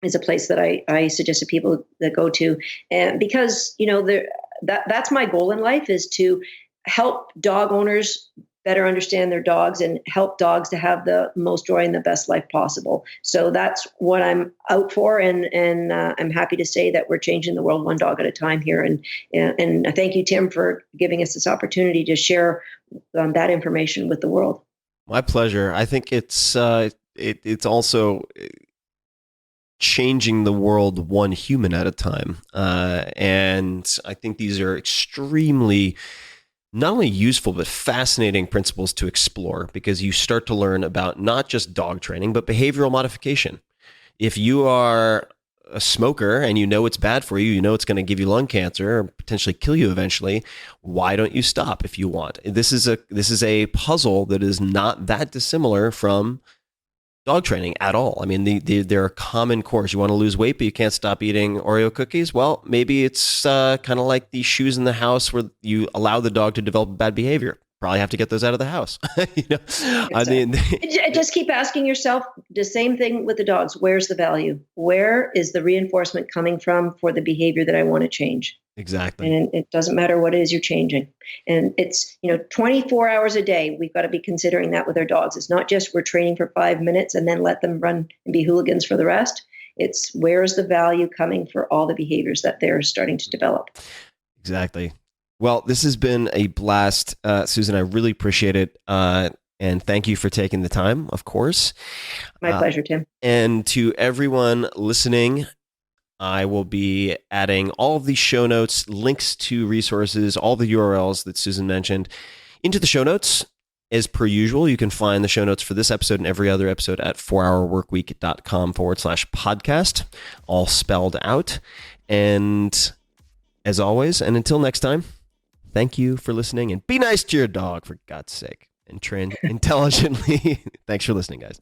Speaker 7: is a place that I suggest to people that go to, and because that's my goal in life, is to help dog owners better understand their dogs and help dogs to have the most joy and the best life possible. So that's what I'm out for, and I'm happy to say that we're changing the world one dog at a time here. And I thank you, Tim, for giving us this opportunity to share that information with the world.
Speaker 1: My pleasure. I think it's also changing the world one human at a time, and I think these are extremely not only useful, but fascinating principles to explore, because you start to learn about not just dog training, but behavioral modification. If you are a smoker and you know it's bad for you, you know it's going to give you lung cancer or potentially kill you eventually, why don't you stop if you want? This is a puzzle that is not that dissimilar from dog training at all. I mean, they're a common course. You want to lose weight, but you can't stop eating Oreo cookies. Well, maybe it's kind of like these shoes in the house where you allow the dog to develop bad behavior. Probably have to get those out of the house. I mean,
Speaker 7: just keep asking yourself the same thing with the dogs. Where's the value? Where is the reinforcement coming from for the behavior that I want to change?
Speaker 1: Exactly.
Speaker 7: And it doesn't matter what it is you're changing. And it's, 24 hours a day. We've got to be considering that with our dogs. It's not just we're training for 5 minutes and then let them run and be hooligans for the rest. It's where is the value coming for all the behaviors that they're starting to develop.
Speaker 1: Exactly. Well, this has been a blast, Susan. I really appreciate it. And thank you for taking the time, of course.
Speaker 7: My pleasure, Tim.
Speaker 1: And to everyone listening, I will be adding all of the show notes, links to resources, all the URLs that Susan mentioned into the show notes. As per usual, you can find the show notes for this episode and every other episode at 4hourworkweek.com/podcast, all spelled out. And as always, and until next time, thank you for listening, and be nice to your dog, for God's sake, and train intelligently. Thanks for listening, guys.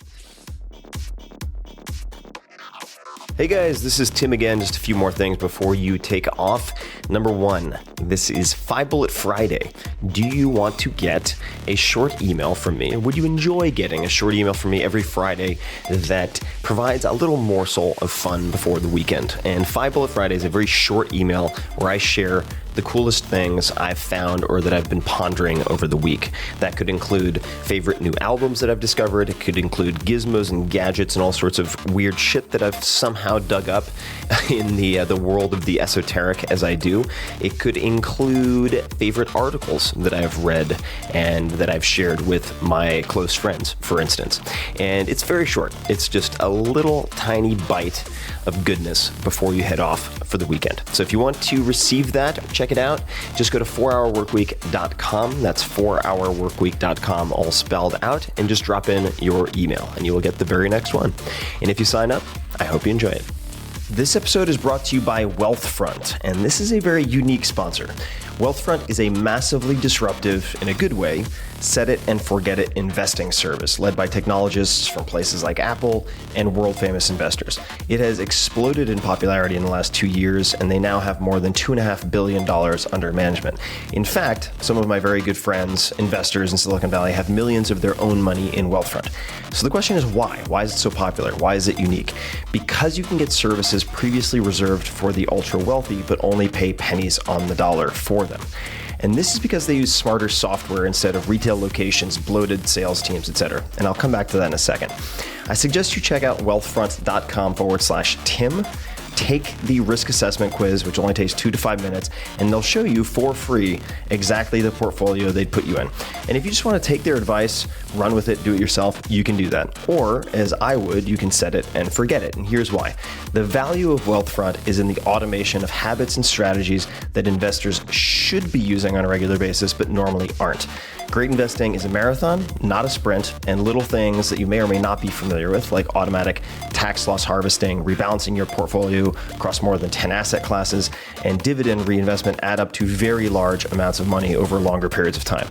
Speaker 1: Hey guys, this is Tim again. Just a few more things before you take off. Number one, this is 5 Bullet Friday. Do you want to get a short email from me? Would you enjoy getting a short email from me every Friday that provides a little morsel of fun before the weekend? And 5 Bullet Friday is a very short email where I share the coolest things I've found or that I've been pondering over the week. That could include favorite new albums that I've discovered. It could include gizmos and gadgets and all sorts of weird shit that I've somehow dug up in the world of the esoteric as I do. It could include favorite articles that I've read and that I've shared with my close friends, for instance. And it's very short. It's just a little tiny bite of goodness before you head off for the weekend. So if you want to receive that, check it out. Just go to 4hourworkweek.com. That's 4hourworkweek.com, all spelled out, and just drop in your email and you will get the very next one. And if you sign up, I hope you enjoy it. This episode is brought to you by Wealthfront, and this is a very unique sponsor. Wealthfront is a massively disruptive, in a good way, set it and forget it investing service led by technologists from places like Apple and world-famous investors. It has exploded in popularity in the last 2 years, and they now have more than $2.5 billion under management. In fact, some of my very good friends, investors in Silicon Valley, have millions of their own money in Wealthfront. So the question is why? Why is it so popular? Why is it unique? Because you can get services previously reserved for the ultra-wealthy, but only pay pennies on the dollar for them. And this is because they use smarter software instead of retail locations, bloated sales teams, etc. And I'll come back to that in a second. I suggest you check out wealthfront.com/Tim take the risk assessment quiz, which only takes 2 to 5 minutes, and they'll show you for free exactly the portfolio they'd put you in. And if you just want to take their advice, run with it, do it yourself, you can do that. Or, as I would, you can set it and forget it. And here's why. The value of Wealthfront is in the automation of habits and strategies that investors should be using on a regular basis, but normally aren't. Great investing is a marathon, not a sprint, and little things that you may or may not be familiar with, like automatic tax loss harvesting, rebalancing your portfolio across more than 10 asset classes, and dividend reinvestment add up to very large amounts of money over longer periods of time.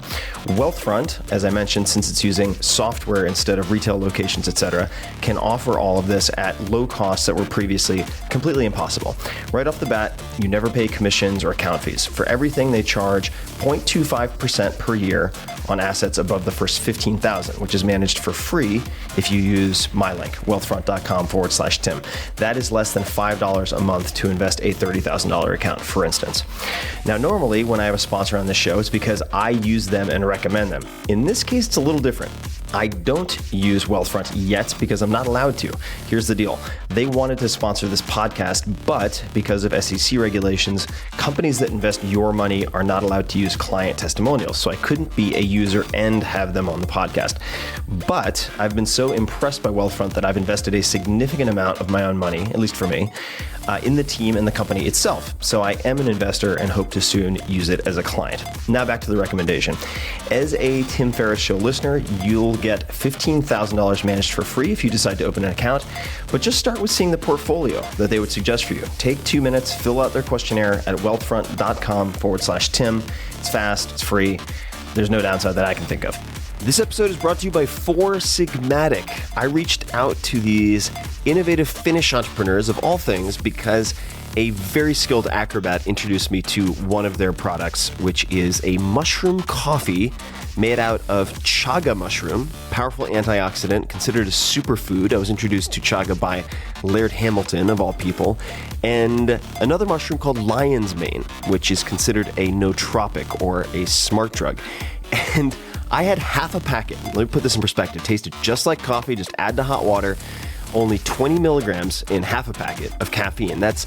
Speaker 1: Wealthfront, as I mentioned, since it's using software instead of retail locations, etc., can offer all of this at low costs that were previously completely impossible. Right off the bat, you never pay commissions or account fees. For everything, they charge 0.25% per year on assets above the first 15,000, which is managed for free if you use my link, wealthfront.com/Tim. That is less than $5 a month to invest a $30,000 account, for instance. Now, normally when I have a sponsor on this show, it's because I use them and recommend them. In this case, it's a little different. I don't use Wealthfront yet because I'm not allowed to. Here's the deal. They wanted to sponsor this podcast, but because of SEC regulations, companies that invest your money are not allowed to use client testimonials. So I couldn't be a user and have them on the podcast. But I've been so impressed by Wealthfront that I've invested a significant amount of my own money, at least for me, in the team and the company itself. So I am an investor and hope to soon use it as a client. Now back to the recommendation. As a Tim Ferriss Show listener, you'll get $15,000 managed for free if you decide to open an account, but just start with seeing the portfolio that they would suggest for you. Take 2 minutes, fill out their questionnaire at wealthfront.com/Tim. It's fast, it's free. There's no downside that I can think of. This episode is brought to you by Four Sigmatic. I reached out to these innovative Finnish entrepreneurs of all things because a very skilled acrobat introduced me to one of their products, which is a mushroom coffee made out of chaga mushroom, powerful antioxidant, considered a superfood. I was introduced to chaga by Laird Hamilton, of all people, and another mushroom called lion's mane, which is considered a nootropic or a smart drug. And I had half a packet. Let me put this in perspective. It tasted just like coffee, just add to hot water. Only 20 milligrams in half a packet of caffeine. That's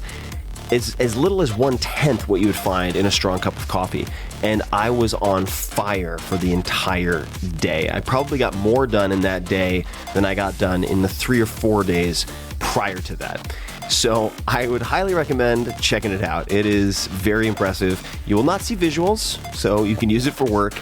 Speaker 1: as little as 1/10 what you would find in a strong cup of coffee. And I was on fire for the entire day. I probably got more done in that day than I got done in the 3 or 4 days prior to that. So I would highly recommend checking it out. It is very impressive. You will not see visuals, so you can use it for work.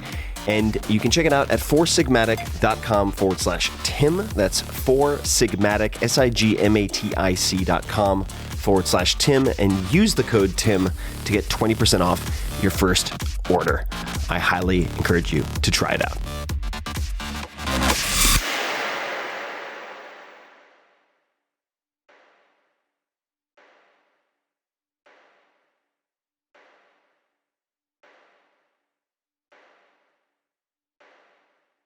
Speaker 1: And you can check it out at foursigmatic.com/Tim. That's foursigmatic, sigmatic.com/Tim, and use the code Tim to get 20% off your first order. I highly encourage you to try it out.